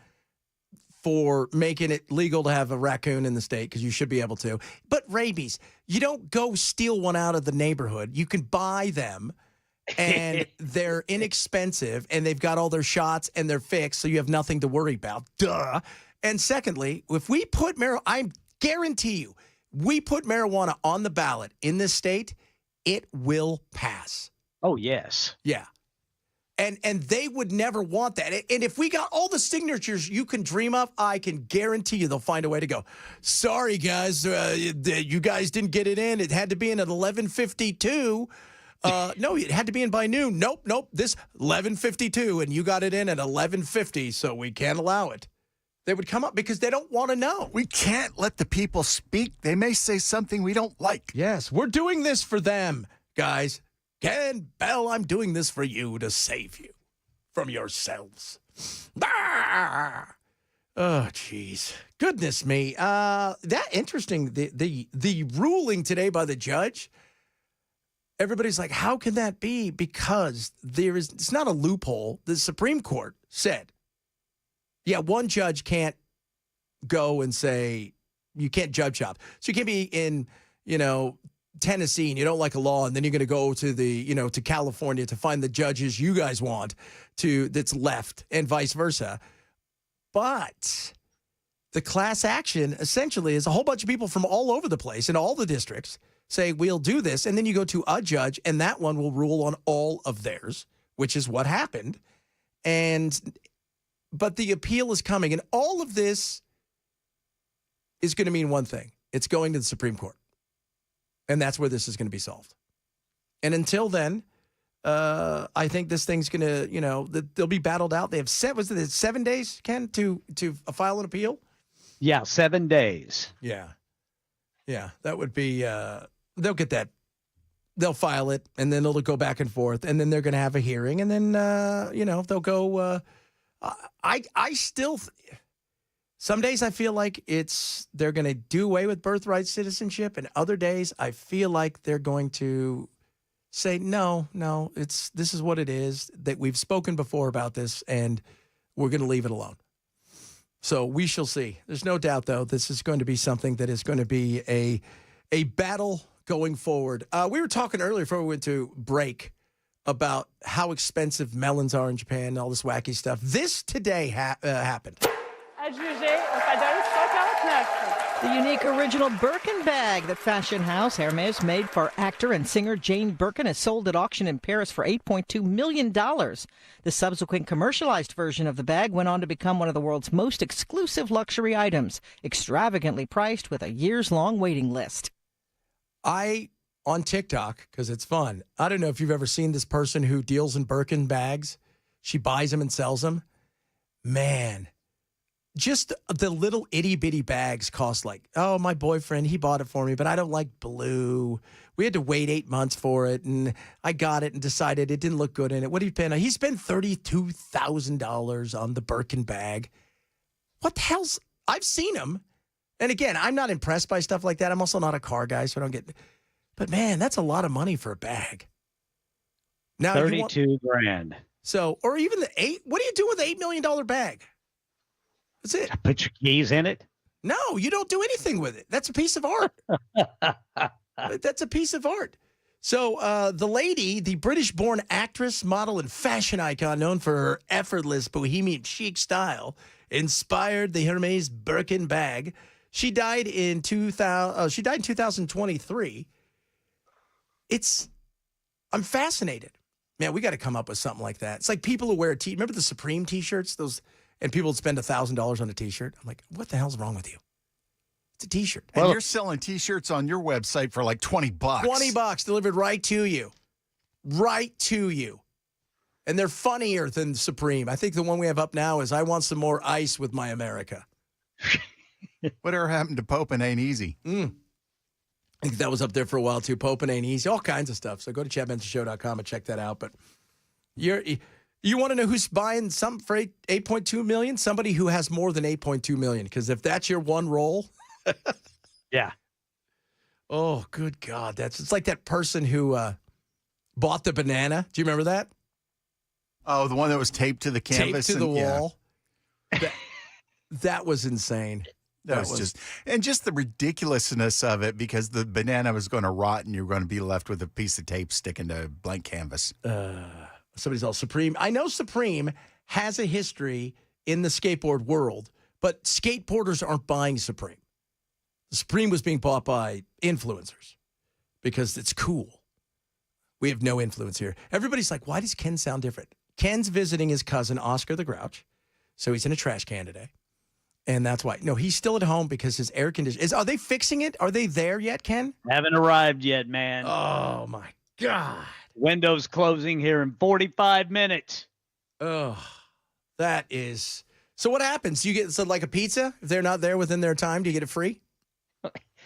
[SPEAKER 1] for making it legal to have a raccoon in the state, because you should be able to. But rabies, you don't go steal one out of the neighborhood. You can buy them. And they're inexpensive, and they've got all their shots, and they're fixed, so you have nothing to worry about. Duh. And secondly, if we put marijuana, I guarantee you, we put marijuana on the ballot in this state, it will pass.
[SPEAKER 3] Oh, yes.
[SPEAKER 1] Yeah. And they would never want that. And if we got all the signatures you can dream of, I can guarantee you they'll find a way to go. Sorry, guys, you guys didn't get it in. It had to be in at 11:52. No, it had to be in by noon. Nope. This 11:52, and you got it in at 11:50, so we can't allow it. They would come up because they don't want to know.
[SPEAKER 2] We can't let the people speak. They may say something we don't like.
[SPEAKER 1] Yes, we're doing this for them, guys. Ken Bell, I'm doing this for you to save you from yourselves. Ah! Oh, jeez. Goodness me. That interesting. The ruling today by the judge. Everybody's like, how can that be? Because it's not a loophole. The Supreme Court said, yeah, one judge can't go and say, you can't judge shop. So you can't be in, Tennessee and you don't like a law, and then you're going to go to to California to find the judges you guys want that's left, and vice versa. But the class action essentially is a whole bunch of people from all over the place in all the districts say, we'll do this, and then you go to a judge, and that one will rule on all of theirs, which is what happened. But the appeal is coming, and all of this is going to mean one thing. It's going to the Supreme Court, and that's where this is going to be solved. And until then, I think this thing's going to, they'll be battled out. They have 7 days, Ken, to file an appeal?
[SPEAKER 3] Yeah, 7 days.
[SPEAKER 1] Yeah, that would be... they'll get that. They'll file it, and then it'll go back and forth, and then they're going to have a hearing, and then, they'll go. I still, some days I feel like they're going to do away with birthright citizenship, and other days I feel like they're going to say, no, this is what it is, that we've spoken before about this, and we're going to leave it alone. So we shall see. There's no doubt, though, this is going to be something that is going to be a battle going forward. We were talking earlier before we went to break about how expensive melons are in Japan and all this wacky stuff. This today happened.
[SPEAKER 15] The unique original Birkin bag that fashion house Hermes made for actor and singer Jane Birkin is sold at auction in Paris for $8.2 million. The subsequent commercialized version of the bag went on to become one of the world's most exclusive luxury items, extravagantly priced with a years-long waiting list.
[SPEAKER 1] On TikTok, because it's fun, I don't know if you've ever seen this person who deals in Birkin bags. She buys them and sells them. Man, just the little itty-bitty bags cost my boyfriend, he bought it for me, but I don't like blue. We had to wait 8 months for it, and I got it and decided it didn't look good in it. What did he spend? He spent $32,000 on the Birkin bag. What the hell's... I've seen them. And again, I'm not impressed by stuff like that. I'm also not a car guy, so I don't get... But man, that's a lot of money for a bag. Now
[SPEAKER 3] $32,000.
[SPEAKER 1] So, or even the $8... What do you do with an $8 million bag? That's it.
[SPEAKER 3] Put your keys in it.
[SPEAKER 1] No, you don't do anything with it. That's a piece of art. That's a piece of art. So the lady, the British-born actress, model, and fashion icon known for her effortless bohemian chic style, inspired the Hermes Birkin bag. She died in 2023. I'm fascinated. Man, we got to come up with something like that. It's like people who wear remember the Supreme T-shirts? And people would spend $1,000 on a T-shirt. I'm like, what the hell's wrong with you? It's a T-shirt.
[SPEAKER 2] And you're selling T-shirts on your website for like $20.
[SPEAKER 1] $20 delivered right to you. Right to you. And they're funnier than Supreme. I think the one we have up now is I want some more ice with my America.
[SPEAKER 2] Whatever happened to Popin' Ain't Easy?
[SPEAKER 1] I think that was up there for a while too. Popin' Ain't Easy. All kinds of stuff. So go to ChadBensonShow.com and check that out. But you want to know who's buying something for $8.2 million? Somebody who has more than $8.2 million. Because if that's your one role...
[SPEAKER 3] Yeah.
[SPEAKER 1] Oh, good God. It's like that person who bought the banana. Do you remember that?
[SPEAKER 2] Oh, the one that was taped to the canvas.
[SPEAKER 1] Taped to the wall. That was insane.
[SPEAKER 2] That was just the ridiculousness of it, because the banana was going to rot and you're going to be left with a piece of tape sticking to a blank canvas.
[SPEAKER 1] Somebody's all Supreme. I know Supreme has a history in the skateboard world, but skateboarders aren't buying Supreme. Supreme was being bought by influencers because it's cool. We have no influence here. Everybody's like, why does Ken sound different? Ken's visiting his cousin, Oscar the Grouch. So he's in a trash can today. And that's why. No, he's still at home because his air conditioner are they fixing it? Are they there yet, Ken?
[SPEAKER 3] Haven't arrived yet, man.
[SPEAKER 1] Oh, my God.
[SPEAKER 3] Windows closing here in 45 minutes.
[SPEAKER 1] Oh, that is. So what happens? You get like a pizza? If they're not there within their time, do you get it free?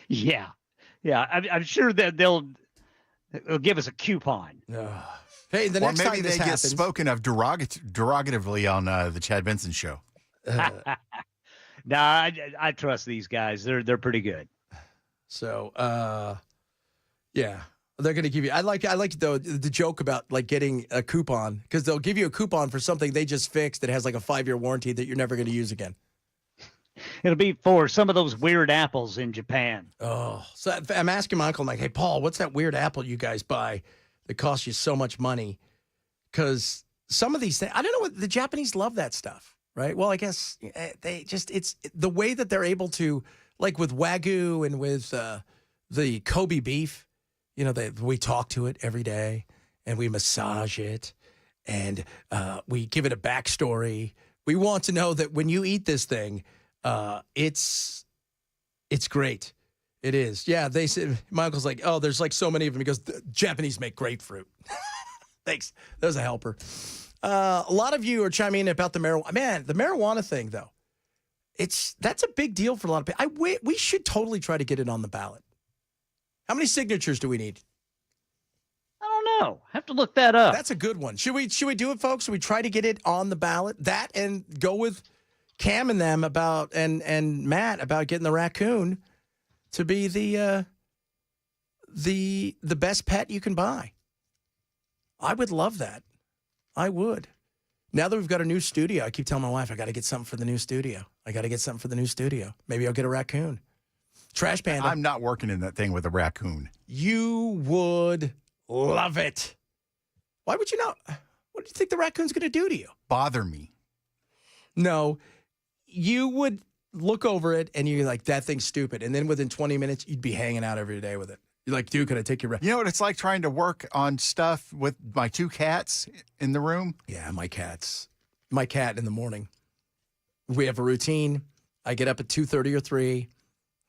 [SPEAKER 3] Yeah. I'm sure that they'll give us a coupon.
[SPEAKER 1] Hey, the next time this
[SPEAKER 2] get
[SPEAKER 1] happens,
[SPEAKER 2] spoken of derogatively on the Chad Benson Show.
[SPEAKER 3] Nah, I trust these guys. They're pretty good.
[SPEAKER 1] So, yeah, they're going to give you. I like though the joke about like getting a coupon, because they'll give you a coupon for something they just fixed that has like a 5-year warranty that you're never going to use again.
[SPEAKER 3] It'll be for some of those weird apples in Japan.
[SPEAKER 1] Oh, so I'm asking my uncle, I'm like, hey, Paul, what's that weird apple you guys buy that costs you so much money? Because some of these things, I don't know what the Japanese love that stuff, right? Well, I guess they just, it's the way that they're able to, like with Wagyu and with the Kobe beef, you know, we talk to it every day and we massage it and we give it a backstory. We want to know that when you eat this thing, it's great. It is. Yeah, they said, my uncle's like, oh, there's like so many of them because the Japanese make grapefruit. Thanks. That was a helper. A lot of you are chiming in about the marijuana. Man, the marijuana thing, though, that's a big deal for a lot of people. We should totally try to get it on the ballot. How many signatures do we need?
[SPEAKER 3] I don't know. Have to look that up.
[SPEAKER 1] That's a good one. Should we do it, folks? Should we try to get it on the ballot? That and go with Cam and them about and Matt about getting the raccoon to be the best pet you can buy. I would love that. I would. Now that we've got a new studio, I keep telling my wife I got to get something for the new studio. Maybe I'll get a raccoon. Trash Panda.
[SPEAKER 2] I'm not working in that thing with a raccoon.
[SPEAKER 1] You would love it. Why would you not? What do you think the raccoon's going to do to you?
[SPEAKER 2] Bother me.
[SPEAKER 1] No. You would look over it and you're like, that thing's stupid. And then within 20 minutes, you'd be hanging out every day with it. You're like, dude, can I take your...
[SPEAKER 2] You know what it's like trying to work on stuff with my 2 cats in the room?
[SPEAKER 1] Yeah, my cat in the morning. We have a routine. I get up at 2:30 or 3.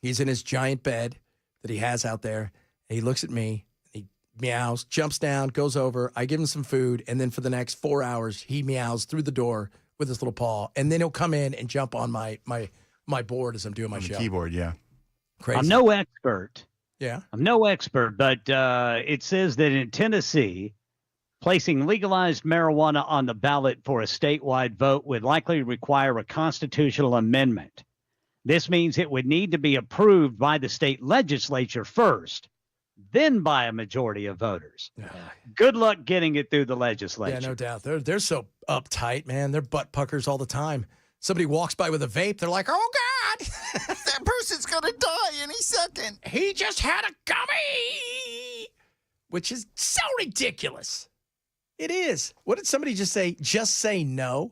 [SPEAKER 1] He's in his giant bed that he has out there. And he looks at me. He meows, jumps down, goes over. I give him some food. And then for the next 4 hours, he meows through the door with his little paw, and then he'll come in and jump on my board as I'm doing my show.
[SPEAKER 2] Keyboard, yeah.
[SPEAKER 1] Crazy.
[SPEAKER 3] I'm no expert.
[SPEAKER 1] Yeah.
[SPEAKER 3] I'm no expert, but it says that in Tennessee, placing legalized marijuana on the ballot for a statewide vote would likely require a constitutional amendment. This means it would need to be approved by the state legislature first, then by a majority of voters. Good luck getting it through the legislature.
[SPEAKER 1] Yeah, no doubt. They're so uptight, man. They're butt puckers all the time. Somebody walks by with a vape, they're like, oh, God,
[SPEAKER 2] That person's going to die any second.
[SPEAKER 1] he just had a gummy, which is so ridiculous. It is. What did somebody just say? Just say no?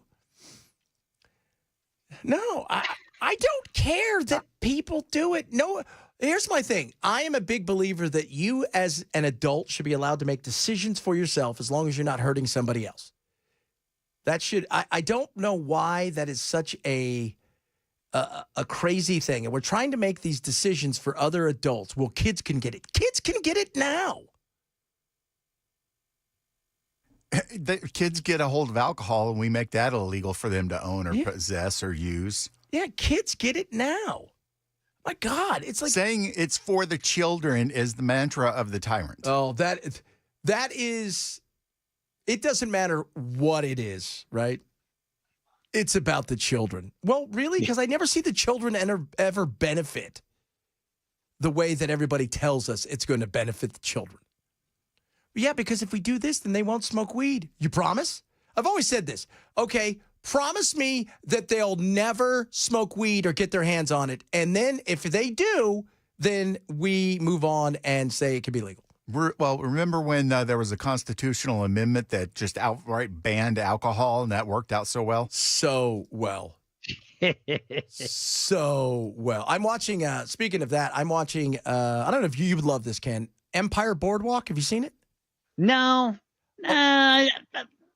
[SPEAKER 1] No, I don't care that people do it. No, here's my thing. I am a big believer that you as an adult should be allowed to make decisions for yourself as long as you're not hurting somebody else. That should, I don't know why that is such a crazy thing. And we're trying to make these decisions for other adults. Well, kids can get it. Kids can get it now.
[SPEAKER 2] The kids get a hold of alcohol, and we make that illegal for them to own or possess or use.
[SPEAKER 1] Yeah, kids get it now. My God, it's like
[SPEAKER 2] saying it's for the children is the mantra of the tyrant.
[SPEAKER 1] Oh, that is. It doesn't matter what it is, right? It's about the children. Well, really, because I never see the children ever benefit the way that everybody tells us it's going to benefit the children. Yeah, because if we do this, then they won't smoke weed. You promise? I've always said this. Okay, promise me that they'll never smoke weed or get their hands on it. And then if they do, then we move on and say it can be legal.
[SPEAKER 2] Well, remember when there was a constitutional amendment that just outright banned alcohol, and that worked out so well?
[SPEAKER 1] So well. So well. I'm watching, speaking of that, I'm watching, I don't know if you would love this, Ken, Empire Boardwalk. Have you seen it?
[SPEAKER 3] No. Nah,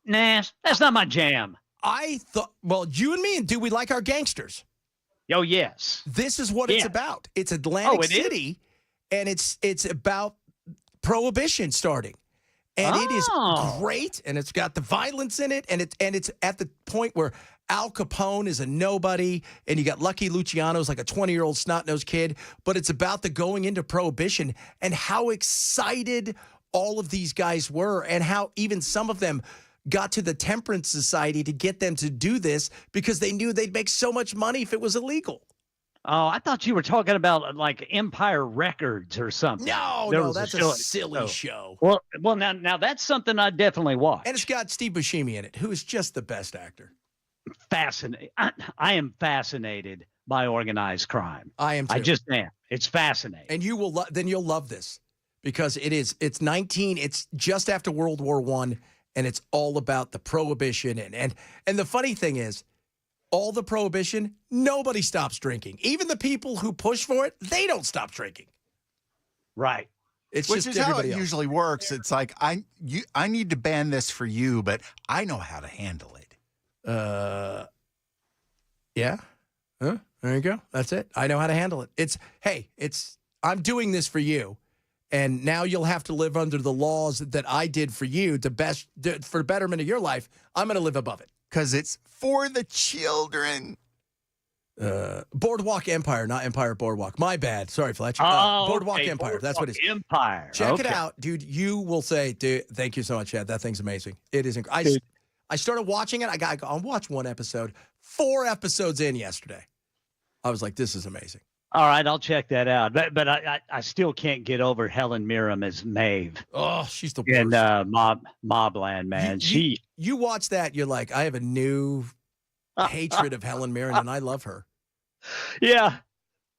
[SPEAKER 3] that's not my jam.
[SPEAKER 1] I thought, well, you and me, and do we like our gangsters?
[SPEAKER 3] Oh, yes.
[SPEAKER 1] This is what it's about. It's Atlantic City, and it's about prohibition starting. And it is great, and it's got the violence in it, and it's at the point where Al Capone is a nobody, and you got Lucky Luciano's like a 20-year-old snot-nosed kid, but it's about the going into prohibition and how excited all of these guys were, and how even some of them got to the Temperance Society to get them to do this because they knew they'd make so much money if it was illegal.
[SPEAKER 3] Oh, I thought you were talking about like Empire Records or something.
[SPEAKER 1] No, that's a silly show.
[SPEAKER 3] Well, now that's something I definitely watch.
[SPEAKER 1] And it's got Steve Buscemi in it, who is just the best actor.
[SPEAKER 3] Fascinating. I am fascinated by organized crime.
[SPEAKER 1] I am too.
[SPEAKER 3] I just am. It's fascinating.
[SPEAKER 1] And you will then you'll love this because it's just after World War I, and it's all about the prohibition and the funny thing is, all the prohibition, nobody stops drinking. Even the people who push for it, they don't stop drinking.
[SPEAKER 3] Right.
[SPEAKER 1] It's
[SPEAKER 2] Which
[SPEAKER 1] just
[SPEAKER 2] is how it
[SPEAKER 1] everybody else.
[SPEAKER 2] usually works. It's like I need to ban this for you, but I know how to handle it.
[SPEAKER 1] Yeah. Huh? There you go. That's it. I know how to handle it. I'm doing this for you, and now you'll have to live under the laws that I did for you for betterment of your life. I'm going to live above it.
[SPEAKER 2] Because it's for the children.
[SPEAKER 1] Boardwalk Empire, not Empire Boardwalk. My bad. Sorry, Fletch. Boardwalk Empire. That's what it is.
[SPEAKER 3] Empire.
[SPEAKER 1] Check it out, dude. You will say, dude, thank you so much, Chad. That thing's amazing. It is incredible. I started watching it. I'll watch one episode. 4 episodes in yesterday. I was like, this is amazing.
[SPEAKER 3] All right, I'll check that out. But I still can't get over Helen Mirren as Maeve.
[SPEAKER 1] Oh, she's the worst.
[SPEAKER 3] In Mobland, man.
[SPEAKER 1] You watch that, you're like, I have a new hatred of Helen Mirren, and I love her.
[SPEAKER 3] Yeah.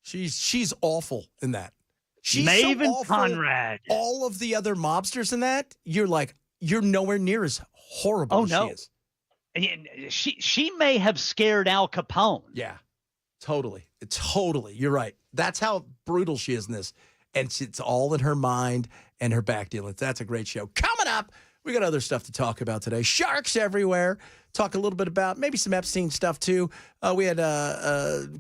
[SPEAKER 1] She's awful in that. She's
[SPEAKER 3] Maeve
[SPEAKER 1] so
[SPEAKER 3] and
[SPEAKER 1] awful.
[SPEAKER 3] Conrad.
[SPEAKER 1] All of the other mobsters in that, you're like, you're nowhere near as horrible as she is.
[SPEAKER 3] And she may have scared Al Capone.
[SPEAKER 1] Yeah, totally. You're right. That's how brutal she is in this. And it's all in her mind and her back dealings. That's a great show. Coming up, we got other stuff to talk about today. Sharks everywhere. Talk a little bit about maybe some Epstein stuff, too. We had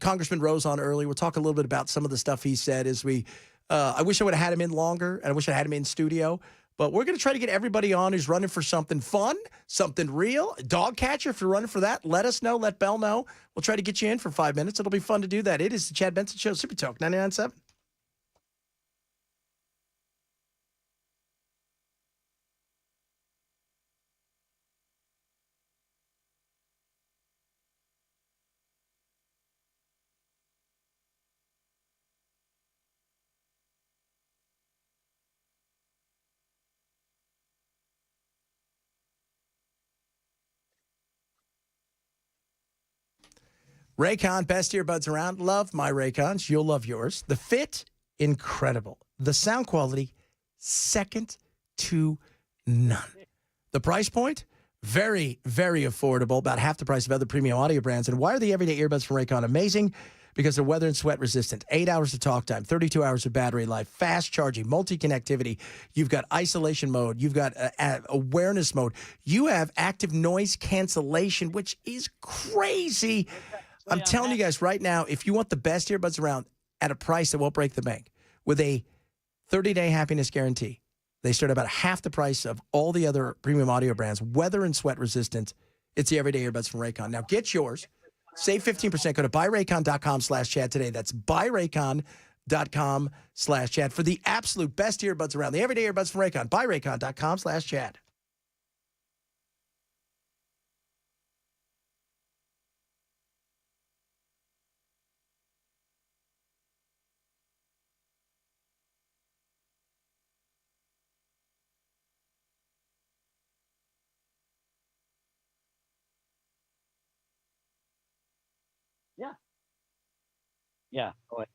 [SPEAKER 1] Congressman Rose on earlier. We'll talk a little bit about some of the stuff he said as we I wish I would have had him in longer, and I wish I had him in studio. But we're going to try to get everybody on who's running for something fun, something real. Dog catcher, if you're running for that, let us know. Let Bell know. We'll try to get you in for 5 minutes. It'll be fun to do that. It is the Chad Benson Show, Super Talk 99.7. Raycon, best earbuds around. Love my Raycons. You'll love yours. The fit, incredible. The sound quality, second to none. The price point, very, very affordable, about half the price of other premium audio brands. And why are the everyday earbuds from Raycon amazing? Because they're weather and sweat resistant. 8 hours of talk time, 32 hours of battery life, fast charging, multi-connectivity. You've got isolation mode. You've got awareness mode. You have active noise cancellation, which is crazy. I'm telling you guys right now, if you want the best earbuds around at a price that won't break the bank, with a 30-day happiness guarantee, they start about half the price of all the other premium audio brands, weather and sweat resistant. It's the everyday earbuds from Raycon. Now get yours. Save 15%. Go to buyraycon.com/Chad today. That's buyraycon.com/Chad for the absolute best earbuds around. The everyday earbuds from Raycon. Buyraycon.com/Chad.
[SPEAKER 3] Yeah. Yeah. Go ahead.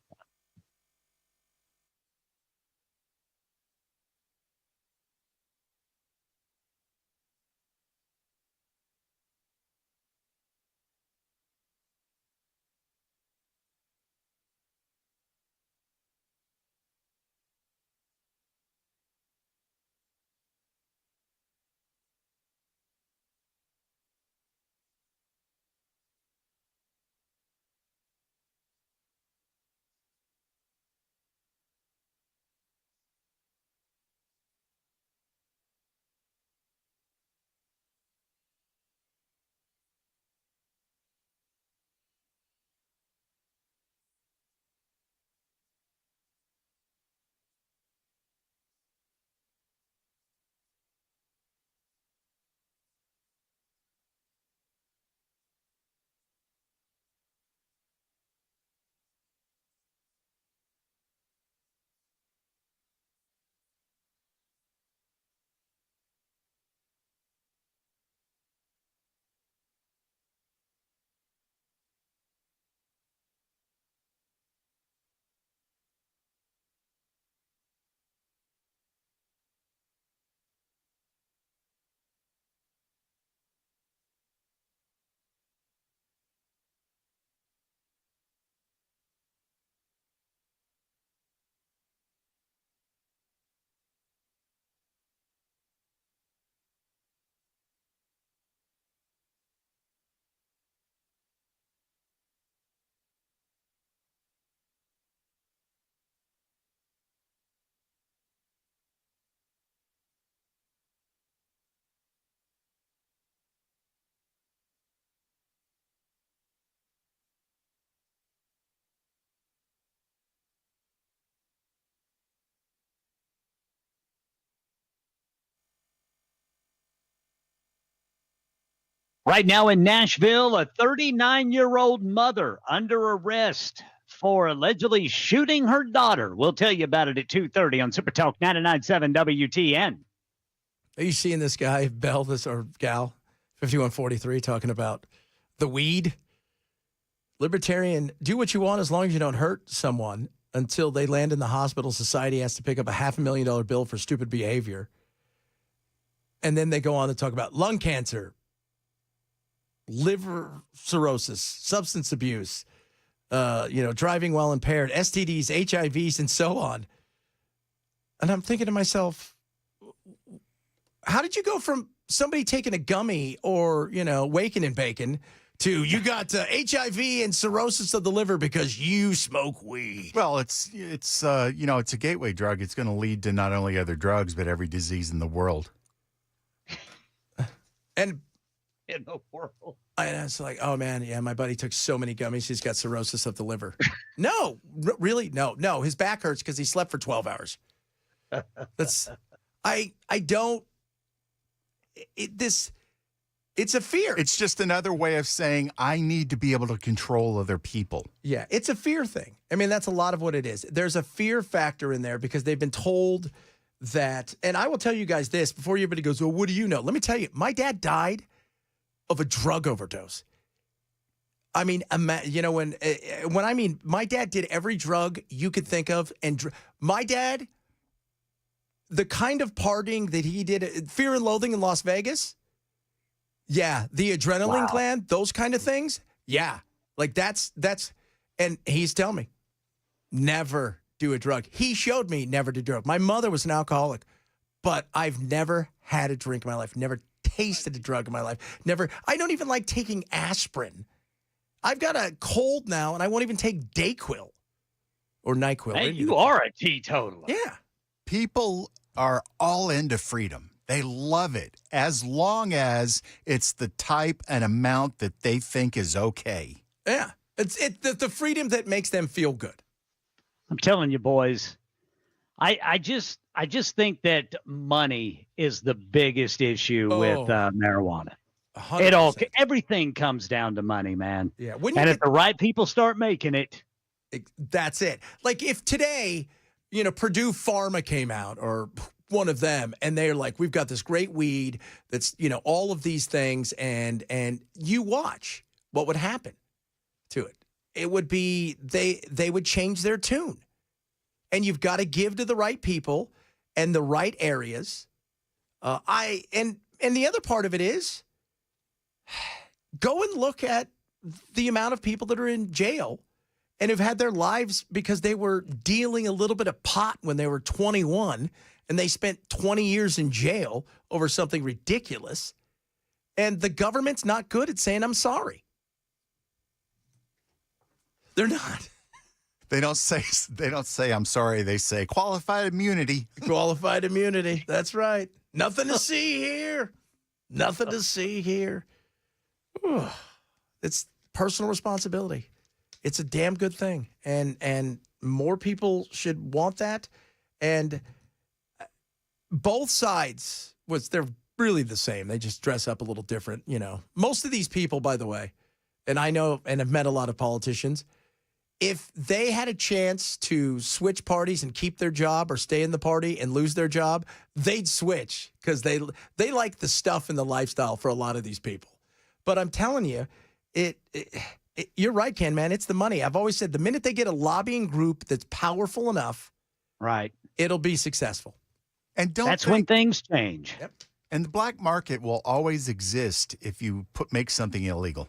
[SPEAKER 3] Right now in Nashville, a 39-year-old mother under arrest for allegedly shooting her daughter. We'll tell you about it at 2:30 on Super Talk 99.7 WTN.
[SPEAKER 1] Are you seeing this guy, Bell, or gal, 5143, talking about the weed? Libertarian, do what you want as long as you don't hurt someone until they land in the hospital. Society has to pick up a $500,000 bill for stupid behavior. And then they go on to talk about lung cancer, liver cirrhosis, substance abuse, driving while impaired, STDs, HIVs, and so on. And I'm thinking to myself, how did you go from somebody taking a gummy or, waking and bacon to you got HIV and cirrhosis of the liver because you smoke weed?
[SPEAKER 2] Well, it's a gateway drug. It's going to lead to not only other drugs, but every disease in the world.
[SPEAKER 1] And
[SPEAKER 3] in the world.
[SPEAKER 1] And it's like, oh man, yeah, my buddy took so many gummies, he's got cirrhosis of the liver. No, really? No. His back hurts because he slept for 12 hours. It's a fear.
[SPEAKER 2] It's just another way of saying I need to be able to control other people.
[SPEAKER 1] Yeah, it's a fear thing. I mean, that's a lot of what it is. There's a fear factor in there because they've been told that, and I will tell you guys this before everybody goes, well, what do you know? Let me tell you, my dad died of a drug overdose. I mean, when I mean, my dad did every drug you could think of. And my dad, the kind of partying that he did, Fear and Loathing in Las Vegas. Yeah. The adrenaline gland, those kind of things. Yeah. Like that's, and he's telling me, never do a drug. He showed me never to do a drug. My mother was an alcoholic, but I've never had a drink in my life, never tasted a drug in my life. Never. I don't even like taking aspirin. I've got a cold now, and I won't even take Dayquil or NyQuil.
[SPEAKER 3] Hey, you are a teetotaler.
[SPEAKER 1] Yeah.
[SPEAKER 2] People are all into freedom. They love it as long as it's the type and amount that they think is okay.
[SPEAKER 1] Yeah. It's the freedom that makes them feel good.
[SPEAKER 3] I'm telling you, boys, I just think that money is the biggest issue with marijuana.
[SPEAKER 1] 100%.
[SPEAKER 3] Everything comes down to money, man.
[SPEAKER 1] Yeah.
[SPEAKER 3] If the right people start making it,
[SPEAKER 1] that's it. Like if today, Purdue Pharma came out or one of them, and they're like, we've got this great weed that's, all of these things, and you watch what would happen to it. It would be they would change their tune. And you've got to give to the right people and the right areas. And the other part of it is go and look at the amount of people that are in jail and have had their lives because they were dealing a little bit of pot when they were 21 and they spent 20 years in jail over something ridiculous. And the government's not good at saying, I'm sorry. They're not.
[SPEAKER 2] They don't say I'm sorry. They say qualified immunity.
[SPEAKER 1] Qualified immunity. That's right. Nothing to see here. Nothing to see here. It's personal responsibility. It's a damn good thing. And more people should want that. And both sides, they're really the same. They just dress up a little different, Most of these people, by the way, and I know and have met a lot of politicians, if they had a chance to switch parties and keep their job or stay in the party and lose their job, they'd switch because they like the stuff and the lifestyle for a lot of these people. But I'm telling you, you're right, Ken, man. It's the money. I've always said the minute they get a lobbying group that's powerful enough,
[SPEAKER 3] right,
[SPEAKER 1] it'll be successful.
[SPEAKER 2] And
[SPEAKER 3] that's when things change.
[SPEAKER 1] Yep.
[SPEAKER 2] And the black market will always exist if you make something illegal.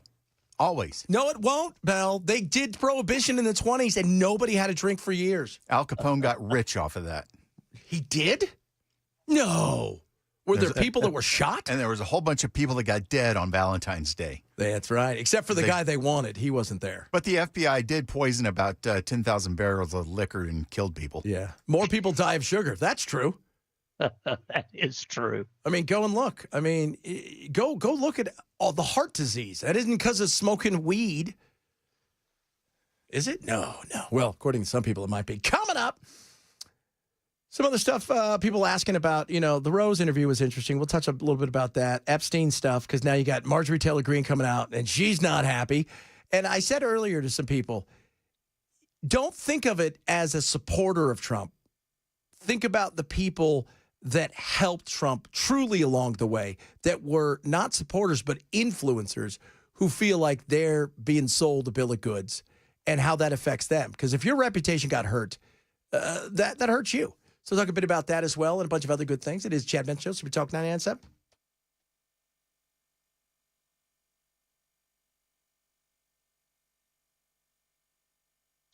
[SPEAKER 2] Always.
[SPEAKER 1] No, it won't, Bell. They did prohibition in the 1920s, and nobody had a drink for years.
[SPEAKER 2] Al Capone got rich off of that.
[SPEAKER 1] He did? No. Were there people that were shot?
[SPEAKER 2] And there was a whole bunch of people that got dead on Valentine's Day.
[SPEAKER 1] That's right. Except for the guy they wanted. He wasn't there.
[SPEAKER 2] But the FBI did poison about 10,000 barrels of liquor and killed people.
[SPEAKER 1] Yeah. More people die of sugar. That's true.
[SPEAKER 3] That is true.
[SPEAKER 1] I mean, go and look. I mean, go look at all the heart disease. That isn't because of smoking weed. Is it? No. Well, according to some people, it might be. Coming up, some other stuff people asking about, the Rose interview was interesting. We'll touch a little bit about that. Epstein stuff, because now you got Marjorie Taylor Greene coming out, and she's not happy. And I said earlier to some people, don't think of it as a supporter of Trump. Think about the people that helped Trump truly along the way, that were not supporters, but influencers who feel like they're being sold a bill of goods and how that affects them. Because if your reputation got hurt, that hurts you. So talk a bit about that as well and a bunch of other good things. It is Chad Bench Show, Super Talk 99.7.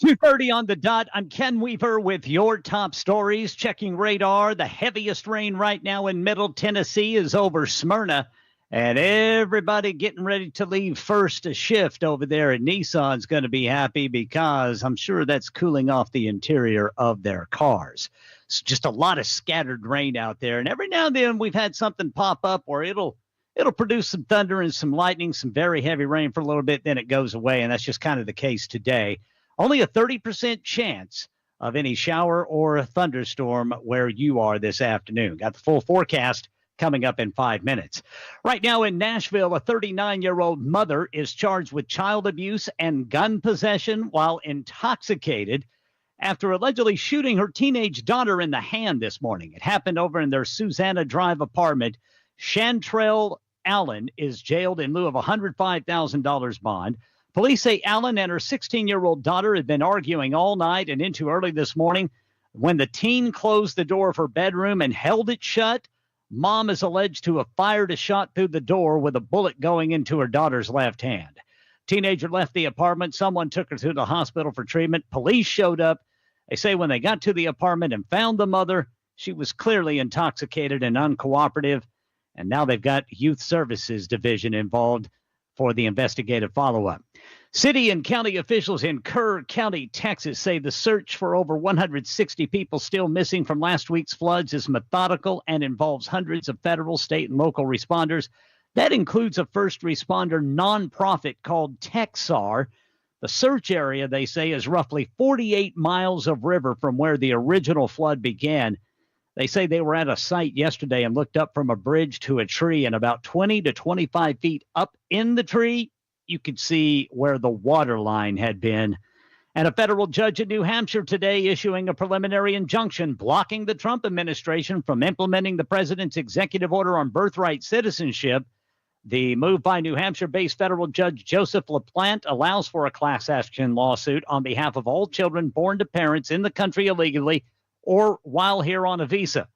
[SPEAKER 3] 2:30 on the dot. I'm Ken Weaver with your top stories. Checking radar. The heaviest rain right now in Middle Tennessee is over Smyrna. And everybody getting ready to leave first a shift over there at Nissan's going to be happy because I'm sure that's cooling off the interior of their cars. It's just a lot of scattered rain out there. And every now and then we've had something pop up where it'll produce some thunder and some lightning, some very heavy rain for a little bit. Then it goes away. And that's just kind of the case today. Only a 30% chance of any shower or a thunderstorm where you are this afternoon. Got the full forecast coming up in 5 minutes. Right now in Nashville, a 39-year-old mother is charged with child abuse and gun possession while intoxicated after allegedly shooting her teenage daughter in the hand this morning. It happened over in their Susanna Drive apartment. Chantrell Allen is jailed in lieu of a $105,000 bond. Police say Allen and her 16-year-old daughter had been arguing all night and into early this morning. When the teen closed the door of her bedroom and held it shut, Mom is alleged to have fired a shot through the door with a bullet going into her daughter's left hand. Teenager left the apartment. Someone took her to the hospital for treatment. Police showed up. They say when they got to the apartment and found the mother, she was clearly intoxicated and uncooperative. And now they've got Youth Services Division involved for the investigative follow-up. City and county officials in Kerr County, Texas, say the search for over 160 people still missing from last week's floods is methodical and involves hundreds of federal, state, and local responders. That includes a first responder nonprofit called Texar. The search area, they say, is roughly 48 miles of river from where the original flood began. They say they were at a site yesterday and looked up from a bridge to a tree, and about 20 to 25 feet up in the tree, you could see where the water line had been. And a federal judge in New Hampshire today issuing a preliminary injunction blocking the Trump administration from implementing the president's executive order on birthright citizenship. The move by New Hampshire-based federal judge Joseph LaPlante allows for a class action lawsuit on behalf of all children born to parents in the country illegally or while here on a visa.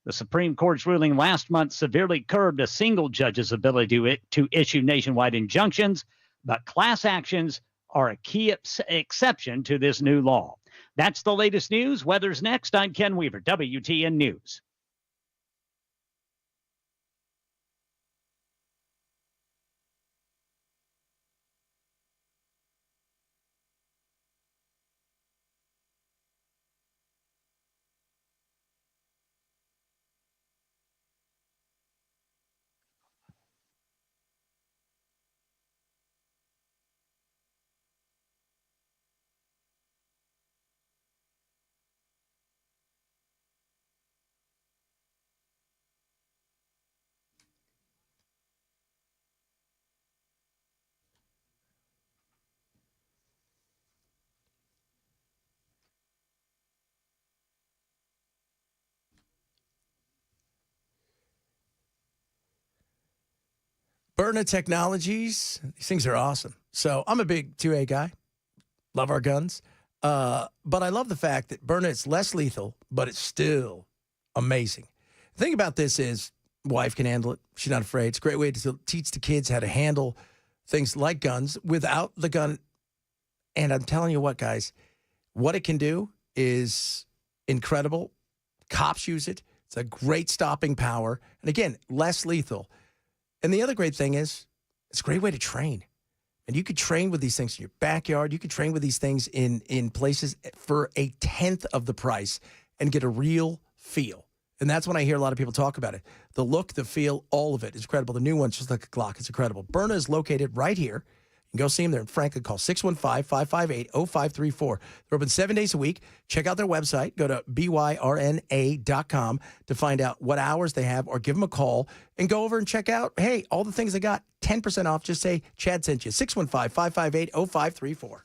[SPEAKER 3] The Supreme Court's ruling last month severely curbed a single judge's ability to issue nationwide injunctions, but class actions are a key exception to this new law. That's the latest news. Weather's next. I'm Ken Weaver, WTN News.
[SPEAKER 1] Byrna Technologies, these things are awesome. So I'm a big 2A guy. Love our guns. But I love the fact that Byrna is less lethal, but it's still amazing. The thing about this is wife can handle it. She's not afraid. It's a great way to teach the kids how to handle things like guns without the gun. And I'm telling you what, guys, what it can do is incredible. Cops use it. It's a great stopping power. And again, less lethal. And the other great thing is it's a great way to train. And you could train with these things in your backyard. You could train with these things in places for a tenth of the price and get a real feel. And that's when I hear a lot of people talk about it. The look, the feel, all of it is incredible. The new one's just like a Glock. It's incredible. Byrna is located right here. You can go see them there in Franklin. Call 615-558-0534. They're open 7 days a week. Check out their website. Go to byrna.com to find out what hours they have, or give them a call and go over and check out, hey, all the things they got, 10% off. Just say Chad sent you. 615-558-0534.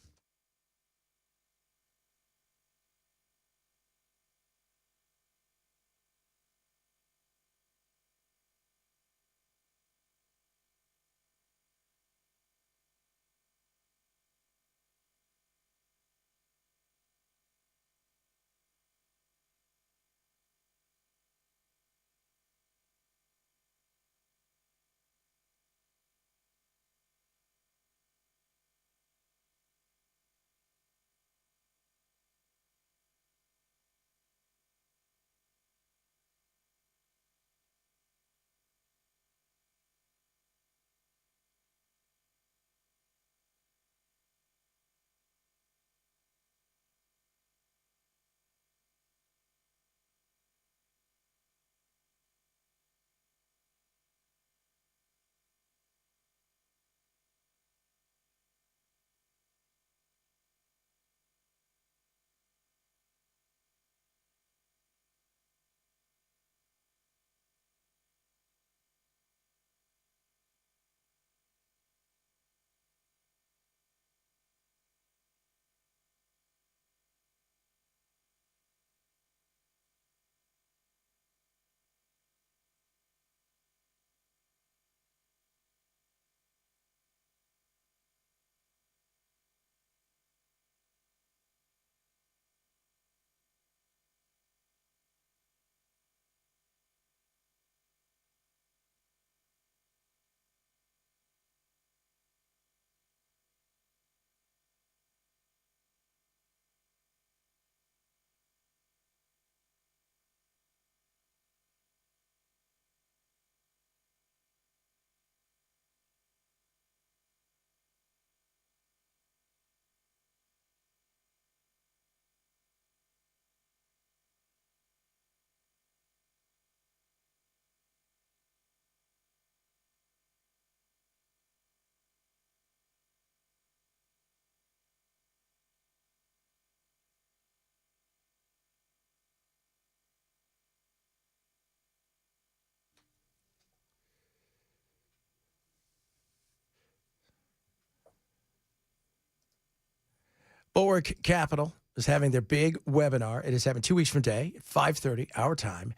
[SPEAKER 1] Bulwark Capital is having their big webinar. It is happening 2 weeks from today at 5:30 our time.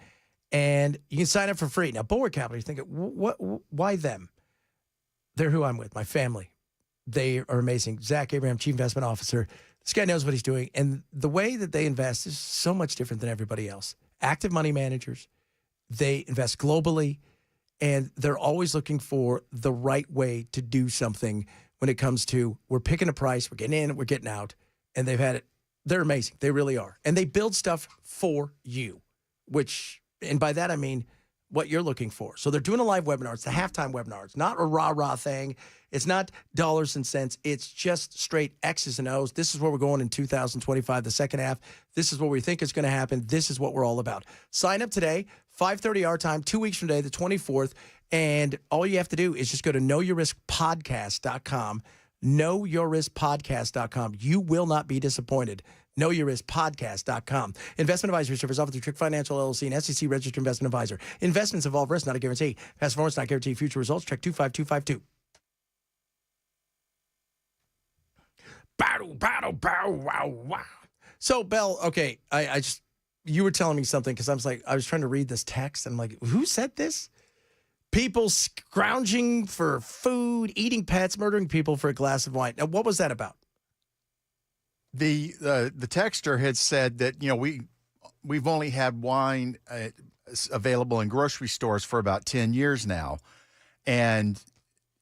[SPEAKER 1] And you can sign up for free. Now, Bulwark Capital, you're thinking, why them? They're who I'm with, my family. They are amazing. Zach Abraham, Chief Investment Officer. This guy knows what he's doing. And the way that they invest is so much different than everybody else. Active money managers. They invest globally. And they're always looking for the right way to do something when it comes to we're picking a price, we're getting in, we're getting out. And they've had it. They're amazing. They really are. And they build stuff for you, which, and by that I mean what you're looking for. So they're doing a live webinar. It's a halftime webinar. It's not a rah-rah thing. It's not dollars and cents. It's just straight X's and O's. This is where we're going in 2025, the second half. This is what we think is going to happen. This is what we're all about. Sign up today, 5:30 our time, 2 weeks from today, the 24th. And all you have to do is just go to knowyourriskpodcast.com. knowyourriskpodcast.com. You will not be disappointed. knowyourriskpodcast.com. Investment advisory service offered through Trick Financial LLC and SEC registered investment advisor. Investments involve risk, not a guarantee. Past performance not guarantee future results. Check 25252. Wow. So, Bell, okay, I just, you were telling me something because I was trying to read this text and I'm like, who said this? People scrounging for food, eating pets, murdering people for a glass of wine. Now, what was that about?
[SPEAKER 2] The texter had said that, we've only had wine available in grocery stores for about 10 years now. And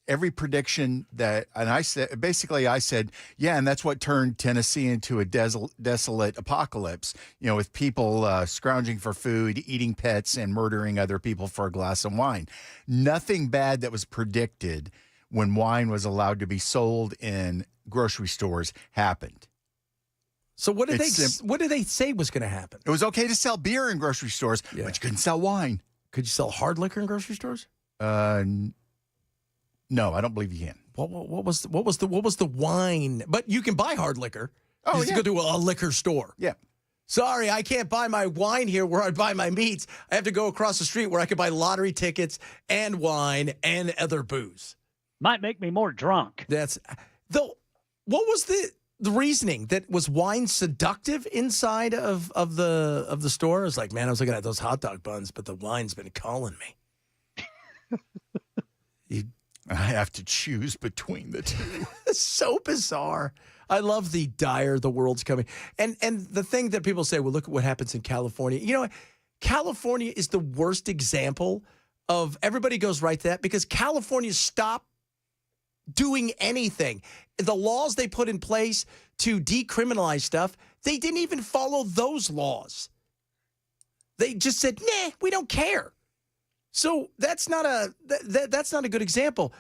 [SPEAKER 2] every prediction I said, yeah, and that's what turned Tennessee into a desolate apocalypse, with people scrounging for food, eating pets, and murdering other people for a glass of wine. Nothing bad that was predicted when wine was allowed to be sold in grocery stores happened.
[SPEAKER 1] So what did they say was going to happen?
[SPEAKER 2] It was okay to sell beer in grocery stores, but you couldn't sell wine.
[SPEAKER 1] Could you sell hard liquor in grocery stores?
[SPEAKER 2] No, I don't believe you can.
[SPEAKER 1] What was the wine? But you can buy hard liquor.
[SPEAKER 2] Oh,
[SPEAKER 1] you just go to a liquor store.
[SPEAKER 2] Yeah.
[SPEAKER 1] Sorry, I can't buy my wine here where I buy my meats. I have to go across the street where I could buy lottery tickets and wine and other booze.
[SPEAKER 3] Might make me more drunk.
[SPEAKER 1] What was the reasoning that was wine seductive inside of the store? It's like, man, I was looking at those hot dog buns, but the wine's been calling me.
[SPEAKER 2] I have to choose between the two.
[SPEAKER 1] It's so bizarre. I love the dire the world's coming. And the thing that people say, well, look at what happens in California. California is the worst example of everybody goes right to that because California stopped doing anything. The laws they put in place to decriminalize stuff, they didn't even follow those laws. They just said, nah, we don't care. So that's not a good example.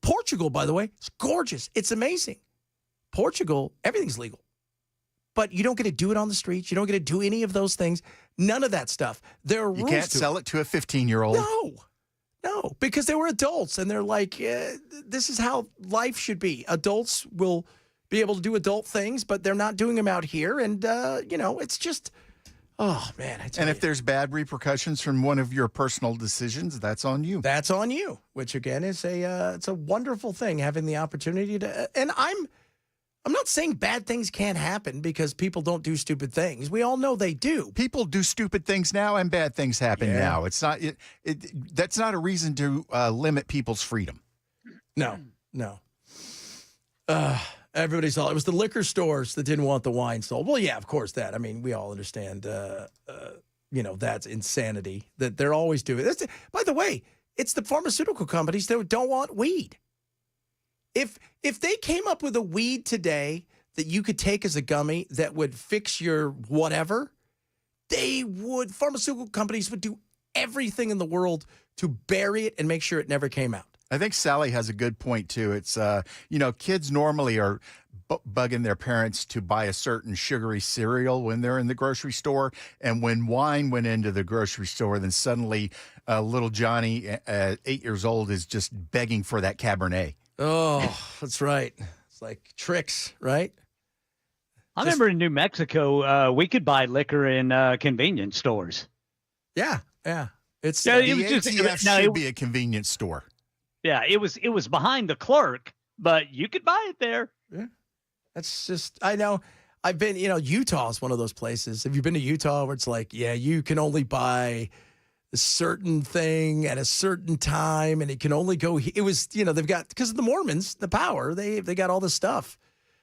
[SPEAKER 1] Portugal, by the way, it's gorgeous. It's amazing. Portugal, everything's legal. But you don't get to do it on the streets. You don't get to do any of those things. None of that stuff. There are rules.
[SPEAKER 2] You can't sell it to a 15-year-old.
[SPEAKER 1] No, because they were adults, and they're like, this is how life should be. Adults will be able to do adult things, but they're not doing them out here. And, it's just, oh, man.
[SPEAKER 2] And if there's bad repercussions from one of your personal decisions, that's on you.
[SPEAKER 1] That's on you, which, again, is it's a wonderful thing, having the opportunity to, and I'm not saying bad things can't happen because people don't do stupid things. We all know they do.
[SPEAKER 2] People do stupid things now and bad things happen now. It's not that's not a reason to limit people's freedom.
[SPEAKER 1] No. Everybody's it was the liquor stores that didn't want the wine sold. Well, yeah, of course that. I mean, we all understand that's insanity that they're always doing. By the way, it's the pharmaceutical companies that don't want weed. If they came up with a weed today that you could take as a gummy that would fix your whatever, pharmaceutical companies would do everything in the world to bury it and make sure it never came out.
[SPEAKER 2] I think Sally has a good point, too. It's, kids normally are bugging their parents to buy a certain sugary cereal when they're in the grocery store. And when wine went into the grocery store, then suddenly little Johnny, 8 years old, is just begging for that Cabernet.
[SPEAKER 1] Oh, that's right. It's like tricks, right?
[SPEAKER 3] I remember in New Mexico, we could buy liquor in convenience stores.
[SPEAKER 1] Yeah.
[SPEAKER 2] It's the ATF should be a convenience store.
[SPEAKER 3] Yeah, it was behind the clerk, but you could buy it there.
[SPEAKER 1] Yeah. That's just, I know. I've been, Utah is one of those places. Have you been to Utah where it's like, yeah, you can only buy a certain thing at a certain time, and it can only go. It was, they've got, because of the Mormons, the power, they got all this stuff.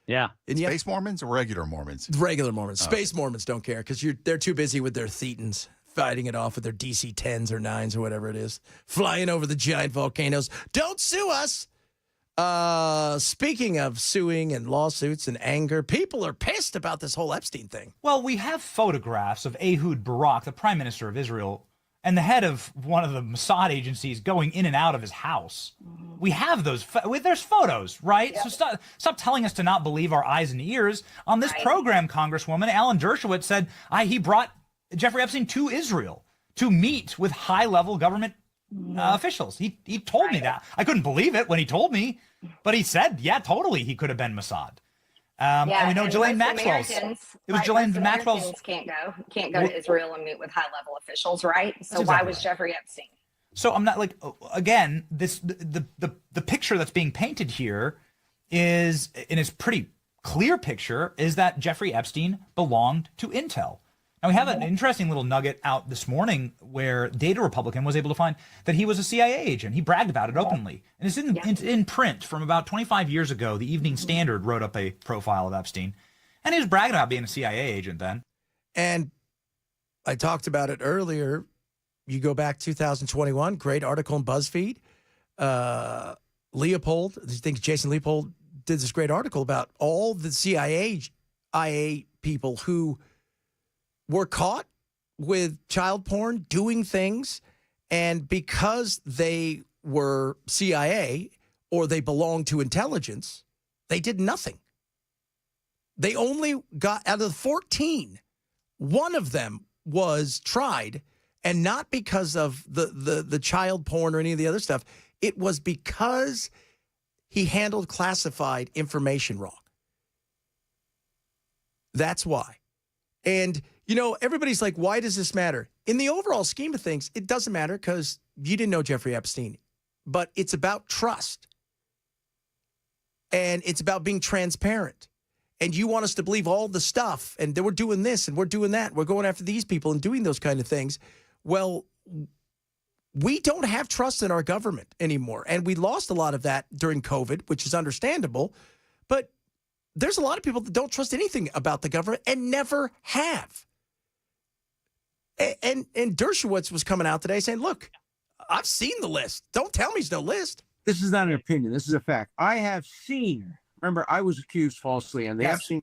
[SPEAKER 3] Yeah.
[SPEAKER 1] And
[SPEAKER 2] Space Mormons or regular Mormons?
[SPEAKER 1] Regular Mormons. Space Mormons don't care because they're too busy with their thetans, fighting it off with their DC 10s or 9s or whatever it is, flying over the giant volcanoes. Don't sue us. Speaking of suing and lawsuits and anger, people are pissed about this whole Epstein thing.
[SPEAKER 16] Well, we have photographs of Ehud Barak, the prime minister of Israel, and the head of one of the Mossad agencies going in and out of his house. We have those. There's photos, right? Yeah. So stop telling us to not believe our eyes and ears. On this program, Congresswoman Alan Dershowitz said he brought Jeffrey Epstein to Israel to meet with high-level government officials. He told me that. I couldn't believe it when he told me, but he said, yeah, totally, he could have been Mossad. And we know Ghislaine Maxwell's. It was Ghislaine Maxwell's.
[SPEAKER 17] Can't go to Israel and meet with high-level officials, right? So why was Jeffrey Epstein?
[SPEAKER 16] So I'm not again. The picture that's being painted here is, and it's pretty clear picture, is that Jeffrey Epstein belonged to Intel. Now, we have an interesting little nugget out this morning where Data Republican was able to find that he was a CIA agent. He bragged about it openly. And it's in print from about 25 years ago. The Evening Standard wrote up a profile of Epstein. And he was bragging about being a CIA agent then.
[SPEAKER 1] And I talked about it earlier. You go back 2021, great article in BuzzFeed. Leopold, I think Jason Leopold did this great article about all the CIA people who were caught with child porn, doing things, and because they were CIA or they belonged to intelligence, they did nothing. They only got, out of the 14, one of them was tried, and not because of the child porn or any of the other stuff. It was because he handled classified information wrong. That's why. And everybody's like, why does this matter? In the overall scheme of things, it doesn't matter because you didn't know Jeffrey Epstein. But it's about trust. And it's about being transparent. And you want us to believe all the stuff. And we're doing this and we're doing that. We're going after these people and doing those kind of things. Well, we don't have trust in our government anymore. And we lost a lot of that during COVID, which is understandable. But there's a lot of people that don't trust anything about the government and never have. And Dershowitz was coming out today saying, look, I've seen the list. Don't tell me there's no list.
[SPEAKER 18] This is not an opinion. This is a fact. I have seen, remember, I was accused falsely and the Epstein,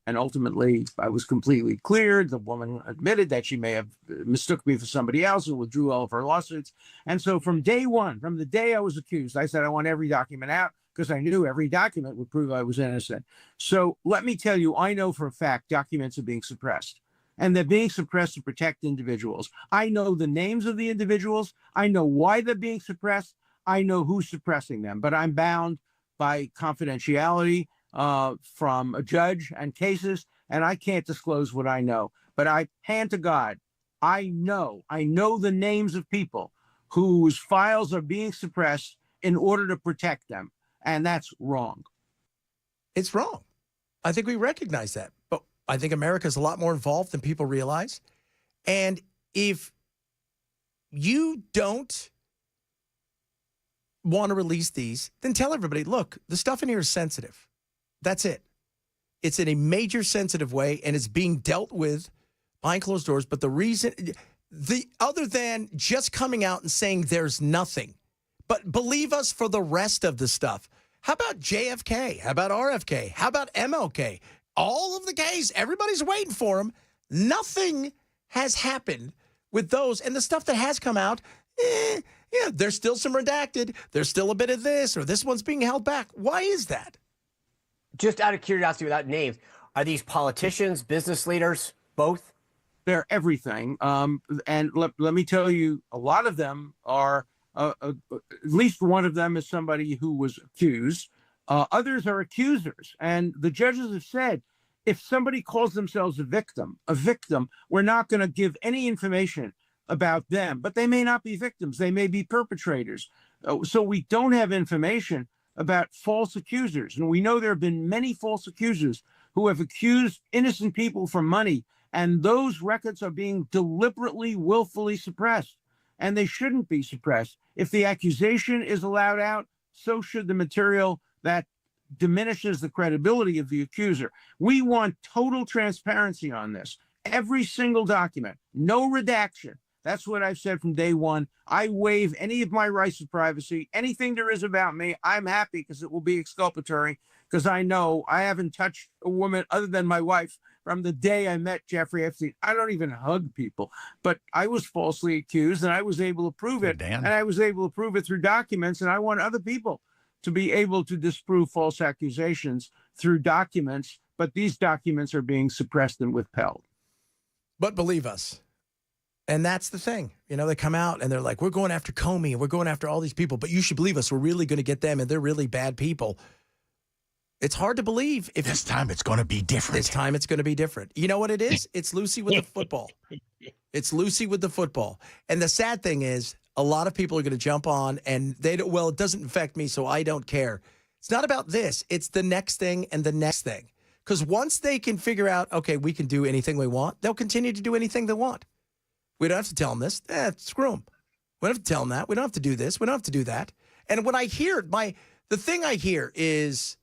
[SPEAKER 18] and ultimately I was completely cleared. The woman admitted that she may have mistook me for somebody else and withdrew all of her lawsuits. And so from day one, from the day I was accused, I said I want every document out because I knew every document would prove I was innocent. So let me tell you, I know for a fact documents are being suppressed. And they're being suppressed to protect individuals. I know the names of the individuals. I know why they're being suppressed. I know who's suppressing them. But I'm bound by confidentiality from a judge and cases, and I can't disclose what I know. But I hand to God, I know the names of people whose files are being suppressed in order to protect them. And that's wrong.
[SPEAKER 1] It's wrong. I think we recognize that. But I think America's a lot more involved than people realize. And if you don't want to release these, then tell everybody, look, the stuff in here is sensitive. That's it. It's in a major sensitive way, and it's being dealt with behind closed doors. But the reason, other than just coming out and saying there's nothing, but believe us for the rest of the stuff. How about JFK? How about RFK? How about MLK? All of the case, everybody's waiting for them. Nothing has happened with those. And the stuff that has come out, there's still some redacted. There's still a bit of this, or this one's being held back. Why is that?
[SPEAKER 19] Just out of curiosity, without names, are these politicians, business leaders, both?
[SPEAKER 18] They're everything. And let me tell you, a lot of them are, at least one of them is somebody who was accused. Others are accusers. And the judges have said, if somebody calls themselves a victim, we're not going to give any information about them. But they may not be victims. They may be perpetrators. So we don't have information about false accusers. And we know there have been many false accusers who have accused innocent people for money, and those records are being deliberately, willfully suppressed, and they shouldn't be suppressed. If the accusation is allowed out, so should the material that diminishes the credibility of the accuser. We want total transparency on this. Every single document, no redaction. That's what I've said from day one. I waive any of my rights of privacy. Anything there is about me, I'm happy because it will be exculpatory, because I know I haven't touched a woman other than my wife from the day I met Jeffrey Epstein. I don't even hug people, but I was falsely accused and I was able to prove it.
[SPEAKER 2] Dan.
[SPEAKER 18] And I was able to prove it through documents. And I want other people to be able to disprove false accusations through documents. But these documents are being suppressed and withheld.
[SPEAKER 1] But believe us. And that's the thing. You know, they come out and they're like, we're going after Comey and we're going after all these people, but you should believe us. We're really going to get them and they're really bad people. It's hard to believe. If
[SPEAKER 2] this time it's going to be different.
[SPEAKER 1] This time it's going to be different. You know what it is? It's Lucy with the football. It's Lucy with the football. And the sad thing is a lot of people are going to jump on and they don't, well, it doesn't affect me, so I don't care. It's not about this. It's the next thing and the next thing. Because once they can figure out, okay, we can do anything we want, they'll continue to do anything they want. We don't have to tell them this. Screw them. We don't have to tell them that. We don't have to do this. We don't have to do that. And when I hear the thing I hear is,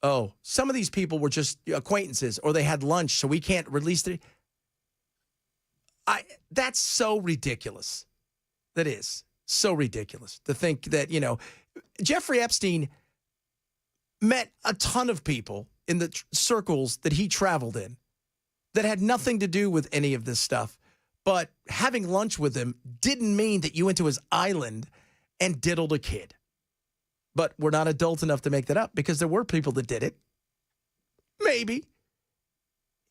[SPEAKER 1] oh, some of these people were just acquaintances or they had lunch, so we can't release it. That's so ridiculous. That is so ridiculous to think that, you know, Jeffrey Epstein met a ton of people in the circles that he traveled in that had nothing to do with any of this stuff. But having lunch with him didn't mean that you went to his island and diddled a kid. But we're not adult enough to make that up because there were people that did it. Maybe.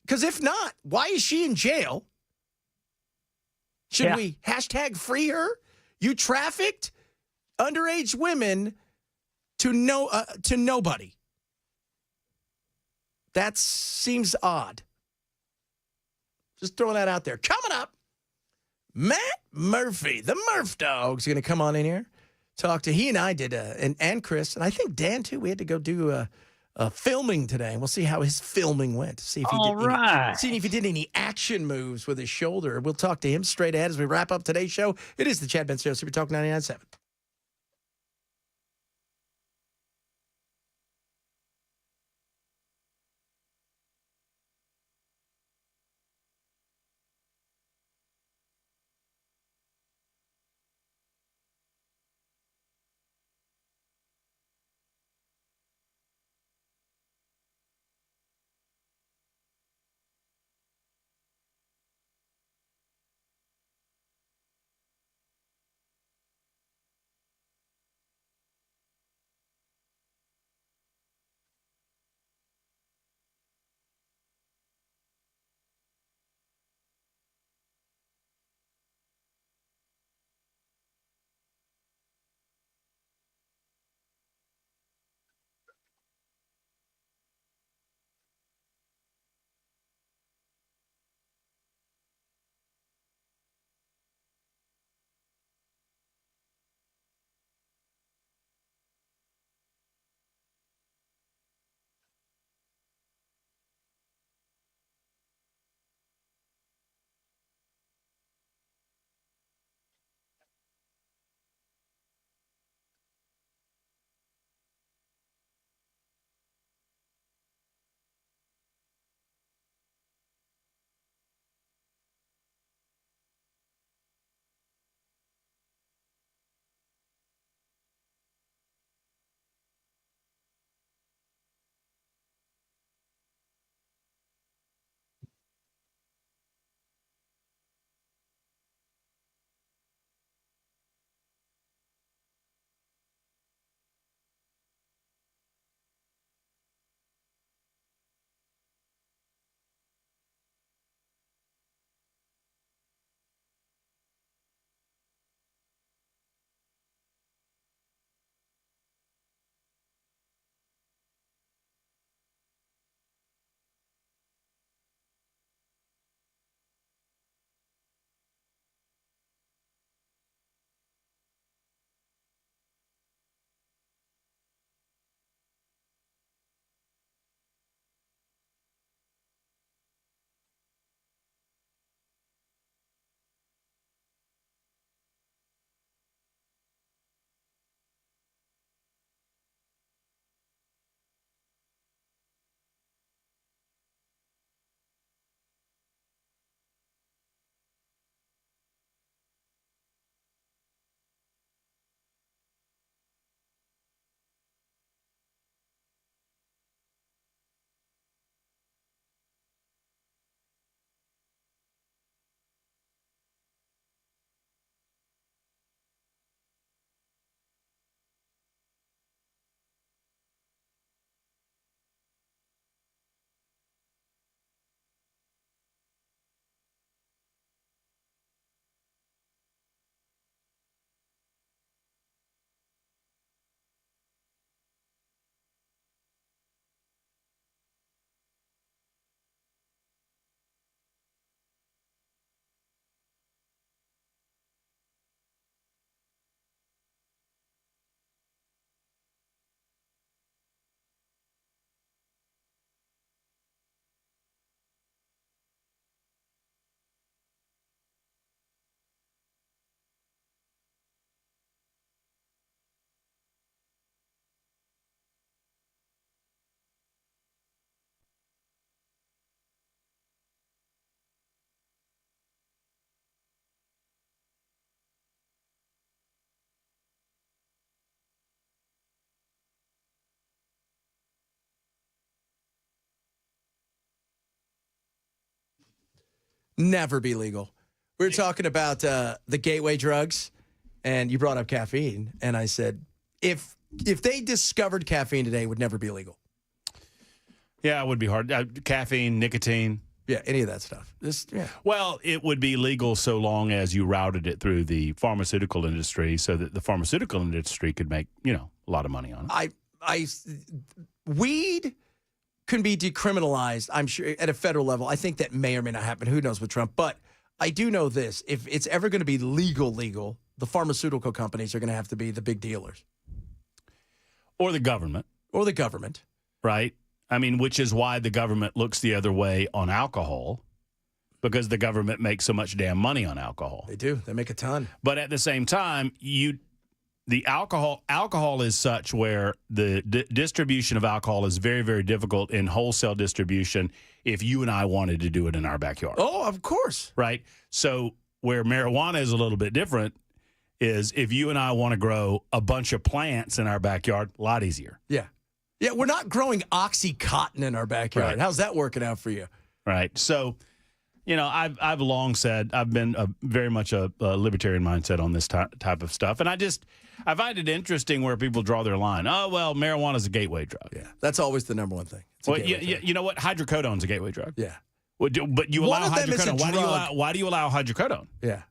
[SPEAKER 1] Because if not, why is she in jail? Should we hashtag free her? You trafficked underage women to nobody. That seems odd. Just throwing that out there. Coming up, Matt Murphy, the Murph Dog's going to come on in here. Talk to he and I did, and Chris, and I think Dan too. We had to go do filming today, and we'll see how his filming went. See if he did any action moves with his shoulder. We'll talk to him straight ahead as we wrap up today's show. It is the Chad Benson Show, Super Talk 99.7. Never be legal. We were talking about the gateway drugs, and you brought up caffeine, and I said, if they discovered caffeine today, it would never be legal.
[SPEAKER 20] Yeah, it would be hard. Caffeine, nicotine.
[SPEAKER 1] Yeah, any of that stuff.
[SPEAKER 20] Well, it would be legal so long as you routed it through the pharmaceutical industry so that the pharmaceutical industry could make, a lot of money on it.
[SPEAKER 1] Weed can be decriminalized, I'm sure, at a federal level. I think that may or may not happen. Who knows with Trump? But I do know this. If it's ever going to be legal, the pharmaceutical companies are going to have to be the big dealers.
[SPEAKER 20] Or the government. Right? I mean, which is why the government looks the other way on alcohol, because the government makes so much damn money on alcohol.
[SPEAKER 1] They do. They make a ton.
[SPEAKER 20] But at the same time, the alcohol is such where the distribution of alcohol is very, very difficult in wholesale distribution if you and I wanted to do it in our backyard.
[SPEAKER 1] Oh, of course.
[SPEAKER 20] Right? So where marijuana is a little bit different is if you and I want to grow a bunch of plants in our backyard, a lot easier.
[SPEAKER 1] Yeah. Yeah, we're not growing Oxycontin in our backyard.
[SPEAKER 20] Right.
[SPEAKER 1] How's that working out for you?
[SPEAKER 20] Right. So, I've long said I've been very much a libertarian mindset on this type of stuff. And I find it interesting where people draw their line. Oh, well, marijuana is a gateway drug.
[SPEAKER 1] Yeah, that's always the number one thing.
[SPEAKER 20] Well, you know what? Hydrocodone is a gateway drug.
[SPEAKER 1] Yeah.
[SPEAKER 20] But you allow hydrocodone. Why do you allow hydrocodone?
[SPEAKER 1] Yeah.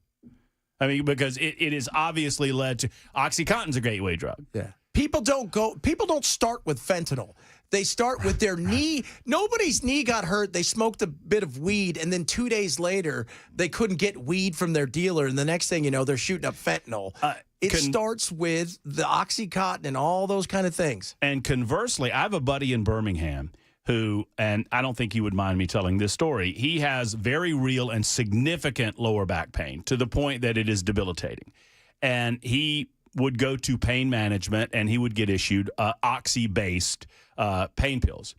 [SPEAKER 20] I mean, because it is obviously led to OxyContin's a gateway drug.
[SPEAKER 1] Yeah. People don't start with fentanyl. They start with their knee. Nobody's knee got hurt. They smoked a bit of weed, and then 2 days later, they couldn't get weed from their dealer, and the next thing you know, they're shooting up fentanyl. It starts with the OxyContin and all those kind of things.
[SPEAKER 20] And conversely, I have a buddy in Birmingham who, and I don't think you would mind me telling this story, he has very real and significant lower back pain to the point that it is debilitating. And he would go to pain management, and he would get issued oxy-based pain pills.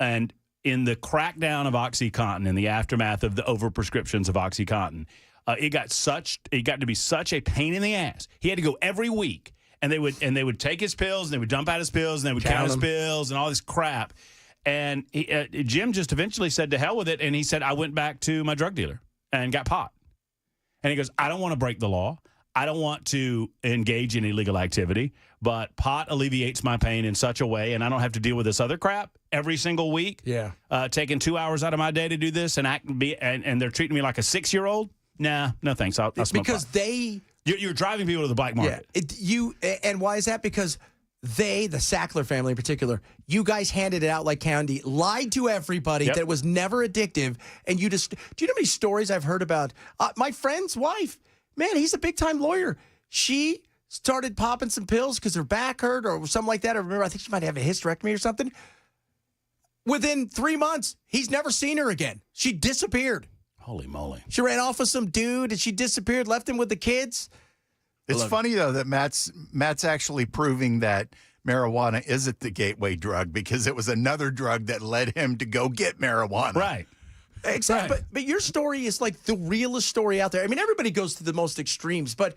[SPEAKER 20] And in the crackdown of OxyContin, in the aftermath of the overprescriptions of OxyContin, it got to be such a pain in the ass. He had to go every week, and they would take his pills, and they would dump out his pills, and they would count his pills, and all this crap. And Jim just eventually said, to hell with it, and he said, I went back to my drug dealer and got pot. And he goes, I don't want to break the law. I don't want to engage in illegal activity, but pot alleviates my pain in such a way, and I don't have to deal with this other crap every single week.
[SPEAKER 1] Yeah.
[SPEAKER 20] Taking 2 hours out of my day to do this and and they're treating me like a 6-year-old. Nah, no thanks. I'll smoke
[SPEAKER 1] because
[SPEAKER 20] pot. You're driving people to the black market.
[SPEAKER 1] Yeah. And why is that? Because the Sackler family in particular, you guys handed it out like candy, lied to everybody that it was never addictive, and do you know how many stories I've heard about my friend's wife? Man, he's a big-time lawyer. She started popping some pills because her back hurt or something like that. I remember, I think she might have a hysterectomy or something. Within 3 months, he's never seen her again. She disappeared.
[SPEAKER 20] Holy moly.
[SPEAKER 1] She ran off with some dude, and she disappeared, left him with the kids.
[SPEAKER 2] It's funny, though, that Matt's actually proving that marijuana isn't the gateway drug because it was another drug that led him to go get marijuana.
[SPEAKER 20] Right.
[SPEAKER 1] Exactly. Right. But your story is like the realest story out there. I mean, everybody goes to the most extremes, but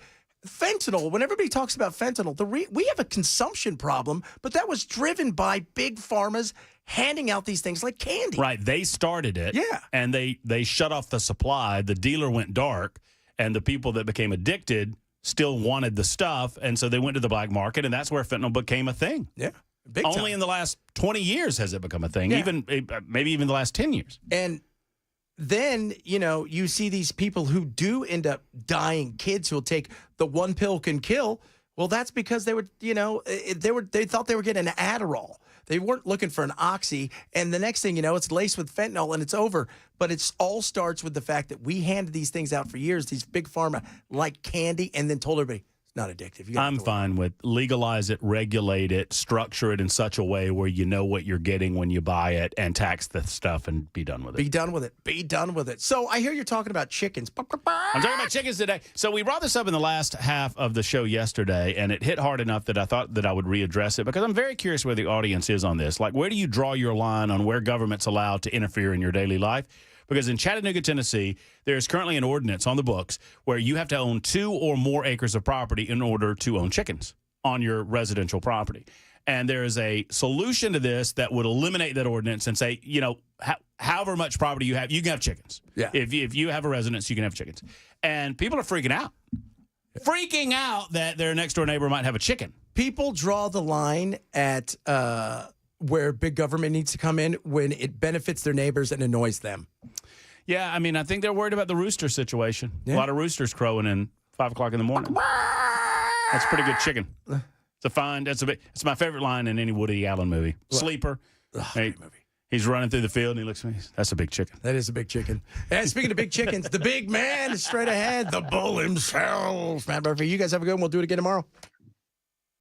[SPEAKER 1] fentanyl, when everybody talks about fentanyl, we have a consumption problem, but that was driven by big pharmas handing out these things like candy.
[SPEAKER 20] Right. They started it.
[SPEAKER 1] Yeah.
[SPEAKER 20] And they shut off the supply. The dealer went dark, and the people that became addicted still wanted the stuff, and so they went to the black market, and that's where fentanyl became a thing.
[SPEAKER 1] Yeah.
[SPEAKER 20] Only in the last 20 years has it become a thing, maybe even the last 10 years.
[SPEAKER 1] And then, you see these people who do end up dying, kids who will take the one pill can kill. Well, that's because they thought they were getting an Adderall. They weren't looking for an Oxy. And the next thing you know, it's laced with fentanyl and it's over. But it all starts with the fact that we handed these things out for years, these big pharma, like candy, and then told everybody, it's not addictive.
[SPEAKER 20] I'm fine with legalize it, regulate it, structure it in such a way where you know what you're getting when you buy it, and tax the stuff and be done with it.
[SPEAKER 1] Be done with it. So I hear you're talking about chickens.
[SPEAKER 20] I'm talking about chickens today. So we brought this up in the last half of the show yesterday, and it hit hard enough that I thought that I would readdress it because I'm very curious where the audience is on this. Like, where do you draw your line on where government's allowed to interfere in your daily life? Because in Chattanooga, Tennessee, there's currently an ordinance on the books where you have to own 2 or more acres of property in order to own chickens on your residential property. And there is a solution to this that would eliminate that ordinance and say, however much property you have, you can have chickens.
[SPEAKER 1] Yeah.
[SPEAKER 20] If you have a residence, you can have chickens. And people are freaking out. Freaking out that their next door neighbor might have a chicken.
[SPEAKER 1] People draw the line at where big government needs to come in when it benefits their neighbors and annoys them.
[SPEAKER 20] Yeah, I mean, I think they're worried about the rooster situation. Yeah. A lot of roosters crowing in 5 o'clock in the morning. That's pretty good chicken. It's my favorite line in any Woody Allen movie. What? Sleeper.
[SPEAKER 1] Great movie.
[SPEAKER 20] He's running through the field and he looks at me. That's a big chicken.
[SPEAKER 1] That is a big chicken. And speaking of big chickens, the big man is straight ahead. The bull himself. Matt Murphy, you guys have a good one. We'll do it again tomorrow.